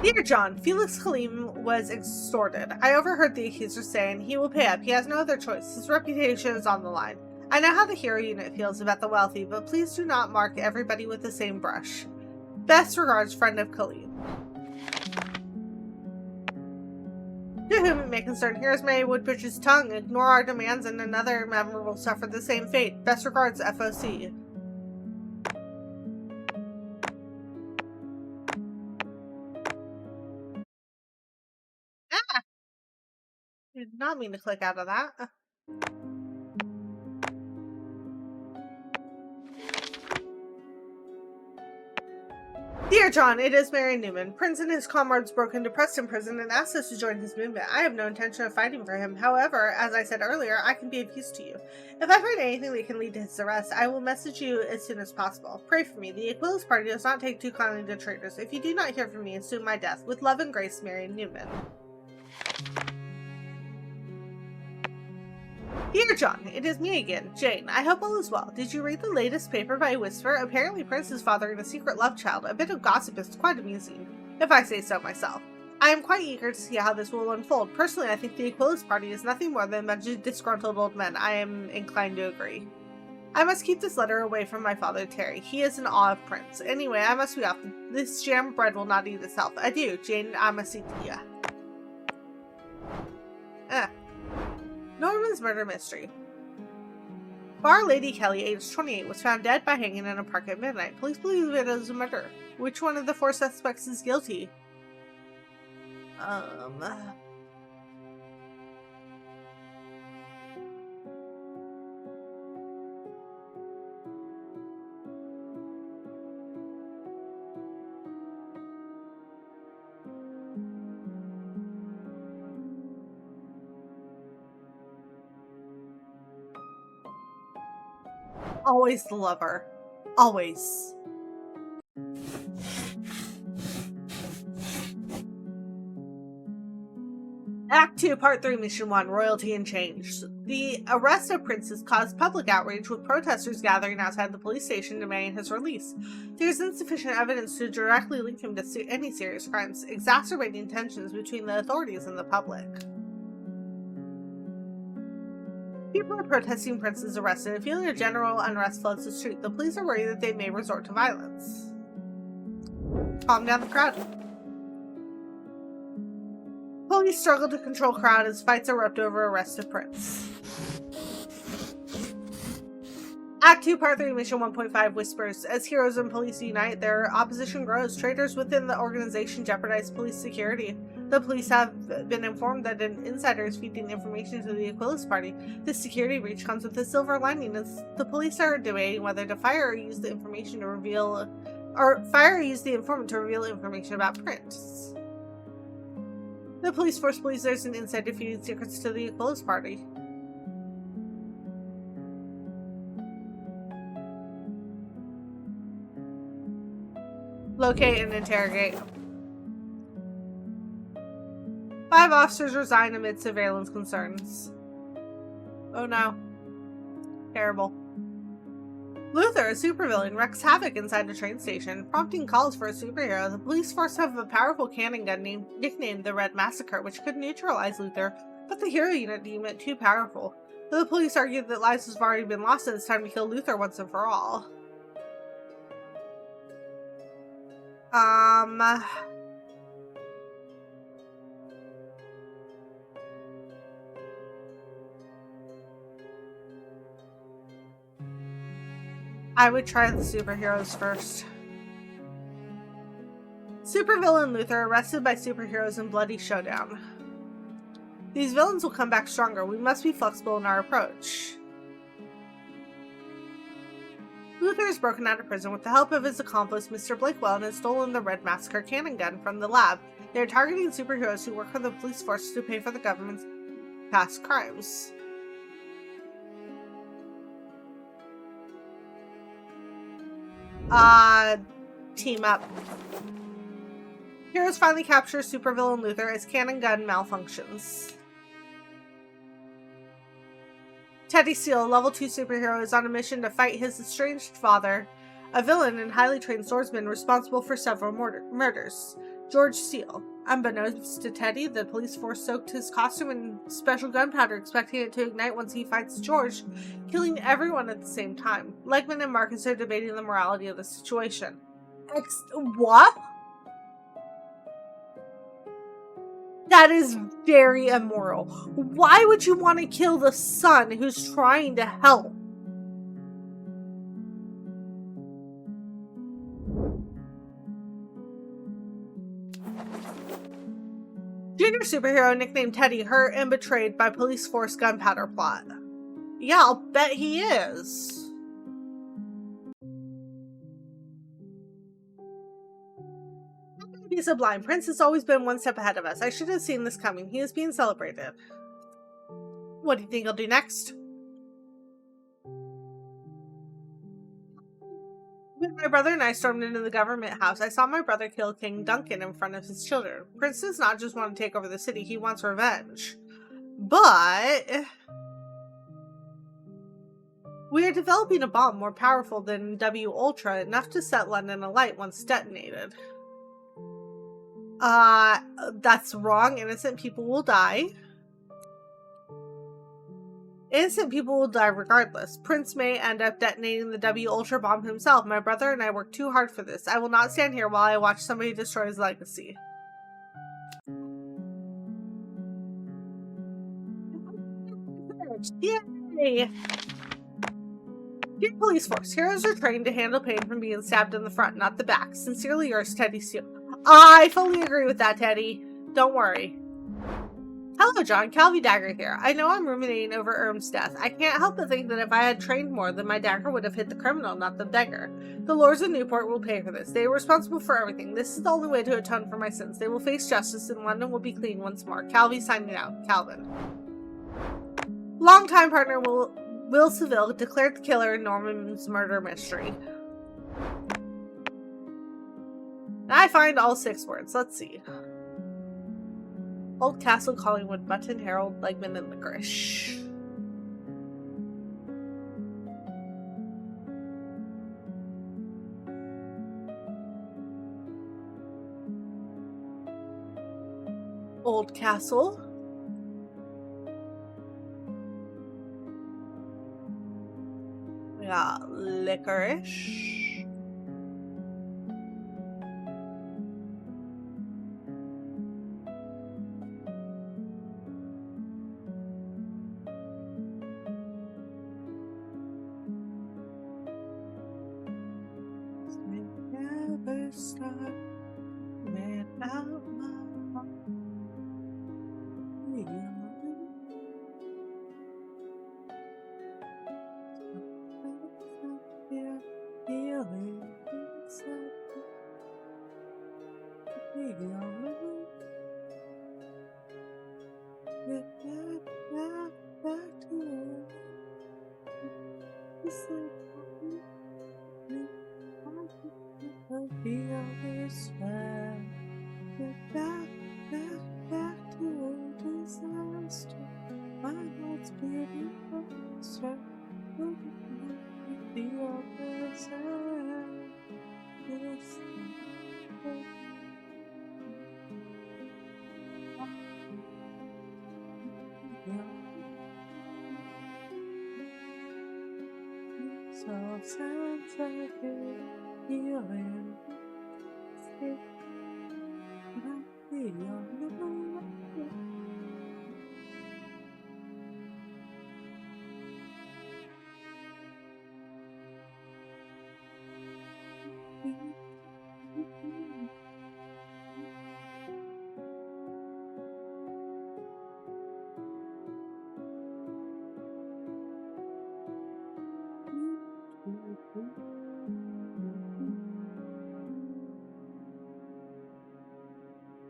Dear John, Felix Kalim was extorted. I overheard the accuser saying he will pay up. He has no other choice. His reputation is on the line. I know how the Hero Unit feels about the wealthy, but please do not mark everybody with the same brush. Best regards, friend of Kalim. To whom it may concern, here's Mary Woodbridge's tongue. Ignore our demands and another member will suffer the same fate. Best regards, FOC. I did not mean to click out of that. Dear John, it is Marion Newman. Prince and his comrades broke into Preston Prison and asked us to join his movement. I have no intention of fighting for him. However, as I said earlier, I can be of use to you. If I find anything that can lead to his arrest, I will message you as soon as possible. Pray for me. The Aquilus Party does not take too kindly to traitors. If you do not hear from me, assume my death. With love and grace, Marion Newman. Dear John, it is me again, Jane. I hope all is well. Did you read the latest paper by Whisper? Apparently Prince is fathering a secret love child. A bit of gossip is quite amusing, if I say so myself. I am quite eager to see how this will unfold. Personally, I think the Aquilus Party is nothing more than a bunch of disgruntled old men. I am inclined to agree. I must keep this letter away from my father, Terry. He is in awe of Prince. Anyway, I must be off. This jam bread will not eat itself. Adieu, Jane Amasitia. Norman's murder mystery. Bar Lady Kelly, aged 28, was found dead by hanging in a park at midnight. Police believe it is a murder. Which one of the 4 suspects is guilty? Always the lover. Always. Act 2, Part 3, Mission 1, Royalty and Change. The arrest of Prince has caused public outrage, with protesters gathering outside the police station demanding his release. There is insufficient evidence to directly link him to any serious crimes, exacerbating tensions between the authorities and the public. People are protesting Prince's arrest, and a feeling of general unrest floods the street. The police are worried that they may resort to violence. Calm down the crowd. Police struggle to control crowd as fights erupt over arrest of Prince. Act 2, Part 3, Mission 1.5, Whispers. As heroes and police unite, their opposition grows. Traitors within the organization jeopardize police security. The police have been informed that an insider is feeding information to the Aquilus Party. This security breach comes with a silver lining, as the police are debating whether to fire or use the information to reveal, fire or use the informant to reveal information about Prince. The police force believes there's an insider feeding secrets to the Aquilus Party. Locate and interrogate. 5 officers resign amid surveillance concerns. Oh no. Terrible. Luther, a supervillain, wreaks havoc inside the train station, prompting calls for a superhero. The police force have a powerful cannon gun nicknamed the Red Massacre, which could neutralize Luther, but the hero unit deem it too powerful. The police argue that lives have already been lost and it's time to kill Luther once and for all. I would try the superheroes first. Supervillain Luther arrested by superheroes in bloody showdown. These villains will come back stronger. We must be flexible in our approach. Luther has broken out of prison with the help of his accomplice, Mr. Blakewell, and has stolen the Red Massacre cannon gun from the lab. They are targeting superheroes who work for the police force to pay for the government's past crimes. Team up. Heroes finally capture supervillain Luther as cannon gun malfunctions. Teddy Steele, a level 2 superhero, is on a mission to fight his estranged father, a villain and highly trained swordsman responsible for several murders. George Steele. Unbeknownst to Teddy, the police force soaked his costume in special gunpowder, expecting it to ignite once he fights George, killing everyone at the same time. Legman and Marcus are debating the morality of the situation. What? That is very immoral. Why would you want to kill the son who's trying to help? Junior superhero nicknamed Teddy hurt and betrayed by police force gunpowder plot. Yeah, I'll bet he is. He's sublime. Prince has always been one step ahead of us. I should have seen this coming. He is being celebrated. What do you think he'll do next? When my brother and I stormed into the government house, I saw my brother kill King Duncan in front of his children. Prince does not just want to take over the city, he wants revenge. But we are developing a bomb more powerful than W Ultra, enough to set London alight once detonated. That's wrong. Innocent people will die. Innocent people will die regardless. Prince may end up detonating the W Ultra bomb himself. My brother and I worked too hard for this. I will not stand here while I watch somebody destroy his legacy. Yay! Dear police force, heroes are trained to handle pain from being stabbed in the front, not the back. Sincerely yours, Teddy Steele. I fully agree with that, Teddy. Don't worry. Hello, John. Calvi Dagger here. I know I'm ruminating over Erm's death. I can't help but think that if I had trained more, then my dagger would have hit the criminal, not the beggar. The lords of Newport will pay for this. They are responsible for everything. This is the only way to atone for my sins. They will face justice, and London will be clean once more. Calvi signing out. Calvin. Longtime partner Will Seville declared the killer in Norman's murder mystery. I find all 6 words. Let's see. Old Castle, Collingwood, Button, Harold, Legman, and Licorice. Old Castle. We got Licorice.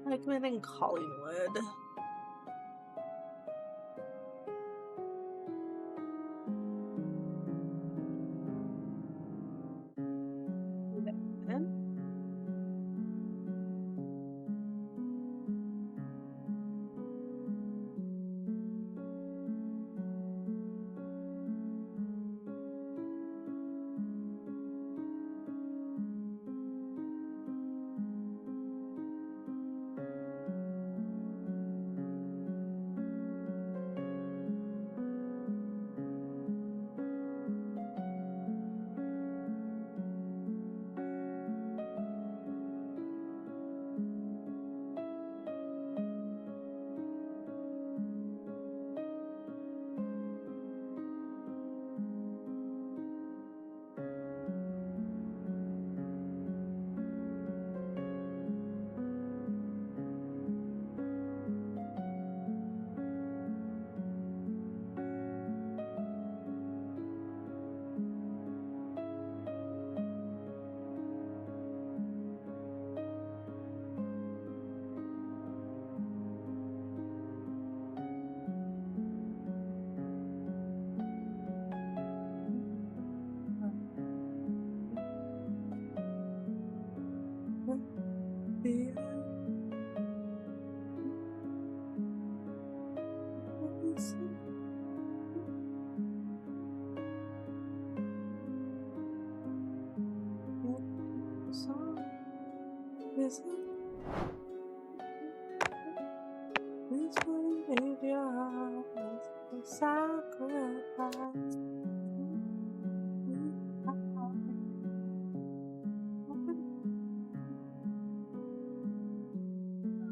Legman and Collingwood.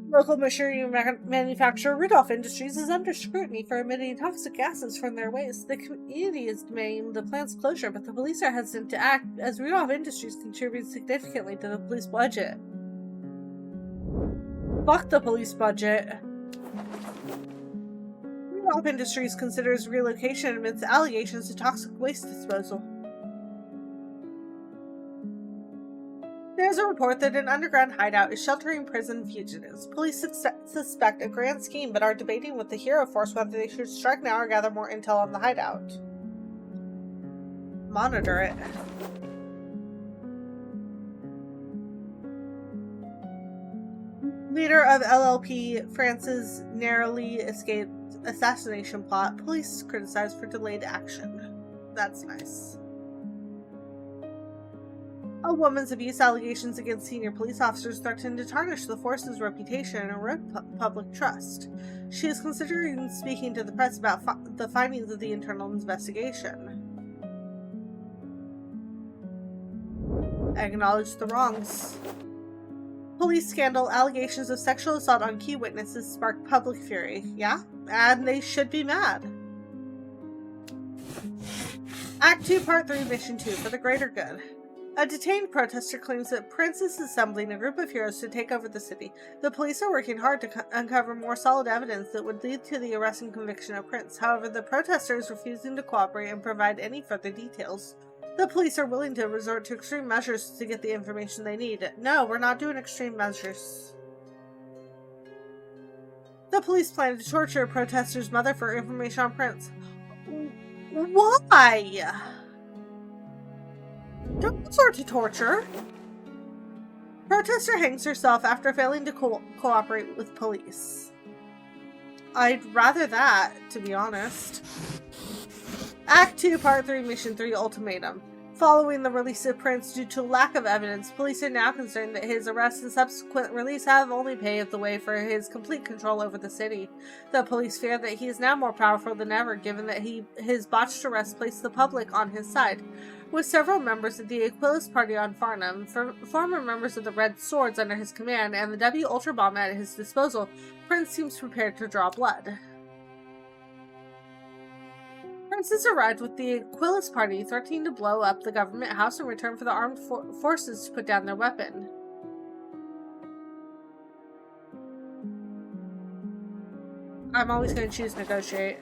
Local machinery manufacturer Rudolph Industries is under scrutiny for emitting toxic gases from their waste. The community is demanding the plant's closure, but the police are hesitant to act as Rudolph Industries contributes significantly to the police budget. Fuck the police budget. Rudolph Industries considers relocation amidst allegations of toxic waste disposal. There's a report that an underground hideout is sheltering prison fugitives. Police suspect a grand scheme, but are debating with the Hero Force whether they should strike now or gather more intel on the hideout. Monitor it. Leader of LLP, France's narrowly escaped assassination plot. Police criticized for delayed action. That's nice. A woman's abuse allegations against senior police officers threaten to tarnish the force's reputation and erode public trust. She is considering speaking to the press about the findings of the internal investigation. Acknowledge the wrongs. Police scandal allegations of sexual assault on key witnesses sparked public fury. Yeah, and they should be mad. Act 2, Part 3, Mission 2, for the greater good. A detained protester claims that Prince is assembling a group of heroes to take over the city. The police are working hard to uncover more solid evidence that would lead to the arrest and conviction of Prince. However, the protester is refusing to cooperate and provide any further details. The police are willing to resort to extreme measures to get the information they need. No, we're not doing extreme measures. The police plan to torture a protester's mother for information on Prince. Why? Don't resort to torture. Protester hangs herself after failing to cooperate with police. I'd rather that, to be honest. Act 2, Part 3, Mission 3, Ultimatum. Following the release of Prince due to lack of evidence, police are now concerned that his arrest and subsequent release have only paved the way for his complete control over the city. The police fear that he is now more powerful than ever, given that his botched arrest placed the public on his side. With several members of the Aquilus Party on Farnham, former members of the Red Swords under his command, and the W Ultra Bomb at his disposal, Prince seems prepared to draw blood. Prince has arrived with the Aquilus Party, threatening to blow up the government house in return for the armed forces to put down their weapon. I'm always going to choose negotiate.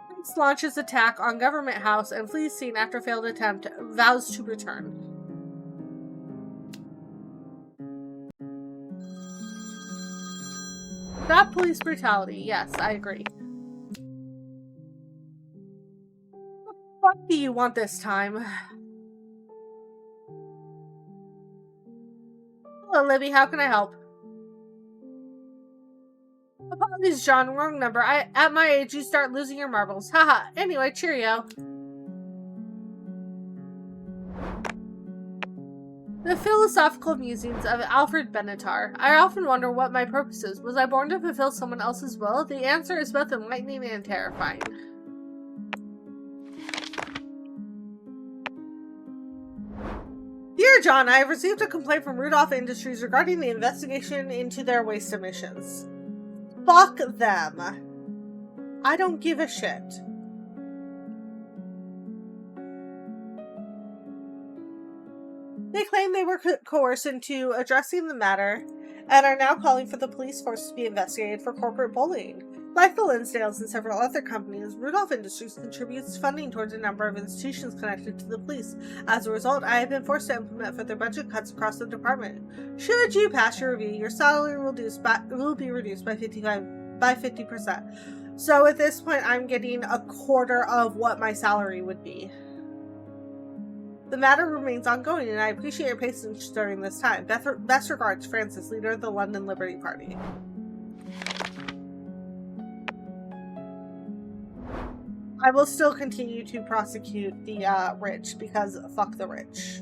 Prince launches attack on government house and flees scene after failed attempt, vows to return. Stop police brutality. Yes, I agree. What do you want this time? Hello, Libby. How can I help? Apologies, John. Wrong number. At my age, you start losing your marbles. Haha. Anyway, cheerio. The Philosophical Musings of Alfred Benatar. I often wonder what my purpose is. Was I born to fulfill someone else's will? The answer is both enlightening and terrifying. Dear John, I have received a complaint from Rudolph Industries regarding the investigation into their waste emissions. Fuck them. I don't give a shit. They claim they were coerced into addressing the matter and are now calling for the police force to be investigated for corporate bullying. Like the Linsdales and several other companies, Rudolph Industries contributes funding towards a number of institutions connected to the police. As a result, I have been forced to implement further budget cuts across the department. Should you pass your review, your salary will be reduced by 50%. So at this point, I'm getting a quarter of what my salary would be. The matter remains ongoing, and I appreciate your patience during this time. Best regards, Francis, leader of the London Liberty Party. I will still continue to prosecute the rich, because fuck the rich.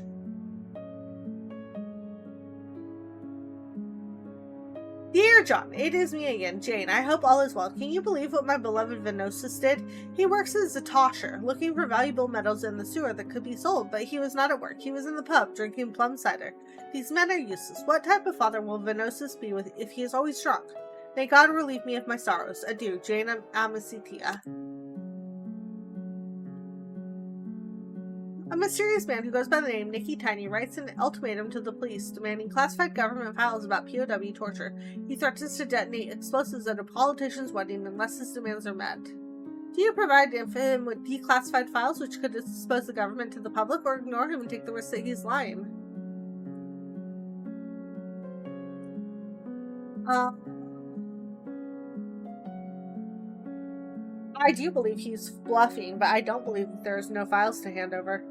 Dear John, it is me again, Jane. I hope all is well. Can you believe what my beloved Venosus did? He works as a tosher, looking for valuable metals in the sewer that could be sold, but he was not at work. He was in the pub, drinking plum cider. These men are useless. What type of father will Venosus be with if he is always drunk? May God relieve me of my sorrows. Adieu, Jane Amicitia. A mysterious man who goes by the name Nicky Tiny writes an ultimatum to the police demanding classified government files about POW torture. He threatens to detonate explosives at a politician's wedding unless his demands are met. Do you provide him with declassified files which could expose the government to the public, or ignore him and take the risk that he's lying? I do believe he's bluffing, but I don't believe that there's no files to hand over.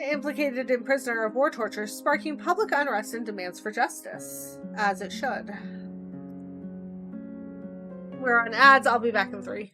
Implicated in prisoner of war torture, sparking public unrest and demands for justice. As it should. We're on ads. I'll be back in 3.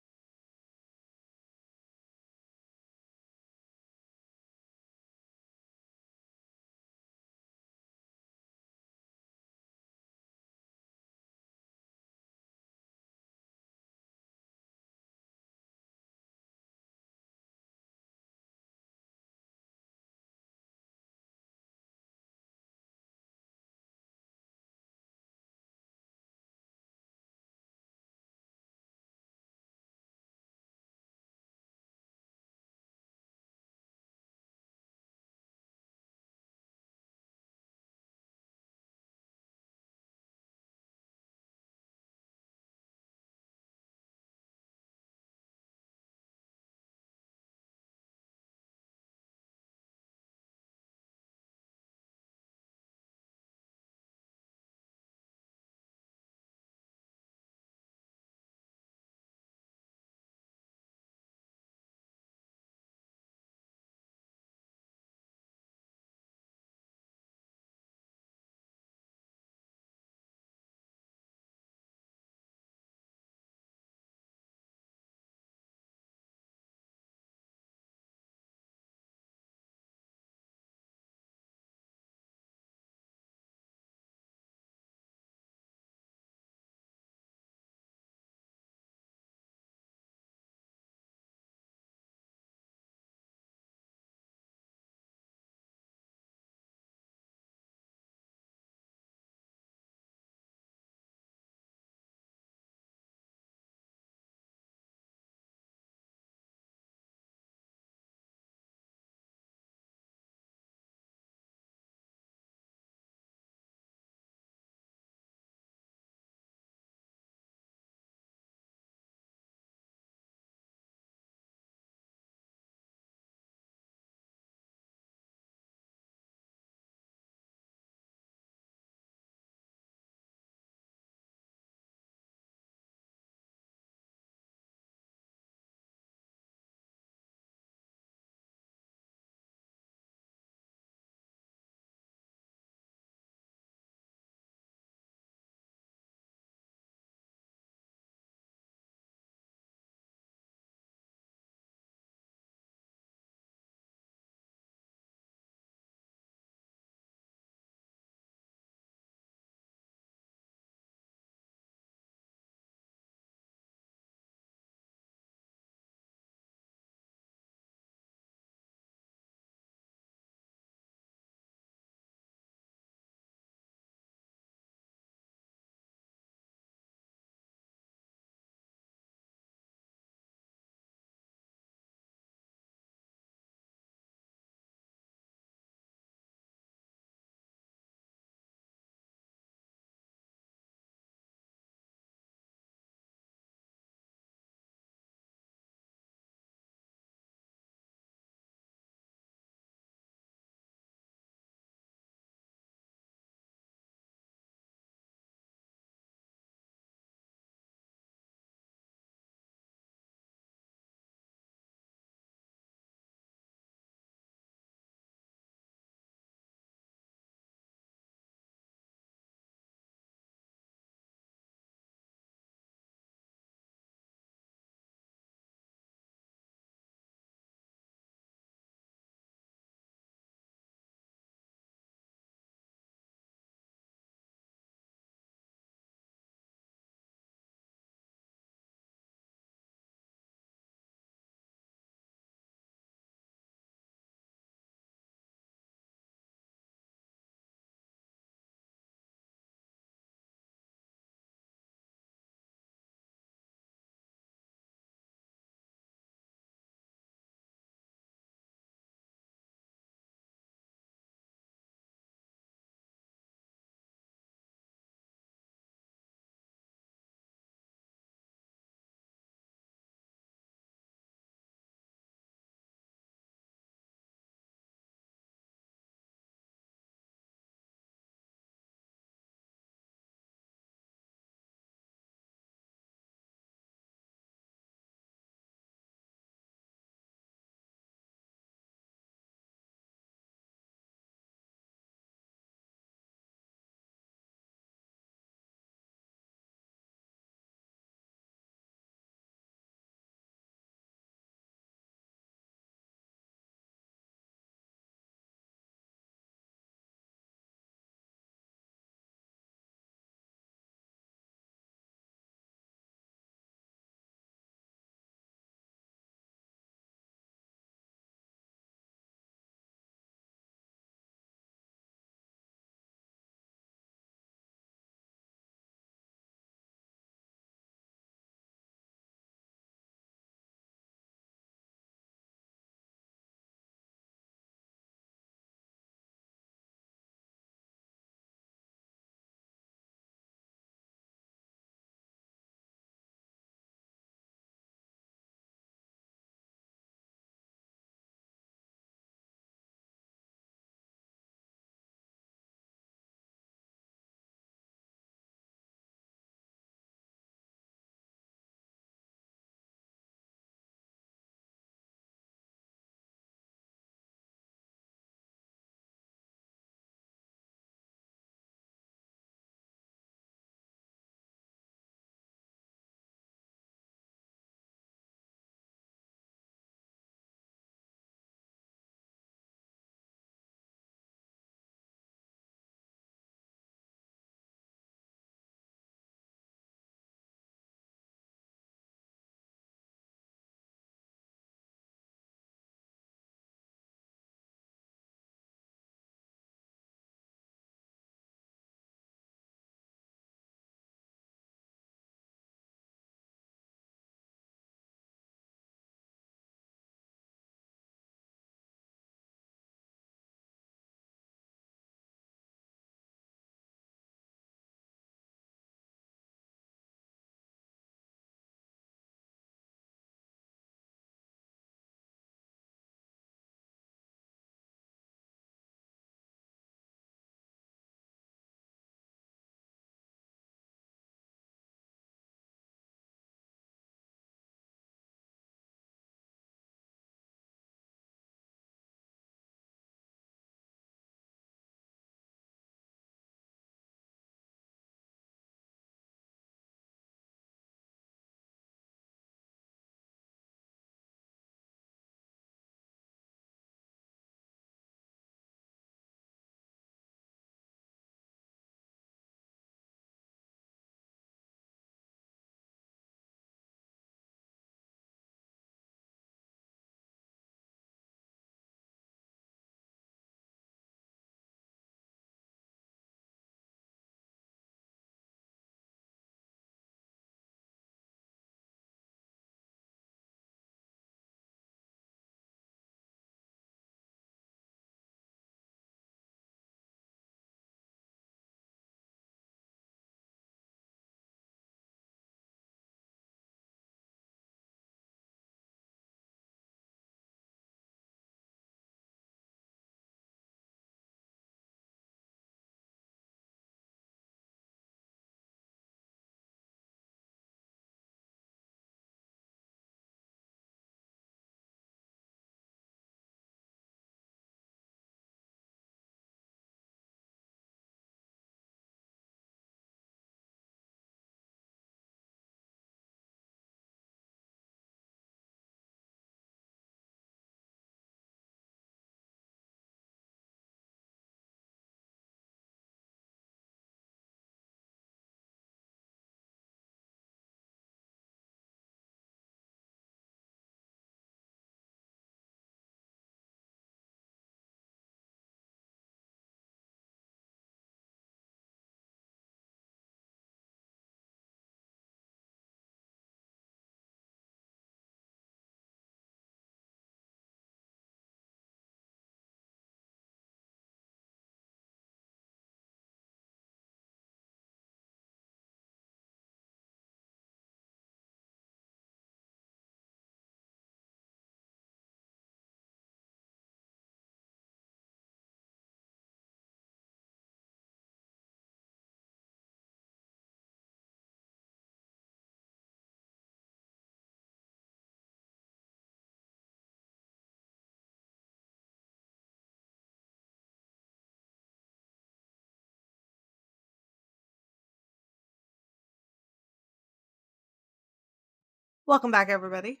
Welcome back, everybody.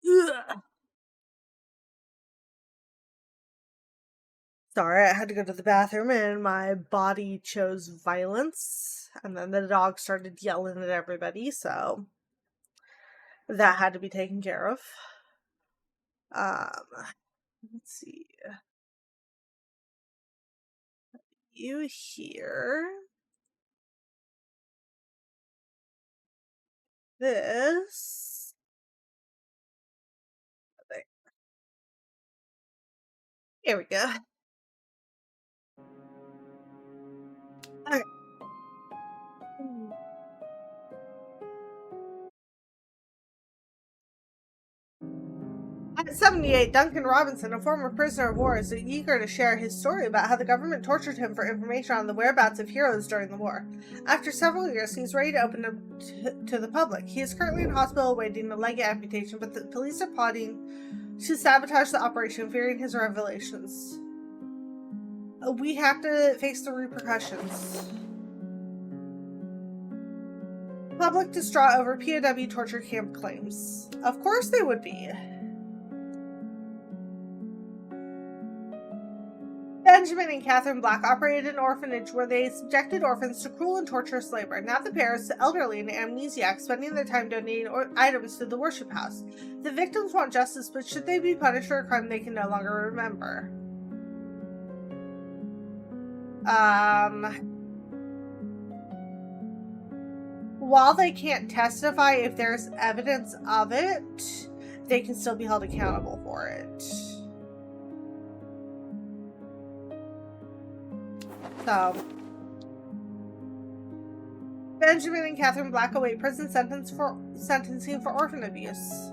Ugh. Sorry, I had to go to the bathroom and my body chose violence. And then the dog started yelling at everybody, so that had to be taken care of. Let's see. You here. This. Here we go. Okay. At 78, Duncan Robinson, a former prisoner of war, is eager to share his story about how the government tortured him for information on the whereabouts of heroes during the war. After several years, he's ready to open up to the public. He is currently in hospital awaiting a leg amputation, but the police are plotting to sabotage the operation, fearing his revelations. We have to face the repercussions. Public distraught over POW torture camp claims. Of course they would be. Benjamin and Catherine Black operated an orphanage where they subjected orphans to cruel and torturous labor. Now the pair is elderly and amnesiac, spending their time donating items to the worship house. The victims want justice, but should they be punished for a crime they can no longer remember? While they can't testify if there's evidence of it, they can still be held accountable for it. So, Benjamin and Catherine Black await prison sentencing for orphan abuse.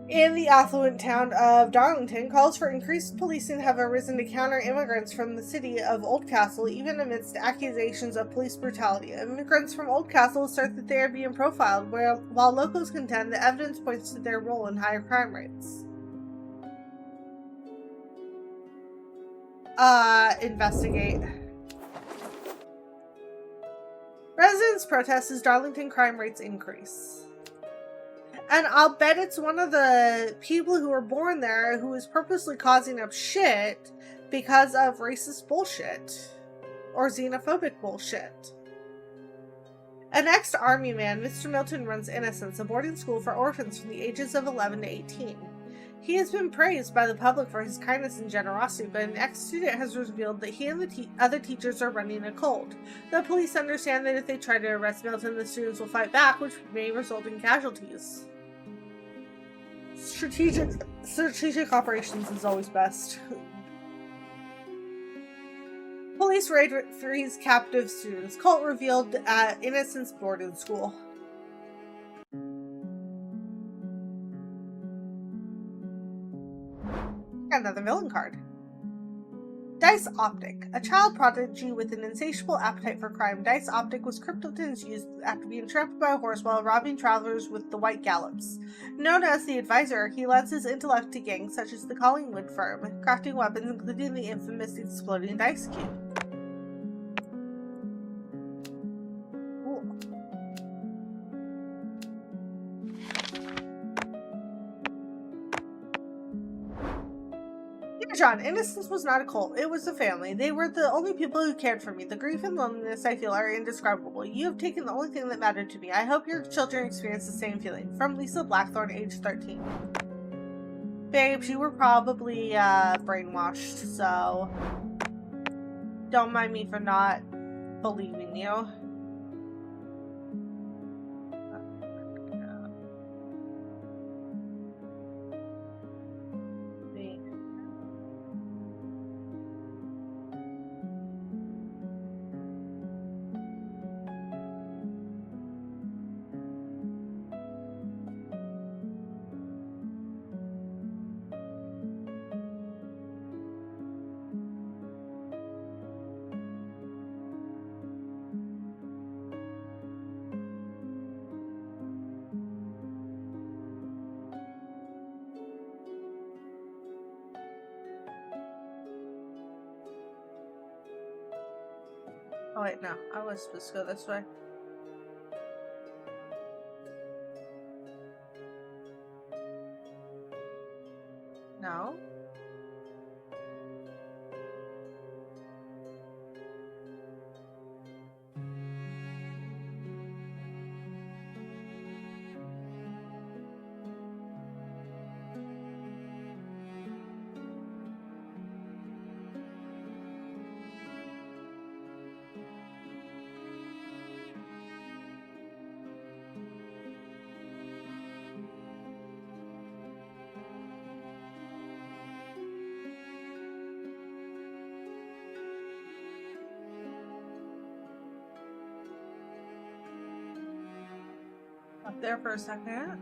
In the affluent town of Darlington, calls for increased policing have arisen to counter immigrants from the city of Oldcastle, even amidst accusations of police brutality. Immigrants from Oldcastle assert that they are being profiled, while locals contend the evidence points to their role in higher crime rates. Investigate. Residents protest as Darlington crime rates increase. And I'll bet it's one of the people who were born there who is purposely causing up shit because of racist bullshit. Or xenophobic bullshit. An ex-army man, Mr. Milton runs Innocence, a boarding school for orphans from the ages of 11 to 18. He has been praised by the public for his kindness and generosity, but an ex-student has revealed that he and the other teachers are running a cult. The police understand that if they try to arrest Milton, the students will fight back, which may result in casualties. Strategic operations is always best. Police raid frees captive students. Cult revealed at Innocence boarding school. Another villain card. Dice Optic. A child prodigy with an insatiable appetite for crime, Dice Optic was Krypton's used after being trampled by a horse while robbing travelers with the White Gallops. Known as the Advisor, he lends his intellect to gangs such as the Collingwood firm, crafting weapons including the infamous exploding dice cube. John, Innocence was not a cult. It was a family. They were the only people who cared for me. The grief and loneliness I feel are indescribable. You have taken the only thing that mattered to me. I hope your children experience the same feeling. From Lisa Blackthorne, age 13. Babes, you were probably brainwashed, so don't mind me for not believing you. Oh wait, no. I was supposed to go this way. No? Up there for a second.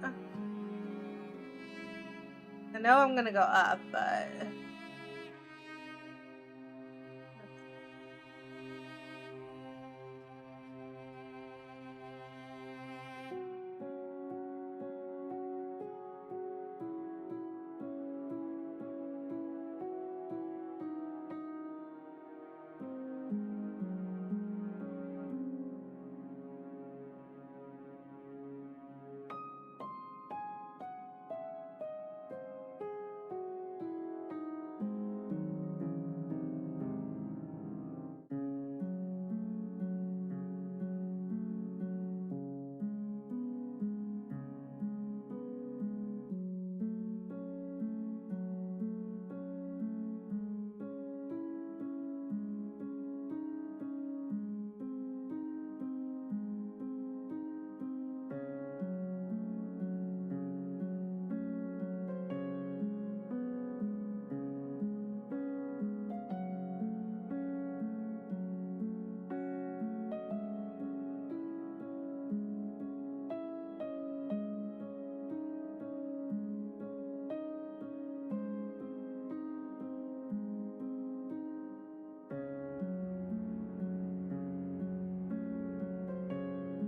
I know I'm gonna go up, but...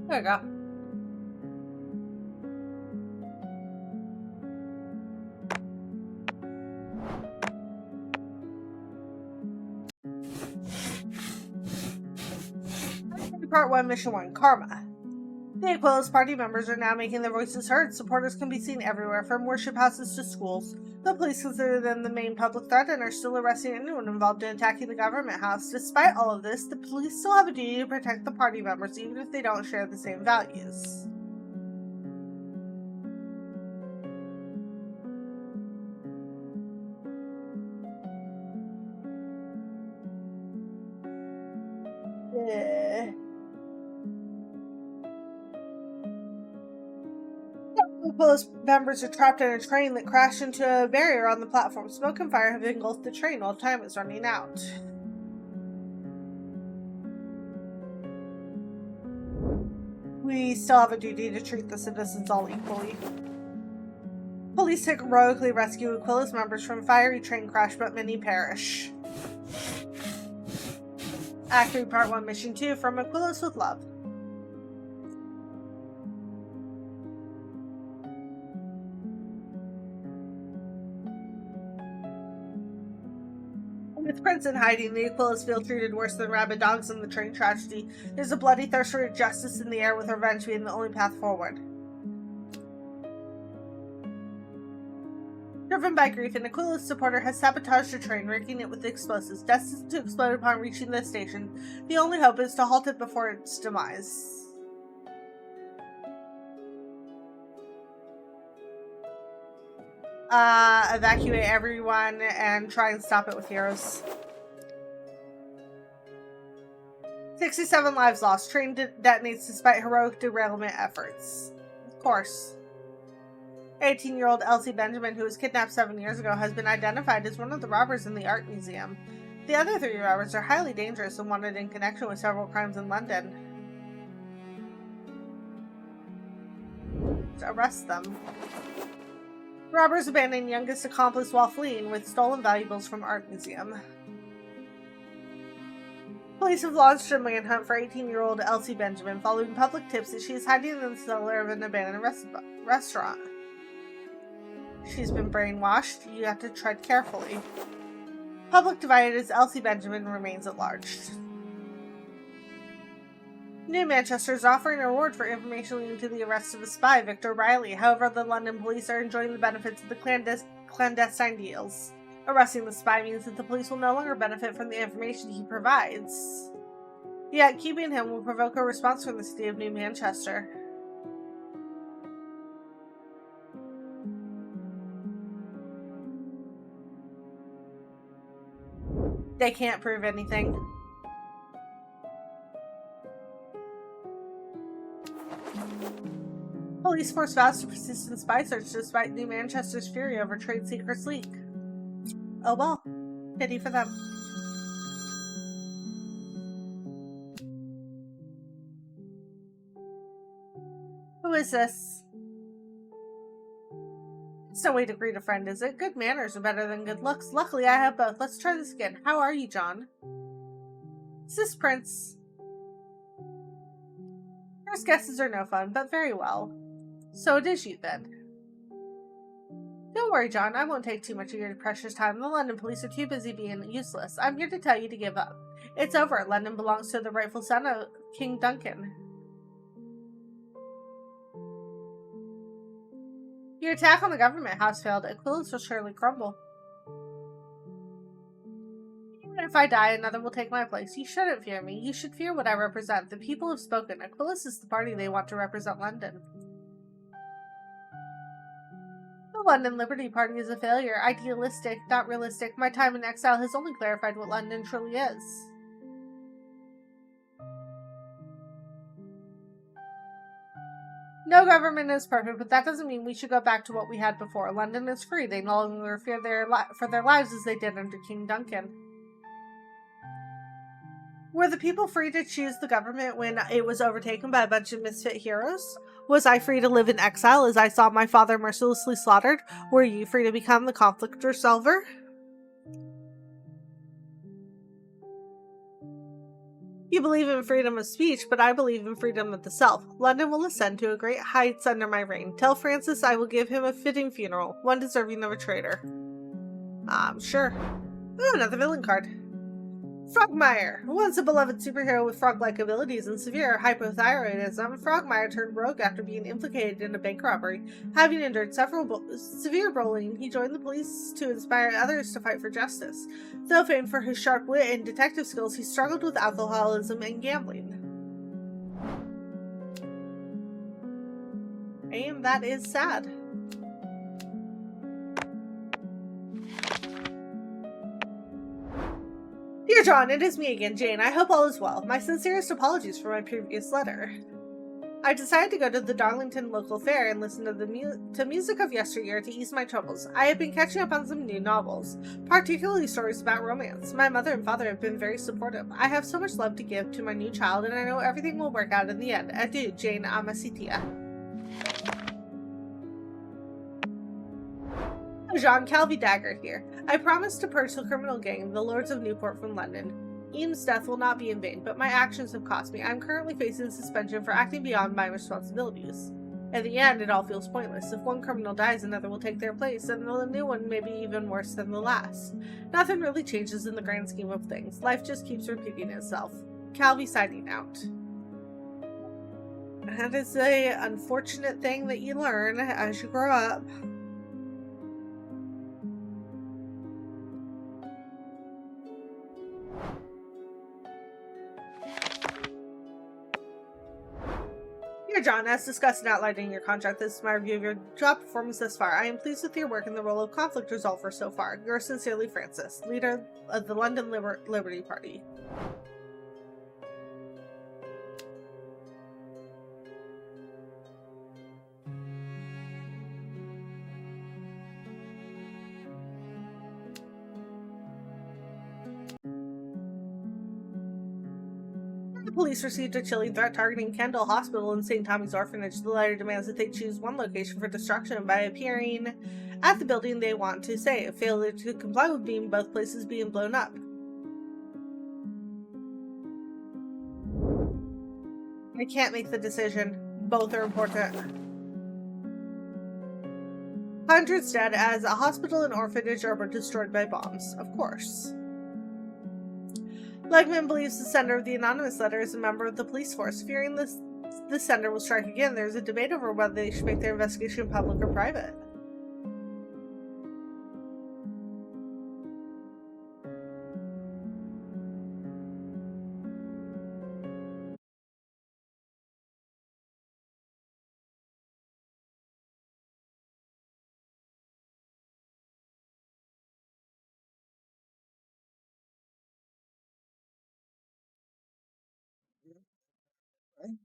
There we go. Part 1, Mission 1, Karma. The Aquilus party members are now making their voices heard. Supporters can be seen everywhere, from worship houses to schools. The police consider them the main public threat and are still arresting anyone involved in attacking the government house. Despite all of this, the police still have a duty to protect the party members, even if they don't share the same values. Aquilus members are trapped in a train that crashed into a barrier on the platform. Smoke and fire have engulfed the train while time is running out. We still have a duty to treat the citizens all equally. Police heroically rescue Aquilus members from fiery train crash, but many perish. Act 3, Part 1, Mission 2, From Aquilus with Love. With Prince in hiding, the Aquilus feel treated worse than rabid dogs in the train tragedy. There's a bloody thirst for justice in the air, with revenge being the only path forward. Driven by grief, an Aquilus supporter has sabotaged a train, rigging it with explosives, destined to explode upon reaching the station. The only hope is to halt it before its demise. Evacuate everyone and try and stop it with heroes. 67 lives lost. Train detonates despite heroic derailment efforts. Of course. 18-year-old Elsie Benjamin, who was kidnapped 7 years ago, has been identified as one of the robbers in the art museum. The other 3 robbers are highly dangerous and wanted in connection with several crimes in London. Let's arrest them. Robbers abandon youngest accomplice while fleeing with stolen valuables from art museum. Police have launched a manhunt for 18-year-old Elsie Benjamin following public tips that she is hiding in the cellar of an abandoned restaurant. She's been brainwashed. You have to tread carefully. Public divided as Elsie Benjamin remains at large. New Manchester is offering a reward for information leading to the arrest of a spy, Victor Riley. However, the London police are enjoying the benefits of the clandestine deals. Arresting the spy means that the police will no longer benefit from the information he provides. Yet, keeping him will provoke a response from the city of New Manchester. They can't prove anything. Police force vows to persist in spy search despite New Manchester's fury over trade secrets leak. Oh well, pity for them. Who is this? It's no way to greet a friend, is it? Good manners are better than good looks. Luckily, I have both. Let's try this again. How are you, John? Is this Prince? First guesses are no fun, but very well. So it is you, then. Don't worry, John. I won't take too much of your precious time. The London police are too busy being useless. I'm here to tell you to give up. It's over. London belongs to the rightful son of King Duncan. Your attack on the government house failed. Aquilus will surely crumble. Even if I die, another will take my place. You shouldn't fear me. You should fear what I represent. The people have spoken. Aquilus is the party they want to represent London. The London Liberty Party is a failure. Idealistic, not realistic. My time in exile has only clarified what London truly is. No government is perfect, but that doesn't mean we should go back to what we had before. London is free. They no longer fear for their lives as they did under King Duncan. Were the people free to choose the government when it was overtaken by a bunch of misfit heroes? Was I free to live in exile as I saw my father mercilessly slaughtered? Were you free to become the conflict resolver? You believe in freedom of speech, but I believe in freedom of the self. London will ascend to a great heights under my reign. Tell Francis I will give him a fitting funeral, one deserving of a traitor. Sure. Ooh, another villain card. Frogmire! Once a beloved superhero with frog-like abilities and severe hypothyroidism, Frogmire turned rogue after being implicated in a bank robbery. Having endured severe bullying, he joined the police to inspire others to fight for justice. Though famed for his sharp wit and detective skills, he struggled with alcoholism and gambling. And that is sad. Dear John, it is me again, Jane. I hope all is well. My sincerest apologies for my previous letter. I decided to go to the Darlington local fair and listen to music of yesteryear to ease my troubles. I have been catching up on some new novels, particularly stories about romance. My mother and father have been very supportive. I have so much love to give to my new child, and I know everything will work out in the end. Adieu, Jane Amasitia. Jean Calvi Dagger here. I promised to purge the criminal gang, the Lords of Newport, from London. Ian's death will not be in vain, but my actions have cost me. I'm currently facing suspension for acting beyond my responsibilities. In the end, it all feels pointless. If one criminal dies, another will take their place, and the new one may be even worse than the last. Nothing really changes in the grand scheme of things. Life just keeps repeating itself. Calvi signing out. That is an unfortunate thing that you learn as you grow up. Dear John, as discussed and outlined in your contract, this is my review of your job performance thus far. I am pleased with your work in the role of conflict resolver so far. Yours sincerely, Francis, leader of the London Liberty Party. Police received a chilling threat targeting Kendall Hospital and St. Tommy's Orphanage. The letter demands that they choose one location for destruction by appearing at the building they want to save. Failure to comply would mean both places being blown up. I can't make the decision. Both are important. Hundreds dead as a hospital and orphanage are destroyed by bombs. Of course. Legman believes the sender of the anonymous letter is a member of the police force. Fearing the sender will strike again, there is a debate over whether they should make their investigation public or private. Ugh.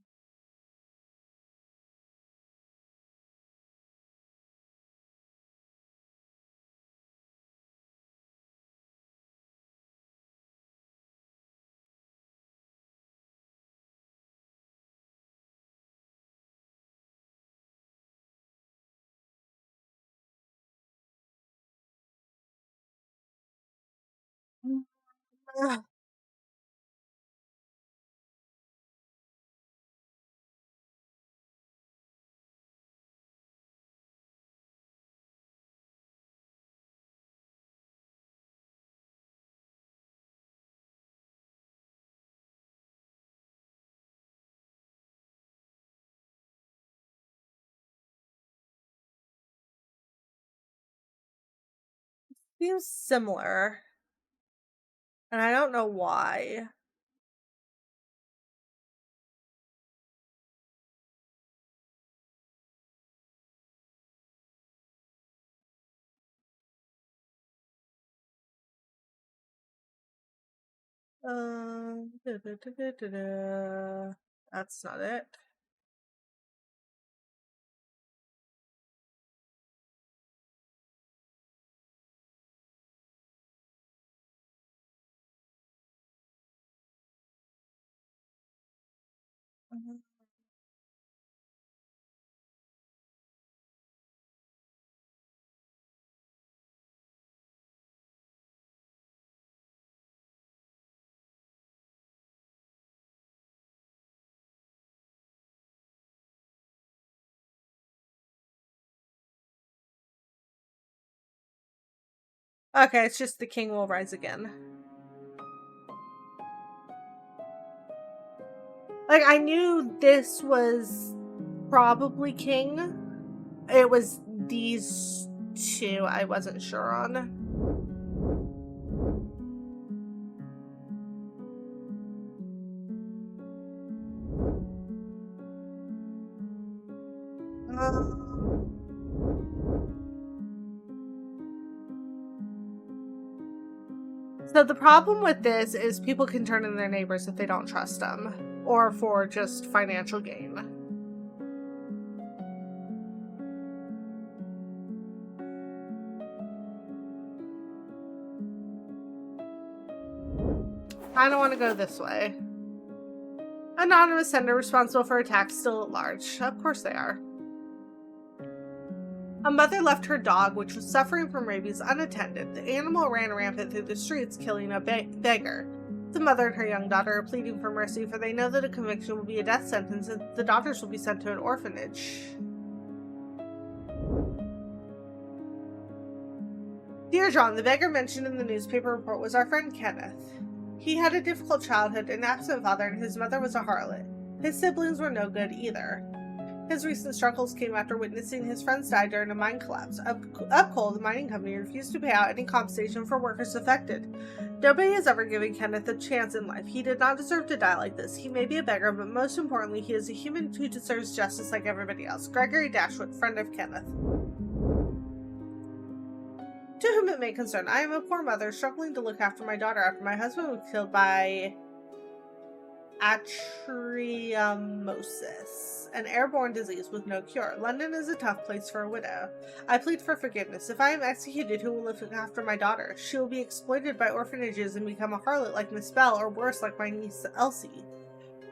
Seems similar, and I don't know why. That's not it. Mhm. Okay, it's just the king will rise again. Like, I knew this was probably king. It was these two I wasn't sure on. Um, so the problem with this is people can turn in their neighbors if they don't trust them, or for just financial gain. I don't want to go this way. Anonymous sender responsible for attacks still at large. Of course they are. A mother left her dog, which was suffering from rabies, unattended. The animal ran rampant through the streets, killing a beggar. The mother and her young daughter are pleading for mercy, for they know that a conviction will be a death sentence and the daughters will be sent to an orphanage. Dear John, the beggar mentioned in the newspaper report was our friend Kenneth. He had a difficult childhood, an absent father, and his mother was a harlot. His siblings were no good either. His recent struggles came after witnessing his friends die during a mine collapse. Upcoal, the mining company, refused to pay out any compensation for workers affected. Nobody has ever given Kenneth a chance in life. He did not deserve to die like this. He may be a beggar, but most importantly, he is a human who deserves justice like everybody else. Gregory Dashwood, friend of Kenneth. To whom it may concern, I am a poor mother struggling to look after my daughter after my husband was killed by atriumosis, an airborne disease with no cure. London is a tough place for a widow. I plead for forgiveness. If I am executed, who will look after my daughter? She will be exploited by orphanages and become a harlot like Miss Bell, or worse, like my niece Elsie.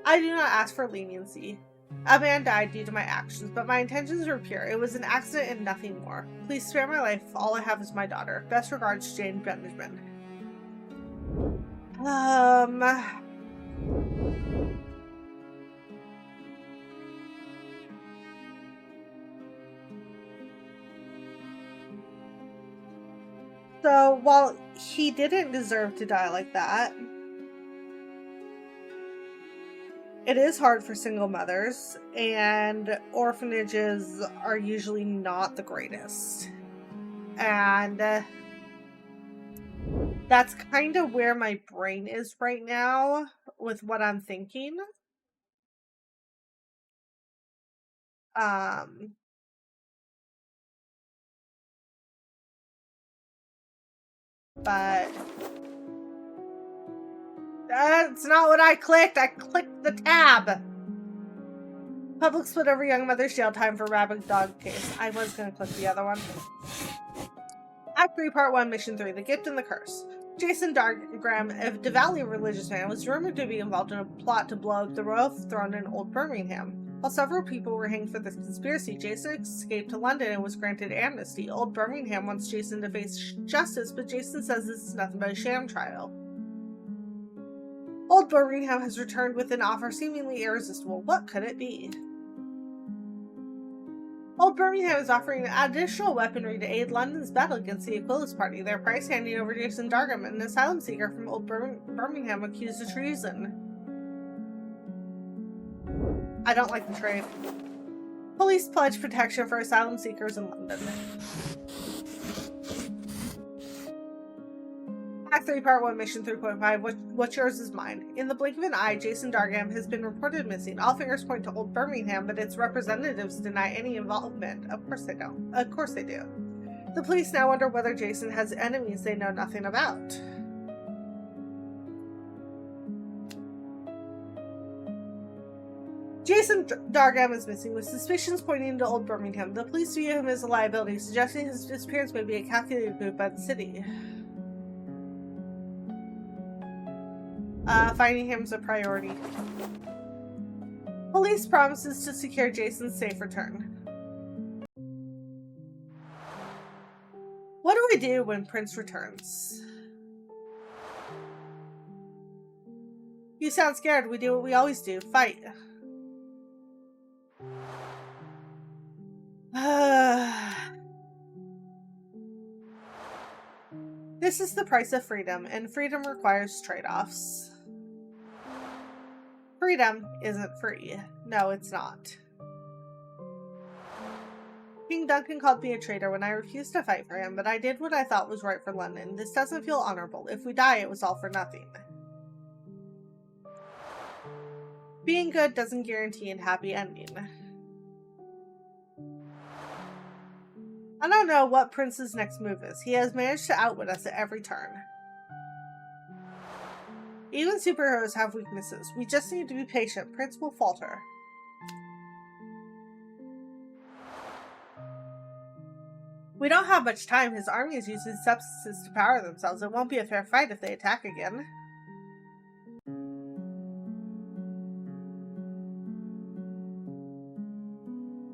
I do not ask for leniency. A man died due to my actions, but my intentions were pure. It was an accident and nothing more. Please spare my life. All I have is my daughter. Best regards, Jane Benjamin. So, while he didn't deserve to die like that, it is hard for single mothers, and orphanages are usually not the greatest. And that's kind of where my brain is right now with what I'm thinking. Um, but that's not what I clicked. I clicked the tab. Public split over young mother's jail time for rabid dog case. I was going to click the other one. Act 3, Part 1, Mission 3, The Gift and the Curse. Jason Dargram, a devoutly religious man, was rumored to be involved in a plot to blow up the royal throne in Old Birmingham. While several people were hanged for this conspiracy, Jason escaped to London and was granted amnesty. Old Birmingham wants Jason to face justice, but Jason says this is nothing but a sham trial. Old Birmingham has returned with an offer seemingly irresistible. What could it be? Old Birmingham is offering additional weaponry to aid London's battle against the Aquilas Party. Their price handing over Jason Dargham, an asylum seeker from Old Birmingham accused of treason. I don't like the trade. Police pledge protection for asylum seekers in London. Act 3, Part 1, Mission 3.5, What's Yours is Mine. In the blink of an eye, Jason Dargham has been reported missing. All fingers point to Old Birmingham, but its representatives deny any involvement. Of course they don't. Of course they do. The police now wonder whether Jason has enemies they know nothing about. Jason Dargham is missing, with suspicions pointing to Old Birmingham. The police view him as a liability, suggesting his disappearance may be a calculated move by the city. Finding him is a priority. Police promises to secure Jason's safe return. What do we do when Prince returns? You sound scared. We do what we always do. Fight. This is the price of freedom, and freedom requires trade-offs. Freedom isn't free. No, it's not. King Duncan called me a traitor when I refused to fight for him, but I did what I thought was right for London. This doesn't feel honorable. If we die, it was all for nothing. Being good doesn't guarantee a happy ending. I don't know what Prince's next move is. He has managed to outwit us at every turn. Even superheroes have weaknesses. We just need to be patient. Prince will falter. We don't have much time. His army is using substances to power themselves. It won't be a fair fight if they attack again.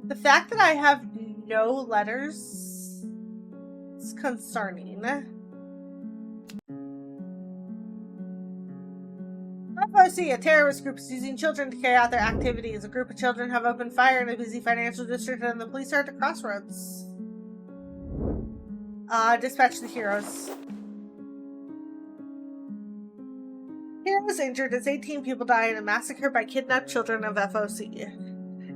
The fact that I have no letters is concerning. FOC, a terrorist group, is using children to carry out their activities. A group of children have opened fire in a busy financial district, and the police are at the crossroads. Dispatch the heroes. Heroes injured as 18 people die in a massacre by kidnapped children of FOC.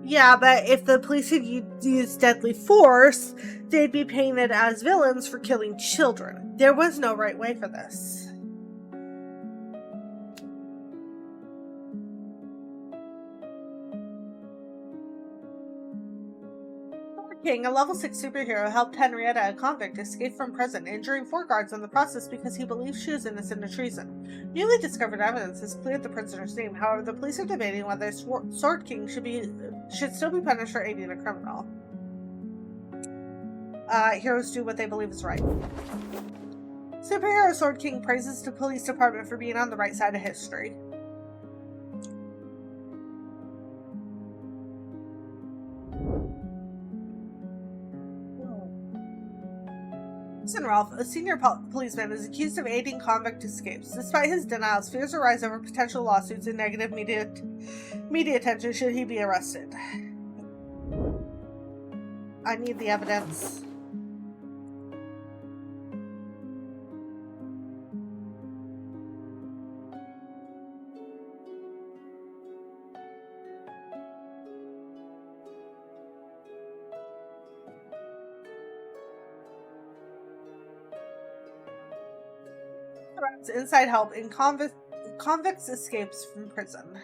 Yeah, but if the police had used deadly force, they'd be painted as villains for killing children. There was no right way for this. King, a level 6 superhero, helped Henrietta, a convict, escape from prison, injuring 4 guards in the process because he believes she was innocent of treason. Newly discovered evidence has cleared the prisoner's name. However, the police are debating whether Sword King should still be punished for aiding a criminal. Heroes do what they believe is right. Superhero Sword King praises the police department for being on the right side of history. Ralph, a senior policeman, is accused of aiding convict escapes. Despite his denials, fears arise over potential lawsuits and negative media attention should he be arrested. I need the evidence. Inside help in convicts escapes from prison.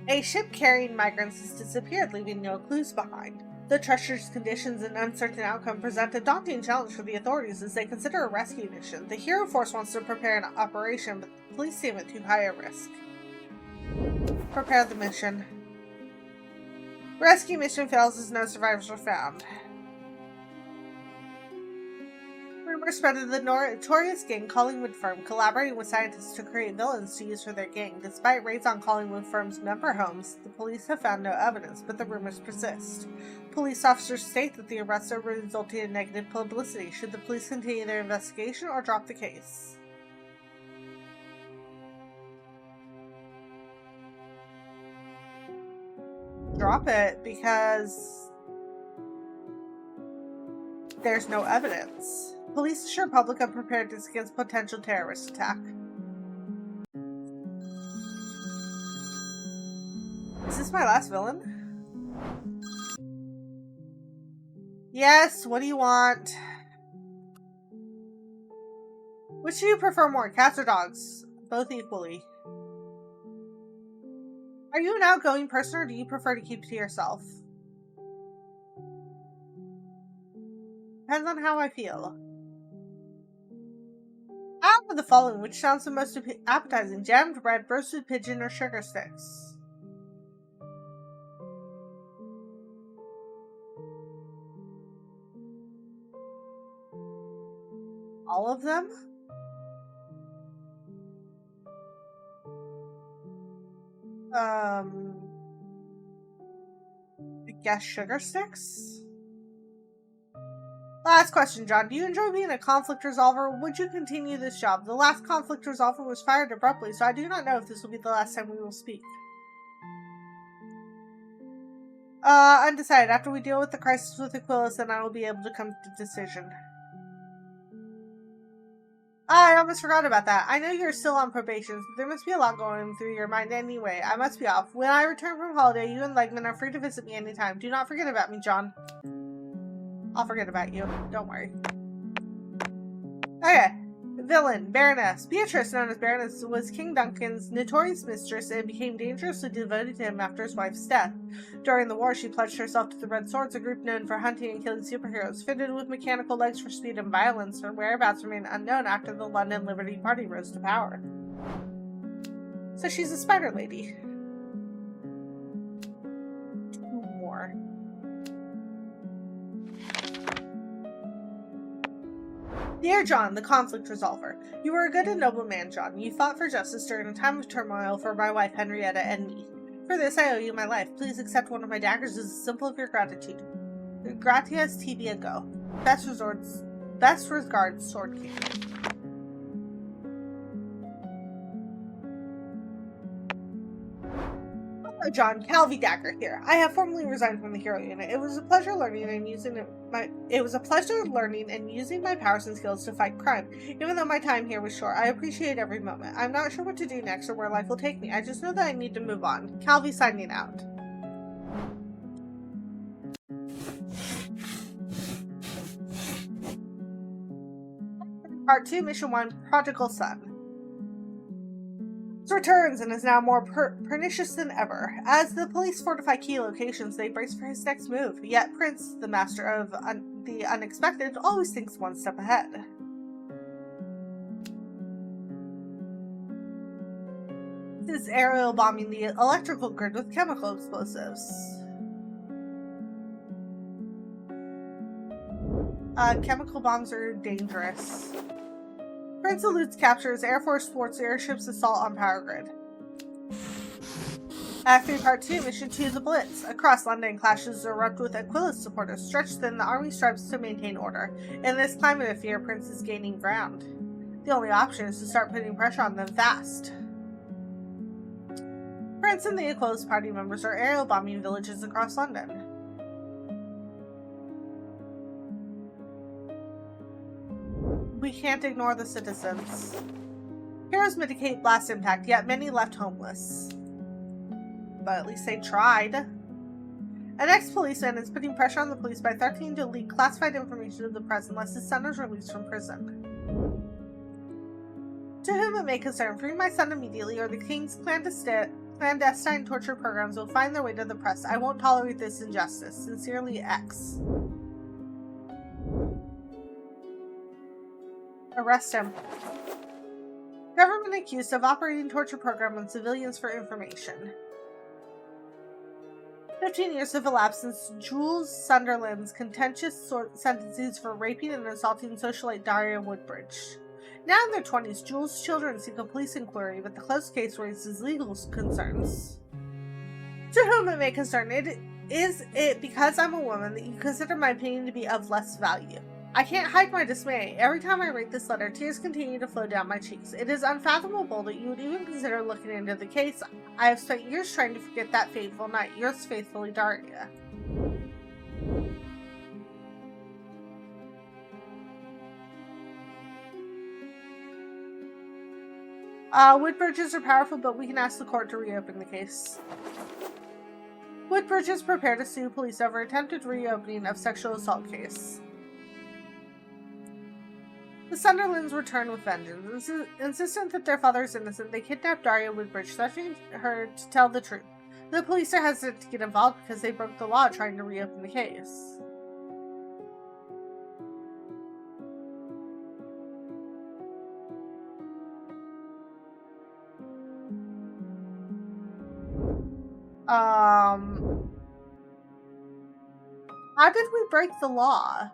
A ship carrying migrants has disappeared, leaving no clues behind. The treacherous conditions and uncertain outcome present a daunting challenge for the authorities as they consider a rescue mission. The Hero Force wants to prepare an operation, but the police deem it too high a risk. Prepare the mission. Rescue mission fails as no survivors are found. Rumors spread of the notorious gang Collingwood Firm collaborating with scientists to create villains to use for their gang. Despite raids on Collingwood Firm's member homes, the police have found no evidence, but the rumors persist. Police officers state that the arrests are resulting in negative publicity. Should the police continue their investigation or drop the case? Drop it, because there's no evidence. Police assure public of preparedness against potential terrorist attack. Is this my last villain? Yes, what do you want? Which do you prefer more, cats or dogs? Both equally. Are you an outgoing person, or do you prefer to keep to yourself? Depends on how I feel. Out of the following, which sounds the most appetizing? Jammed bread, roasted pigeon, or sugar sticks? All of them? I guess sugar sticks? Last question, John. Do you enjoy being a conflict resolver? Would you continue this job? The last conflict resolver was fired abruptly, so I do not know if this will be the last time we will speak. Undecided. After we deal with the crisis with Aquilus, then I will be able to come to a decision. I almost forgot about that. I know you're still on probation, but there must be a lot going through your mind anyway. I must be off. When I return from holiday, you and Legman are free to visit me anytime. Do not forget about me, John. I'll forget about you. Don't worry. Okay. Villain, Baroness. Beatrice, known as Baroness, was King Duncan's notorious mistress and became dangerously devoted to him after his wife's death. During the war, she pledged herself to the Red Swords, a group known for hunting and killing superheroes. Fitted with mechanical legs for speed and violence, her whereabouts remained unknown after the London Liberty Party rose to power. So she's a spider lady. 2 more. Dear John, the conflict resolver. You were a good and noble man, John. You fought for justice during a time of turmoil for my wife, Henrietta, and me. For this, I owe you my life. Please accept one of my daggers as a symbol of your gratitude. Gratias tibia go. Best regards, Sword King. Hello, John. Calvi Dagger here. I have formally resigned from the hero unit. It was a pleasure learning and using my powers and skills to fight crime. Even though my time here was short, I appreciate every moment. I'm not sure what to do next or where life will take me. I just know that I need to move on. Calvi signing out. Part 2, Mission 1, Prodigal Son. Returns and is now more pernicious than ever. As the police fortify key locations, they brace for his next move. Yet Prince, the master of the unexpected, always thinks one step ahead. This is aerial bombing the electrical grid with chemical explosives. Chemical bombs are dangerous. Prince eludes capture as Air Force thwarts airships' assault on power grid. Act 3, Part 2, Mission 2, The Blitz. Across London, clashes erupt with Aquilus supporters. Stretched thin, the army strives to maintain order. In this climate of fear, Prince is gaining ground. The only option is to start putting pressure on them fast. Prince and the Aquilus party members are aerial bombing villages across London. We can't ignore the citizens. Heroes mitigate blast impact, yet many left homeless. But at least they tried. An ex-policeman is putting pressure on the police by threatening to leak classified information to the press unless his son is released from prison. To whom it may concern, free my son immediately, or the king's clandestine torture programs will find their way to the press. I won't tolerate this injustice. Sincerely, X. Arrest him. Government accused of operating torture program on civilians for information. 15 years have elapsed since Jules Sunderland's contentious sentences for raping and assaulting socialite Daria Woodbridge. Now in their 20s, Jules' children seek a police inquiry, but the closed case raises legal concerns. To whom it may concern, is it because I'm a woman that you consider my opinion to be of less value? I can't hide my dismay. Every time I read this letter, tears continue to flow down my cheeks. It is unfathomable that you would even consider looking into the case. I have spent years trying to forget that fateful night. Yours faithfully, Daria. Woodbridges are powerful, but we can ask the court to reopen the case. Woodbridge is prepared to sue police over attempted reopening of sexual assault case. The Sunderlands return with vengeance. Insistent that their father is innocent, they kidnap Daria Woodbridge, threatening her to tell the truth. The police are hesitant to get involved because they broke the law trying to reopen the case. How did we break the law?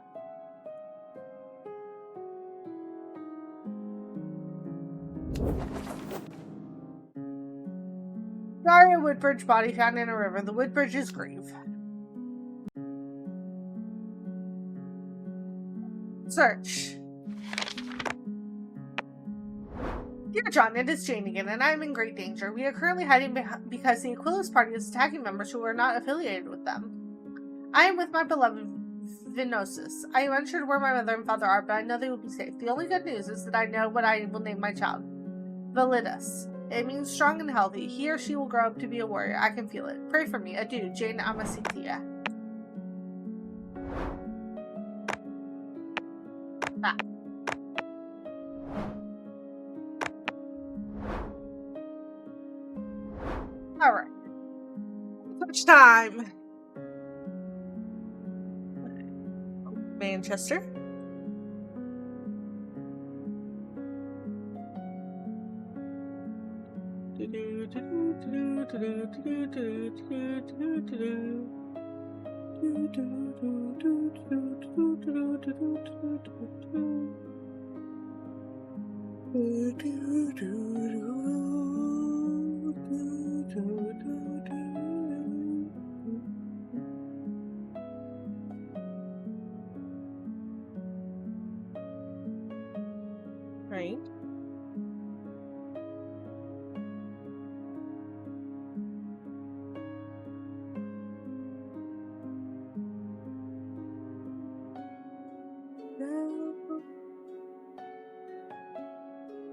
Daria Woodbridge body found in a river. The Woodbridges grieve. Search. Dear John, it is Jane again, and I am in great danger. We are currently hiding because the Aquilus party is attacking members who are not affiliated with them. I am with my beloved Vinosus. I am unsure where my mother and father are, but I know they will be safe. The only good news is that I know what I will name my child. Validus. It means strong and healthy. He or she will grow up to be a warrior. I can feel it. Pray for me. Adieu, Jane Amasitia. Ah. Alright. Much time. Manchester. Right.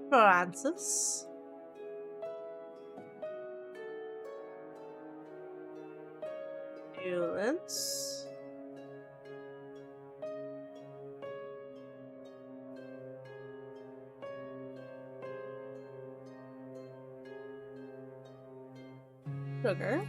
Francis. Newlands. Sugar.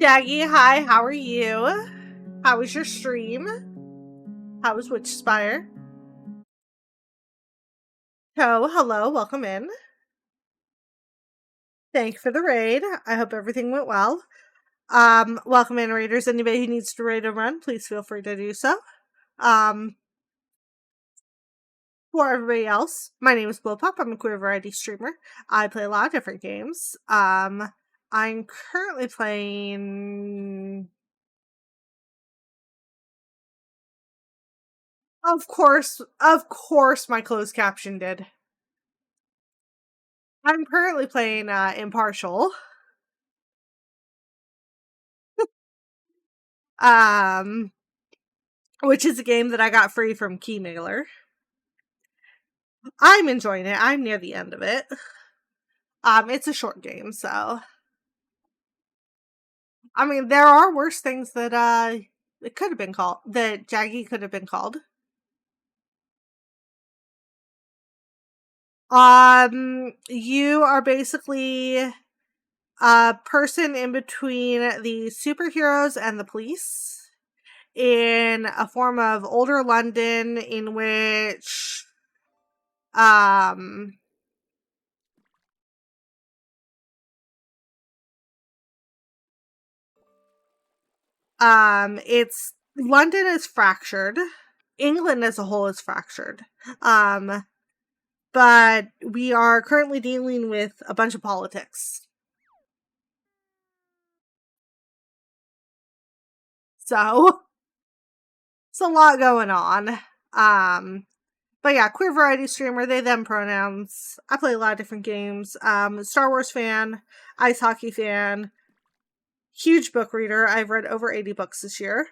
Jaggy, hi, how are you? How was your stream? How was Witchspire? Oh, hello, welcome in. Thank you for the raid. I hope everything went well. Welcome in, raiders. Anybody who needs to raid and run, please feel free to do so. For everybody else, my name is Blowpop. I'm a queer variety streamer. I play a lot of different games. I'm currently playing. Of course, my closed caption did. I'm currently playing Impartial. Which is a game that I got free from Keymailer. I'm enjoying it. I'm near the end of it. It's a short game, so I mean there are worse things that it could have been called, that Jaggy could have been called. You are basically a person in between the superheroes and the police in a form of older London in which it's London is fractured. England as a whole is fractured. But we are currently dealing with a bunch of politics. So it's a lot going on. But yeah, queer variety streamer, they them pronouns. I play a lot of different games. Star Wars fan, ice hockey fan, huge book reader. I've read over 80 books this year.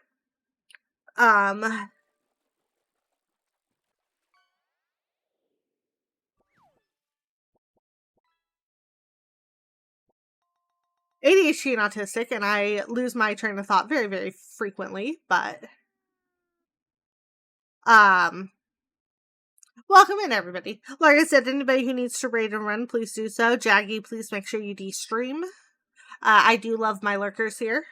ADHD and autistic, and I lose my train of thought very, very frequently, but welcome in, everybody. Like I said, anybody who needs to raid and run, please do so. Jaggy, please make sure you de-stream. I do love my lurkers here.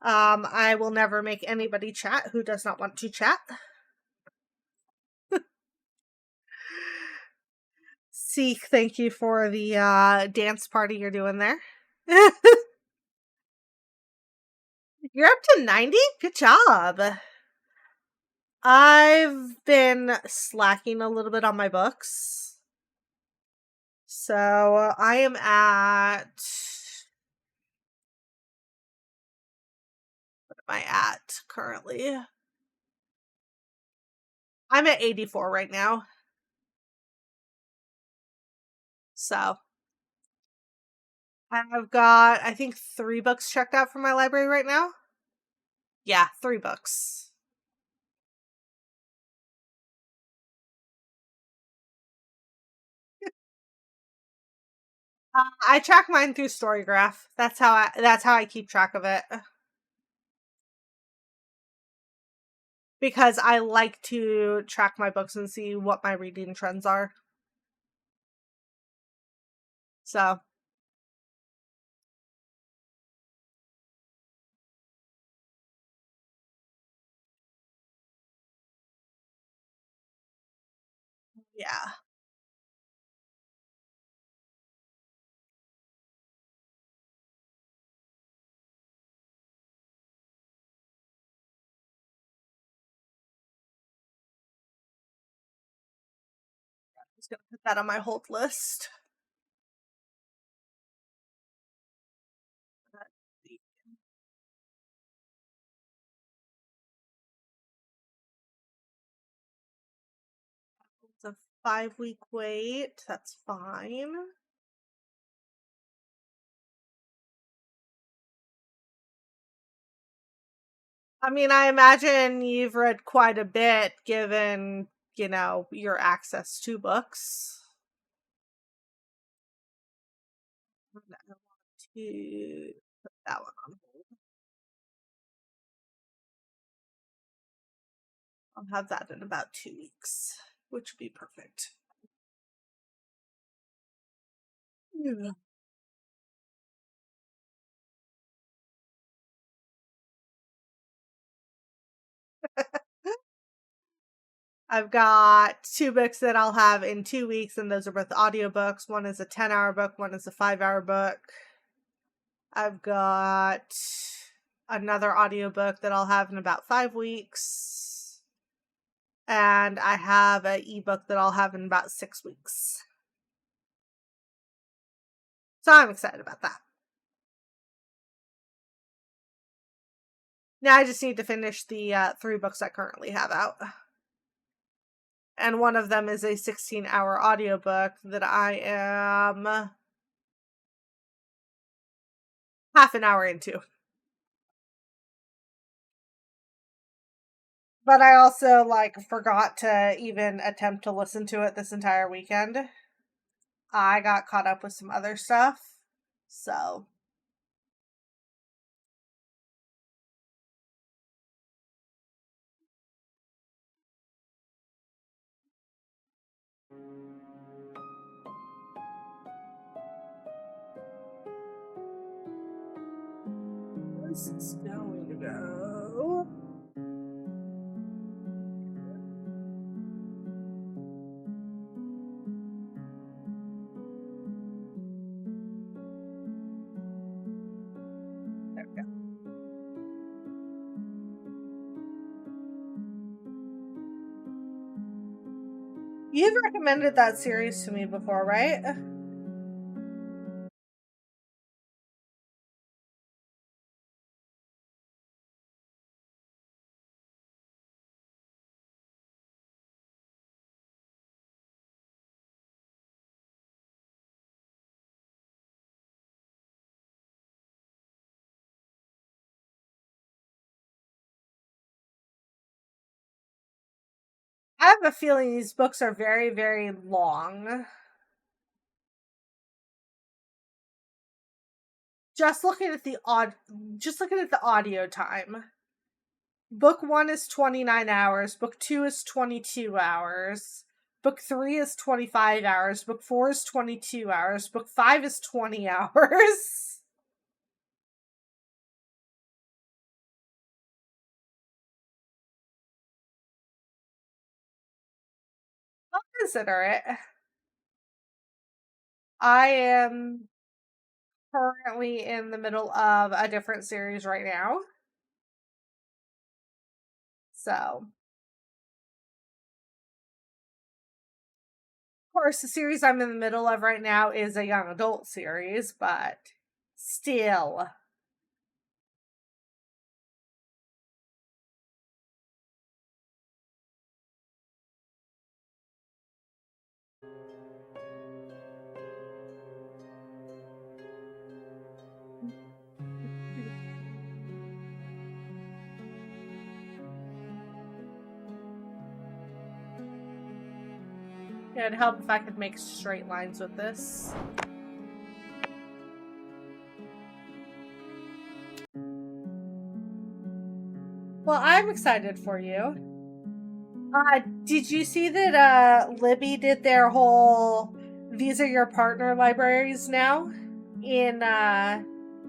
I will never make anybody chat who does not want to chat. Seek, thank you for the dance party you're doing there. You're up to 90? Good job. I've been slacking a little bit on my books. So I am at... What am I at currently? I'm at 84 right now. So I've got, I think, 3 books checked out from my library right now. Yeah, 3 books. I track mine through Storygraph. That's how I keep track of it. Because I like to track my books and see what my reading trends are. So yeah. I'm just gonna put that on my hold list. It's a 5-week wait. That's fine. I mean, I imagine you've read quite a bit given, your access to books. I want to put that one on hold. I'll have that in about 2 weeks, which would be perfect. Yeah. I've got 2 books that I'll have in 2 weeks, and those are both audiobooks. One is a 10-hour book, one is a 5-hour book. I've got another audiobook that I'll have in about 5 weeks. And I have an ebook that I'll have in about 6 weeks. So I'm excited about that. Now I just need to finish the 3 books I currently have out. And one of them is a 16-hour audiobook that I am half an hour into. But I also forgot to even attempt to listen to it this entire weekend. I got caught up with some other stuff. So this is going to go. There we go. You've recommended that series to me before, right? I have a feeling these books are very, very long. Just looking at the audio time. Book 1 is 29 hours, book 2 is 22 hours, book 3 is 25 hours, book 4 is 22 hours, book 5 is 20 hours. I'll consider it. I am currently in the middle of a different series right now. So, of course, the series I'm in the middle of right now is a young adult series, but still. It'd help if I could make straight lines with this. Well, I'm excited for you. Did you see that Libby did their whole these are your partner libraries now in the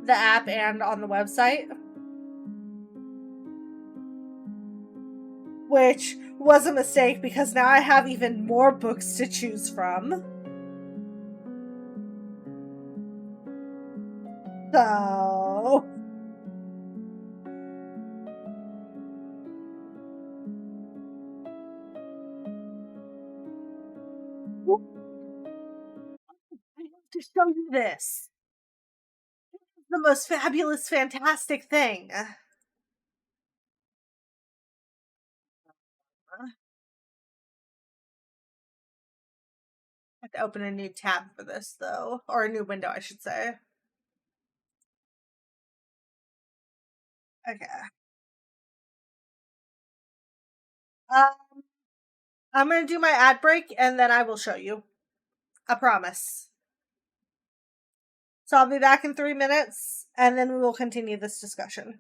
app and on the website? Which was a mistake because now I have even more books to choose from. So I have to show you this. This is the most fabulous, fantastic thing. I have to open a new tab for this though, or a new window, I should say. Okay. Um, I'm gonna do my ad break and then I will show you. I promise. So I'll be back in 3 minutes and then we will continue this discussion.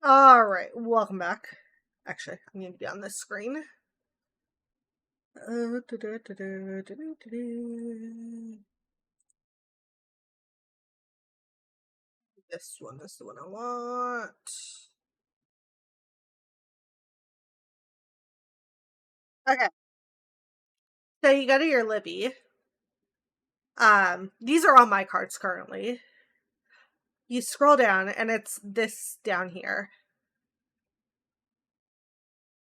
All right, welcome back. Actually, I'm going to be on this screen. This one is the one I want. Okay. So you go to your Libby. These are on my cards currently. You scroll down and it's this down here.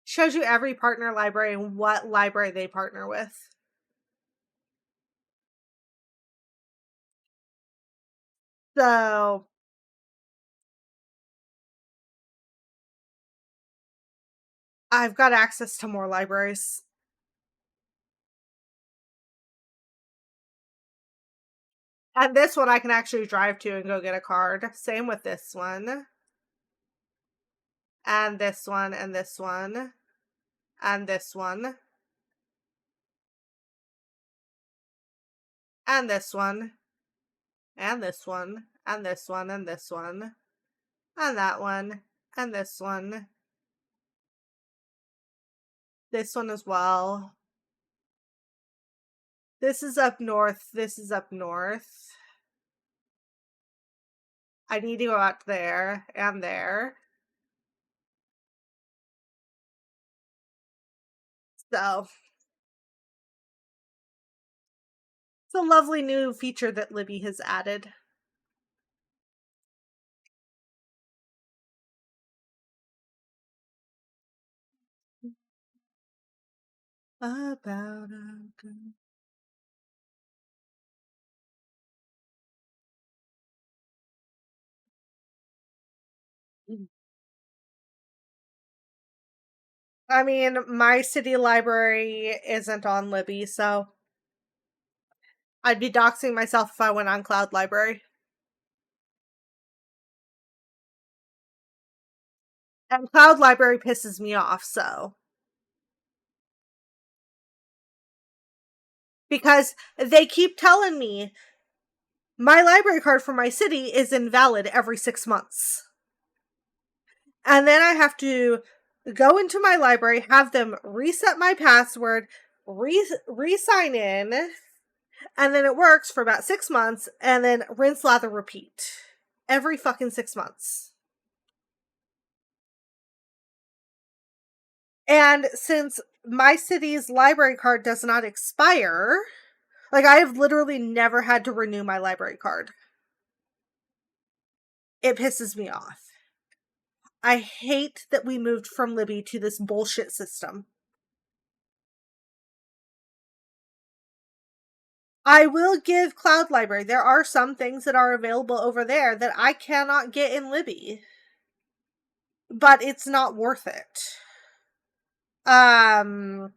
Shows you every partner library and what library they partner with. So I've got access to more libraries. And this one I can actually drive to and go get a card. Same with this one. And this one, and this one, and this one. And this one, and this one, and this one, and this one, and that one, and this one. This one as well. This is up north. This is up north. I need to go out there and there. So it's a lovely new feature that Libby has added. About a girl. I mean, my city library isn't on Libby, so I'd be doxing myself if I went on Cloud Library. And Cloud Library pisses me off, so. Because they keep telling me my library card for my city is invalid every 6 months. And then I have to go into my library, have them reset my password, re-sign in, and then it works for about 6 months, and then rinse, lather, repeat. Every fucking 6 months. And since my city's library card does not expire, like I have literally never had to renew my library card. It pisses me off. I hate that we moved from Libby to this bullshit system. I will give Cloud Library. There are some things that are available over there that I cannot get in Libby. But it's not worth it. The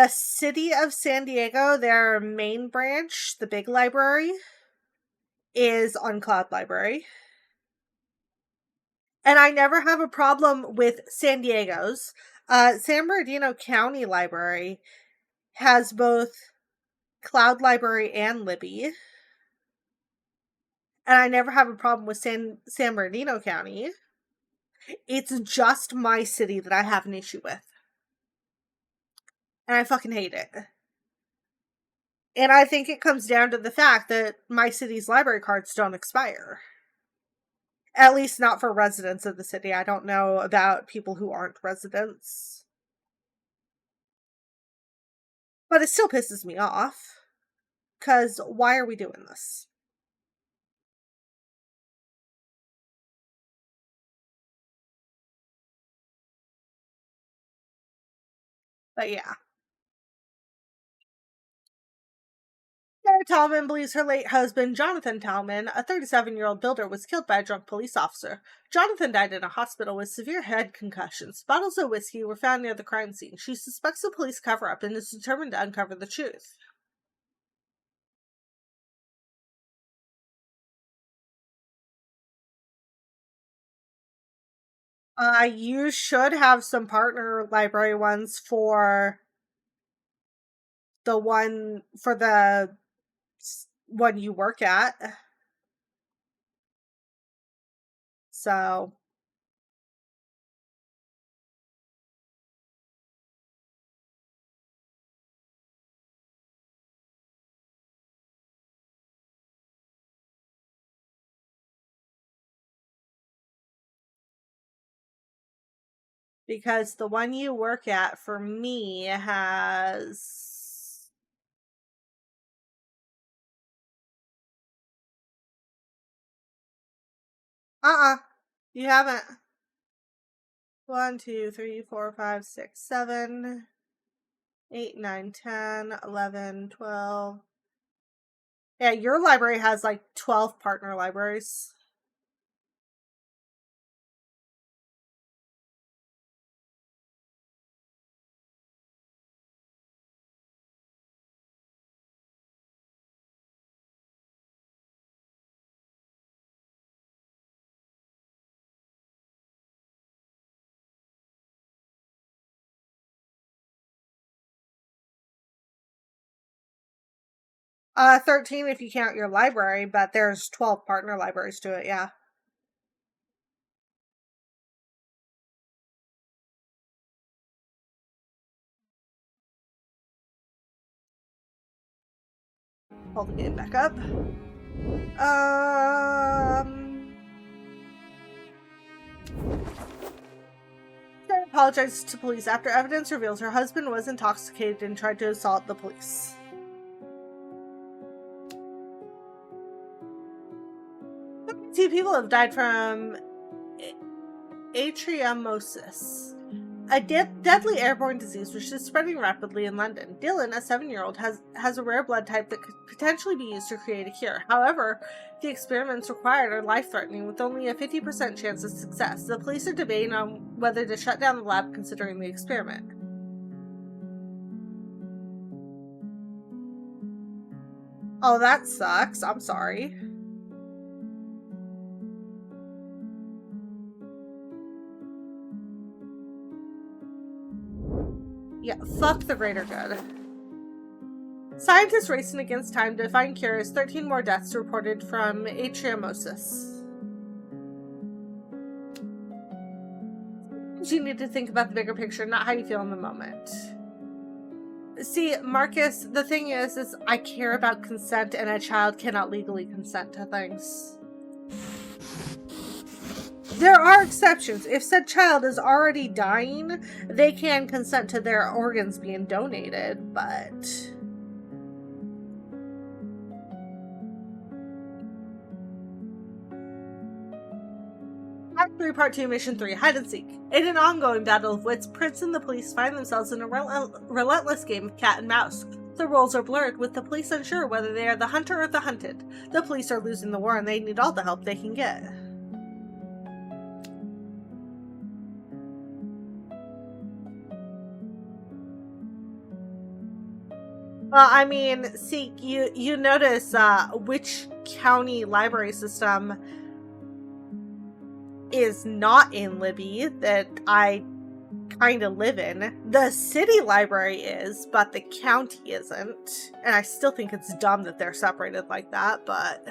city of San Diego, their main branch, the big library, is on Cloud Library. And I never have a problem with San Diego's. San Bernardino County Library has both Cloud Library and Libby. And I never have a problem with San Bernardino County. It's just my city that I have an issue with. And I fucking hate it. And I think it comes down to the fact that my city's library cards don't expire. At least not for residents of the city. I don't know about people who aren't residents. But it still pisses me off. Because why are we doing this? But yeah. Sarah Tallman believes her late husband, Jonathan Tallman, a 37-year-old builder, was killed by a drunk police officer. Jonathan died in a hospital with severe head concussions. Bottles of whiskey were found near the crime scene. She suspects a police cover-up and is determined to uncover the truth. You should have some partner library ones for the one you work at. So Because the one you work at for me has... You haven't. 1, 2, 3, 4, 5, 6, 7, 8, 9, 10, 11, 12. Yeah, your library has like 12 partner libraries. Uh, 13 if you count your library, but there's 12 partner libraries to it, yeah. Pull the game back up. Sarah apologizes to police after evidence reveals her husband was intoxicated and tried to assault the police. Two people have died from atriumosis, a deadly airborne disease which is spreading rapidly in London. Dylan, a 7-year-old, has a rare blood type that could potentially be used to create a cure. However, the experiments required are life-threatening, with only a 50% chance of success. The police are debating on whether to shut down the lab considering the experiment. Oh, that sucks. I'm sorry. Yeah, fuck the greater good. Scientists racing against time to find cures. 13 more deaths reported from atriumosis. You need to think about the bigger picture, not how you feel in the moment. See, Marcus, the thing is I care about consent, and a child cannot legally consent to things. There are exceptions. If said child is already dying, they can consent to their organs being donated, but... Act 3, Part 2, Mission 3, Hide and Seek. In an ongoing battle of wits, Prince and the police find themselves in a relentless game of cat and mouse. The roles are blurred, with the police unsure whether they are the hunter or the hunted. The police are losing the war, and they need all the help they can get. Well, I mean, see, you notice which county library system is not in Libby that I kind of live in. The city library is, but the county isn't. And I still think it's dumb that they're separated like that, but...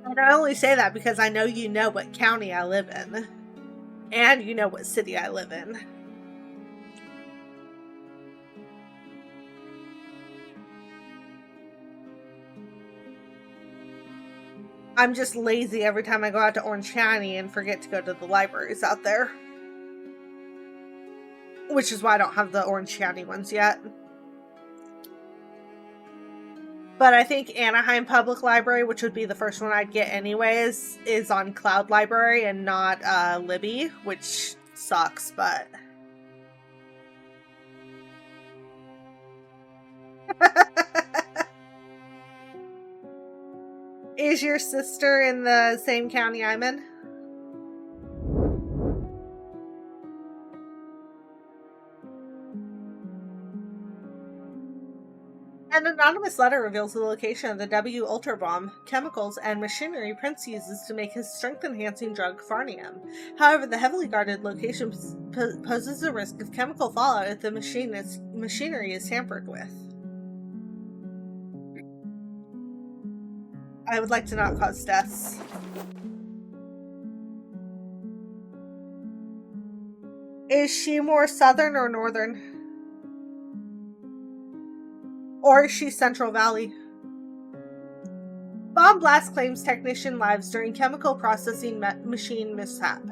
And I only say that because I know you know what county I live in. And you know what city I live in. I'm just lazy every time I go out to Orange County and forget to go to the libraries out there. Which is why I don't have the Orange County ones yet. But I think Anaheim Public Library, which would be the first one I'd get anyways, is on Cloud Library and not Libby, which sucks, but... Is your sister in the same county I'm in? An anonymous letter reveals the location of the W Ultra Bomb, chemicals, and machinery Prince uses to make his strength-enhancing drug Farnium. However, the heavily guarded location poses a risk of chemical fallout if the machinery is tampered with. I would like to not cause deaths. Is she more southern or northern? Or is she Central Valley? Bomb blast claims technician lives during chemical processing machine mishap.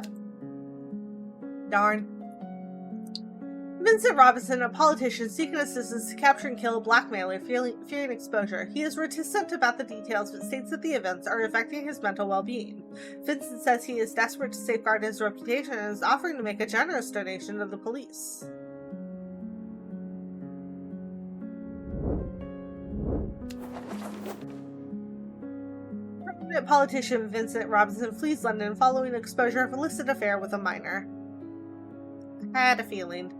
Darn. Vincent Robinson, a politician seeking assistance to capture and kill a blackmailer fearing exposure. He is reticent about the details but states that the events are affecting his mental well-being. Vincent says he is desperate to safeguard his reputation and is offering to make a generous donation to the police. Prominent politician Vincent Robinson flees London following exposure of illicit affair with a minor. I had a feeling.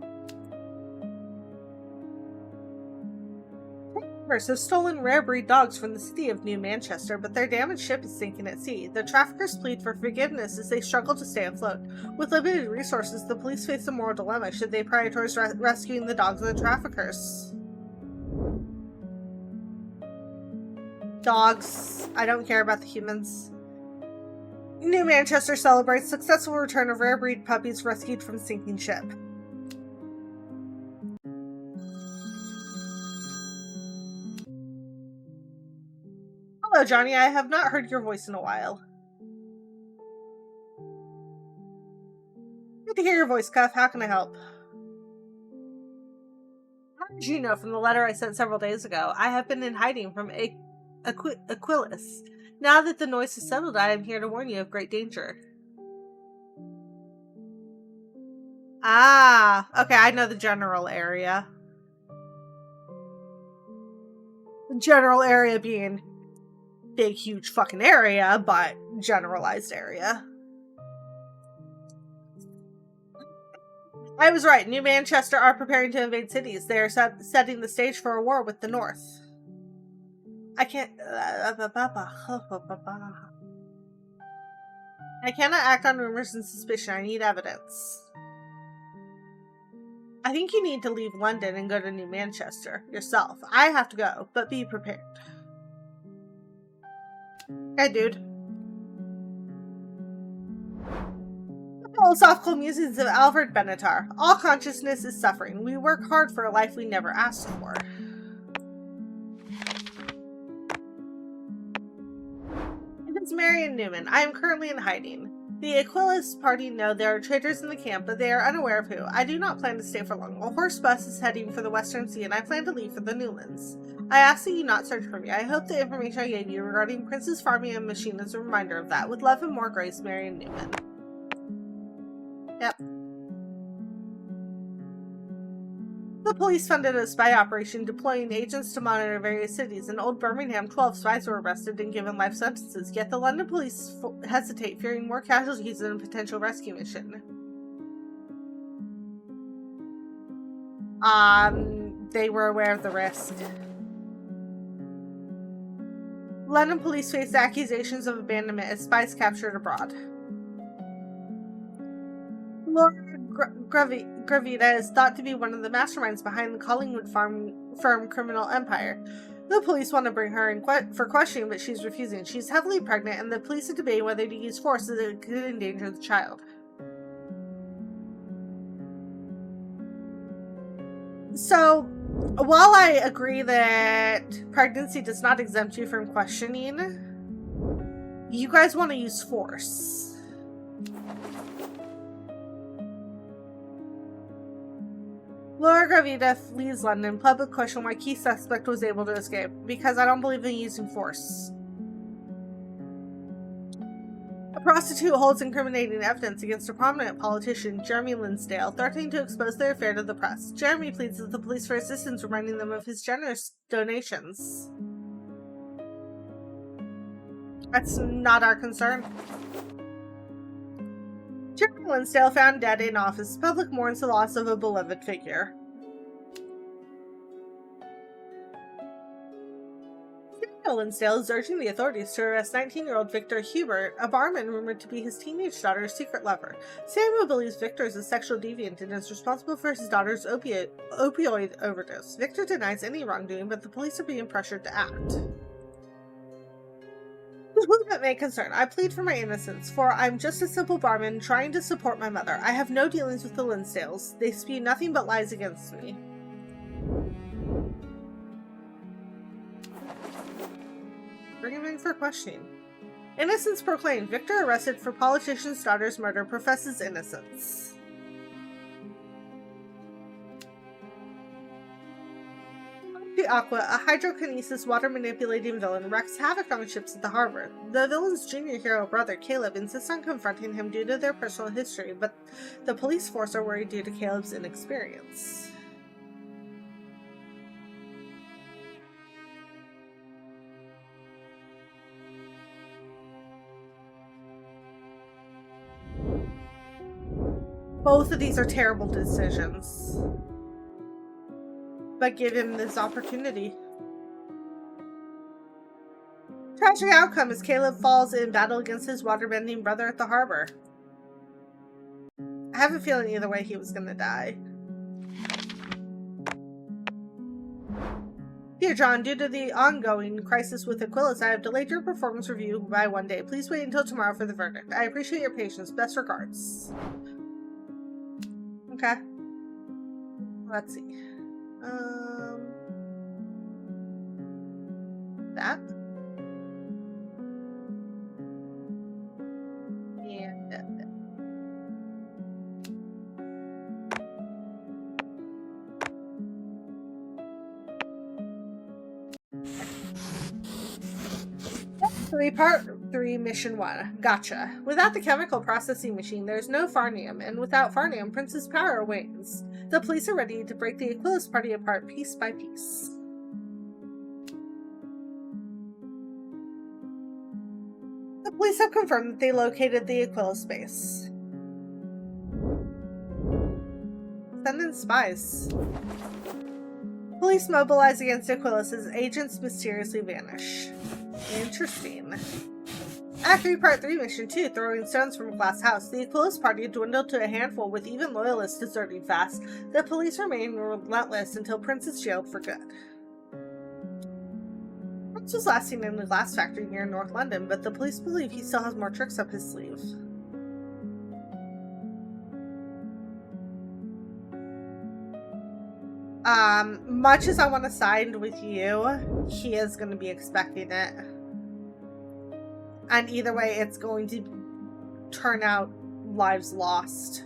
Have stolen rare breed dogs from the city of New Manchester, but their damaged ship is sinking at sea. The traffickers plead for forgiveness as they struggle to stay afloat. With limited resources, the police face a moral dilemma. Should they prioritize rescuing the dogs or the traffickers? Dogs. I don't care about the humans. New Manchester celebrates successful return of rare breed puppies rescued from sinking ship. Hello, Johnny. I have not heard your voice in a while. Good to hear your voice, Cuff. How can I help? How did you know from the letter I sent several days ago? I have been in hiding from Aquilus. Now that the noise has settled, I am here to warn you of great danger. Ah, okay, I know the general area. The general area being big, huge fucking area, but generalized area. I was right. New Manchester are preparing to invade cities. They are setting the stage for a war with the North. I can't... I cannot act on rumors and suspicion. I need evidence. I think you need to leave London and go to New Manchester yourself. I have to go, but be prepared. Hey, dude. The philosophical musings of Alfred Benatar. All consciousness is suffering. We work hard for a life we never asked for. It is Marion Newman. I am currently in hiding. The Aquilus party know there are traitors in the camp, but they are unaware of who. I do not plan to stay for long. A horse bus is heading for the Western Sea, and I plan to leave for the Newlands. I ask that you not search for me. I hope the information I gave you regarding Princess Farming Machine is a reminder of that. With love and more grace, Marion Newman. Yep. The police funded a spy operation deploying agents to monitor various cities. In Old Birmingham, 12 spies were arrested and given life sentences, yet the London police hesitate, fearing more casualties in a potential rescue mission. They were aware of the risk. London police face accusations of abandonment as spies captured abroad. Laura Gravita is thought to be one of the masterminds behind the Collingwood firm criminal empire. The police want to bring her in for questioning, but she's refusing. She's heavily pregnant, and the police are debating whether to use force as it could endanger the child. So, while I agree that pregnancy does not exempt you from questioning, you guys want to use force. Laura Gravita flees London. Public question why key suspect was able to escape. Because I don't believe in using force. A prostitute holds incriminating evidence against a prominent politician, Jeremy Linsdale, threatening to expose their affair to the press. Jeremy pleads with the police for assistance, reminding them of his generous donations. That's not our concern. Jeremy Linsdale found dead in office. Public mourns the loss of a beloved figure. Samuel Linsdale is urging the authorities to arrest 19-year-old Victor Hubert, a barman rumored to be his teenage daughter's secret lover. Samuel believes Victor is a sexual deviant and is responsible for his daughter's opioid overdose. Victor denies any wrongdoing, but the police are being pressured to act. Whom it may concern, I plead for my innocence, for I'm just a simple barman trying to support my mother. I have no dealings with the Linsdales. They spew nothing but lies against me. Bring him in for questioning. Innocence proclaimed. Victor arrested for politician's daughter's murder professes innocence. Aqua, a hydrokinesis water-manipulating villain, wreaks havoc on ships at the harbor. The villain's junior hero brother, Caleb, insists on confronting him due to their personal history, but the police force are worried due to Caleb's inexperience. Both of these are terrible decisions. But give him this opportunity. Tragic outcome as Caleb falls in battle against his waterbending brother at the harbor. I have a feeling either way he was gonna die. Dear John, due to the ongoing crisis with Aquilus, I have delayed your performance review by 1 day. Please wait until tomorrow for the verdict. I appreciate your patience. Best regards. Okay. Let's see. That. And that. Part 3, Mission 1. Gotcha. Without the chemical processing machine, there's no Farnium, and without Farnium, Prince's power wanes. The police are ready to break the Aquilus party apart piece by piece. The police have confirmed that they located the Aquilus base. Send in spies. Police mobilize against Aquilus as agents mysteriously vanish. Interesting. Act 3, Part 3, Mission 2, Throwing Stones from a Glass House. The Aquilus party dwindled to a handful, with even loyalists deserting fast. The police remain relentless until Prince is jailed for good. Prince was last seen in the glass factory near North London, but the police believe he still has more tricks up his sleeve. Much as I want to side with you, he is going to be expecting it. And either way, it's going to turn out lives lost.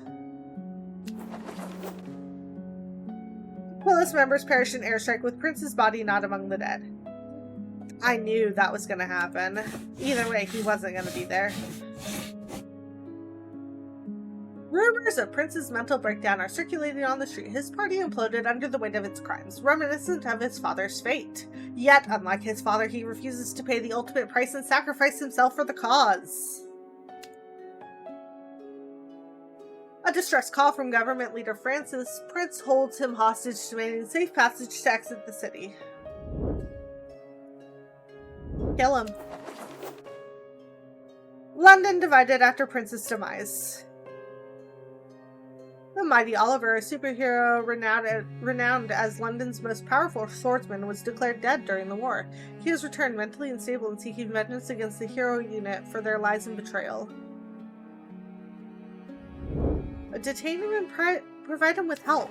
Aquilus members perished in airstrike with Prince's body not among the dead. I knew that was going to happen. Either way, he wasn't going to be there. Rumors of Prince's mental breakdown are circulating on the street. His party imploded under the weight of its crimes, reminiscent of his father's fate. Yet, unlike his father, he refuses to pay the ultimate price and sacrifice himself for the cause. A distress call from government leader Francis. Prince holds him hostage, demanding safe passage to exit the city. Kill him. London divided after Prince's demise. The mighty Oliver, a superhero renowned as London's most powerful swordsman, was declared dead during the war. He has returned mentally unstable and seeking vengeance against the hero unit for their lies and betrayal. Detain him and provide him with help.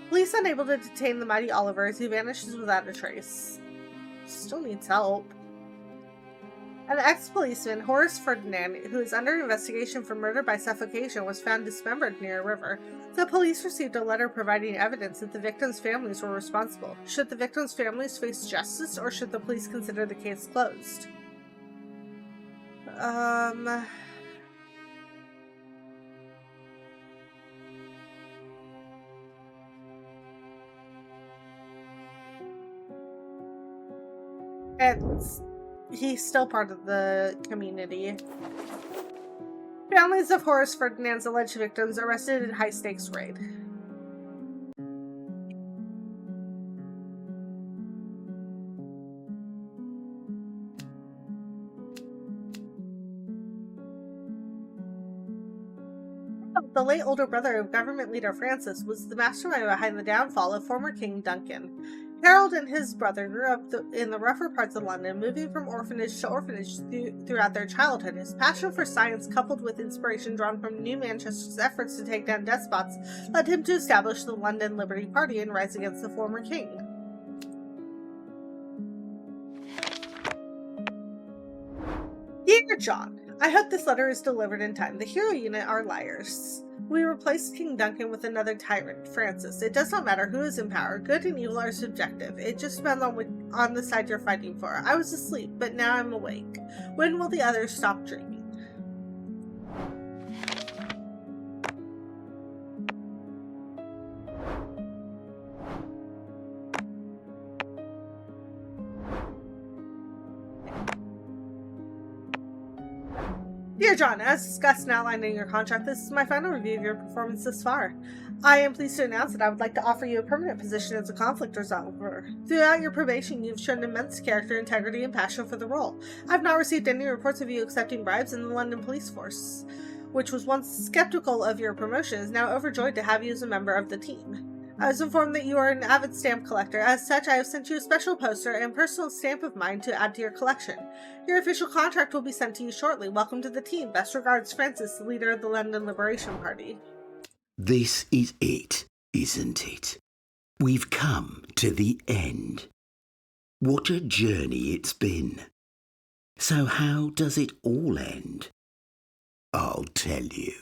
Police unable to detain the mighty Oliver as he vanishes without a trace. Still needs help. An ex-policeman, Horace Ferdinand, who is under investigation for murder by suffocation, was found dismembered near a river. The police received a letter providing evidence that the victims' families were responsible. Should the victims' families face justice, or should the police consider the case closed? He's still part of the community. Families of Horace Ferdinand's alleged victims arrested in high-stakes raid. The late older brother of government leader Francis was the mastermind behind the downfall of former King Duncan. Harold and his brother grew up in the rougher parts of London, moving from orphanage to orphanage throughout their childhood. His passion for science, coupled with inspiration drawn from New Manchester's efforts to take down despots, led him to establish the London Liberty Party and rise against the former king. Dear John, I hope this letter is delivered in time. The hero unit are liars. We replaced King Duncan with another tyrant, Francis. It does not matter who is in power. Good and evil are subjective. It just depends on the side you're fighting for. I was asleep, but now I'm awake. When will the others stop dreaming? Dear John, as discussed and outlined in your contract, this is my final review of your performance thus far. I am pleased to announce that I would like to offer you a permanent position as a conflict resolver. Throughout your probation, you've shown immense character, integrity, and passion for the role. I've not received any reports of you accepting bribes in the London police force, which was once skeptical of your promotion, is now overjoyed to have you as a member of the team. I was informed that you are an avid stamp collector. As such, I have sent you a special poster and personal stamp of mine to add to your collection. Your official contract will be sent to you shortly. Welcome to the team. Best regards, Francis, the leader of the London Liberation Party. This is it, isn't it? We've come to the end. What a journey it's been. So how does it all end? I'll tell you.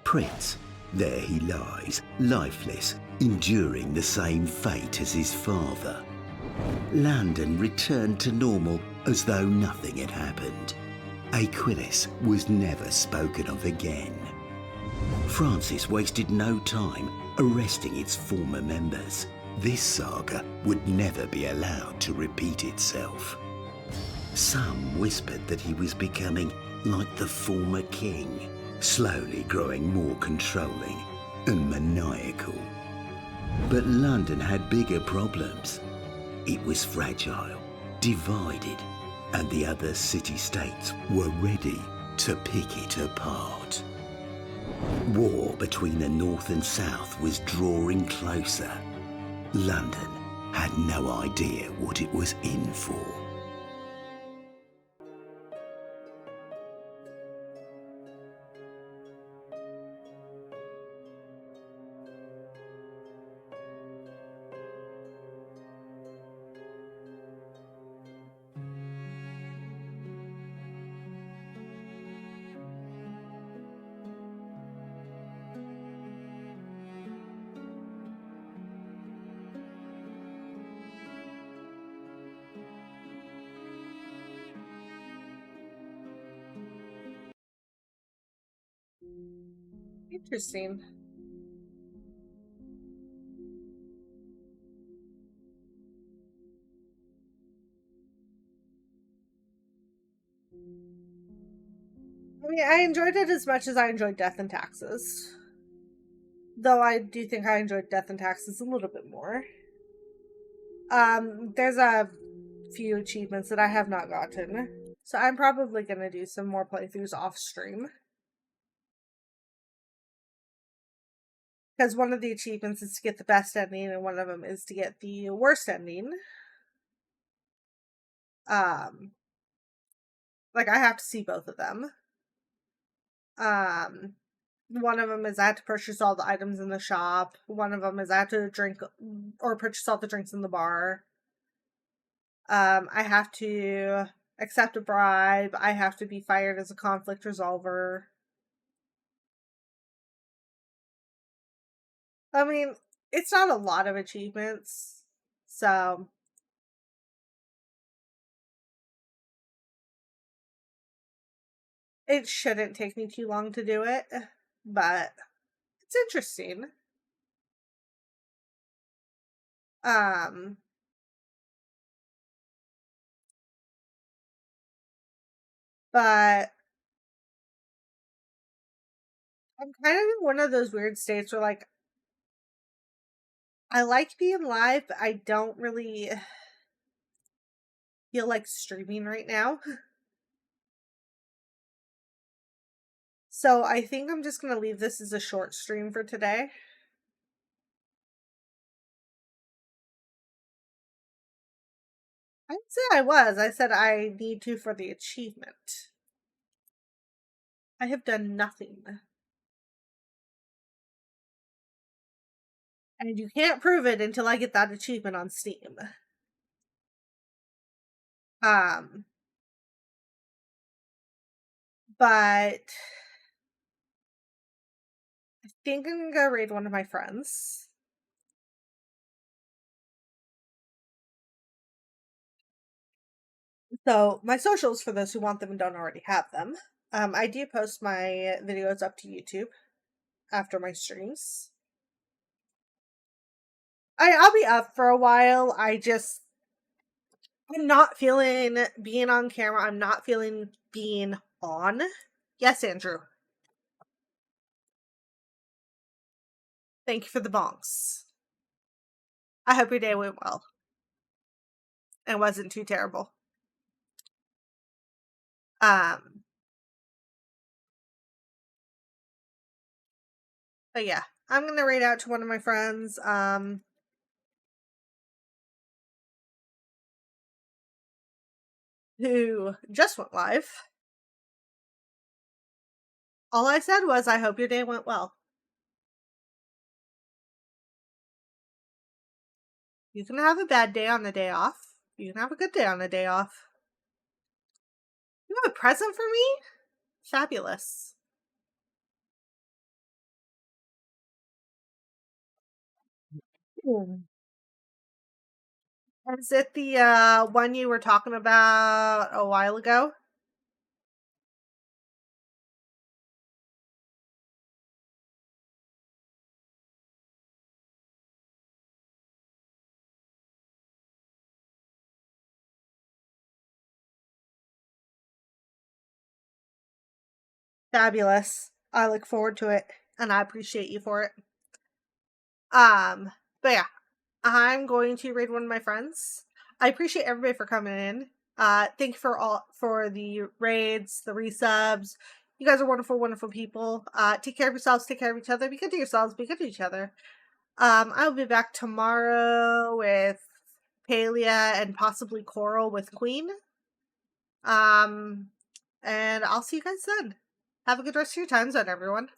Prince, there he lies, lifeless, enduring the same fate as his father. London returned to normal as though nothing had happened. Aquilus was never spoken of again. Francis wasted no time arresting its former members. This saga would never be allowed to repeat itself. Some whispered that he was becoming like the former king, slowly growing more controlling and maniacal. But London had bigger problems. It was fragile, divided, and the other city-states were ready to pick it apart. War between the North and South was drawing closer. London had no idea what it was in for. Interesting. I mean, I enjoyed it as much as I enjoyed Death and Taxes. Though I do think I enjoyed Death and Taxes a little bit more. There's a few achievements that I have not gotten. So I'm probably going to do some more playthroughs off stream. Because one of the achievements is to get the best ending, and one of them is to get the worst ending. Like, I have to see both of them. One of them is I have to purchase all the items in the shop. One of them is I have to drink or purchase all the drinks in the bar. I have to accept a bribe. I have to be fired as a conflict resolver. I mean, it's not a lot of achievements, so it shouldn't take me too long to do it, but it's interesting. But I'm kind of in one of those weird states where, like, I like being live, but I don't really feel like streaming right now. So I think I'm just going to leave this as a short stream for today. I didn't say I was. I said I need to for the achievement. I have done nothing. And you can't prove it until I get that achievement on Steam. Um, but I think I'm gonna go raid one of my friends. So my socials, for those who want them and don't already have them. I do post my videos up to YouTube after my streams. I'll be up for a while. I'm not feeling being on camera. I'm not feeling being on. Yes, Andrew. Thank you for the bonks. I hope your day went well and wasn't too terrible. But yeah, I'm gonna raid out to one of my friends. Who just went live. All I said was, I hope your day went well. You can have a bad day on the day off. You can have a good day on the day off. You have a present for me? Fabulous. Hmm. Is it the one you were talking about a while ago? Fabulous. I look forward to it, and I appreciate you for it. But yeah, I'm going to raid one of my friends. I appreciate everybody for coming in. Thank you for the raids, the resubs. You guys are wonderful, wonderful people. Take care of yourselves, take care of each other, be good to yourselves, be good to each other. I'll be back tomorrow with Palia and possibly Coral with Queen. And I'll see you guys then. Have a good rest of your time zone, everyone.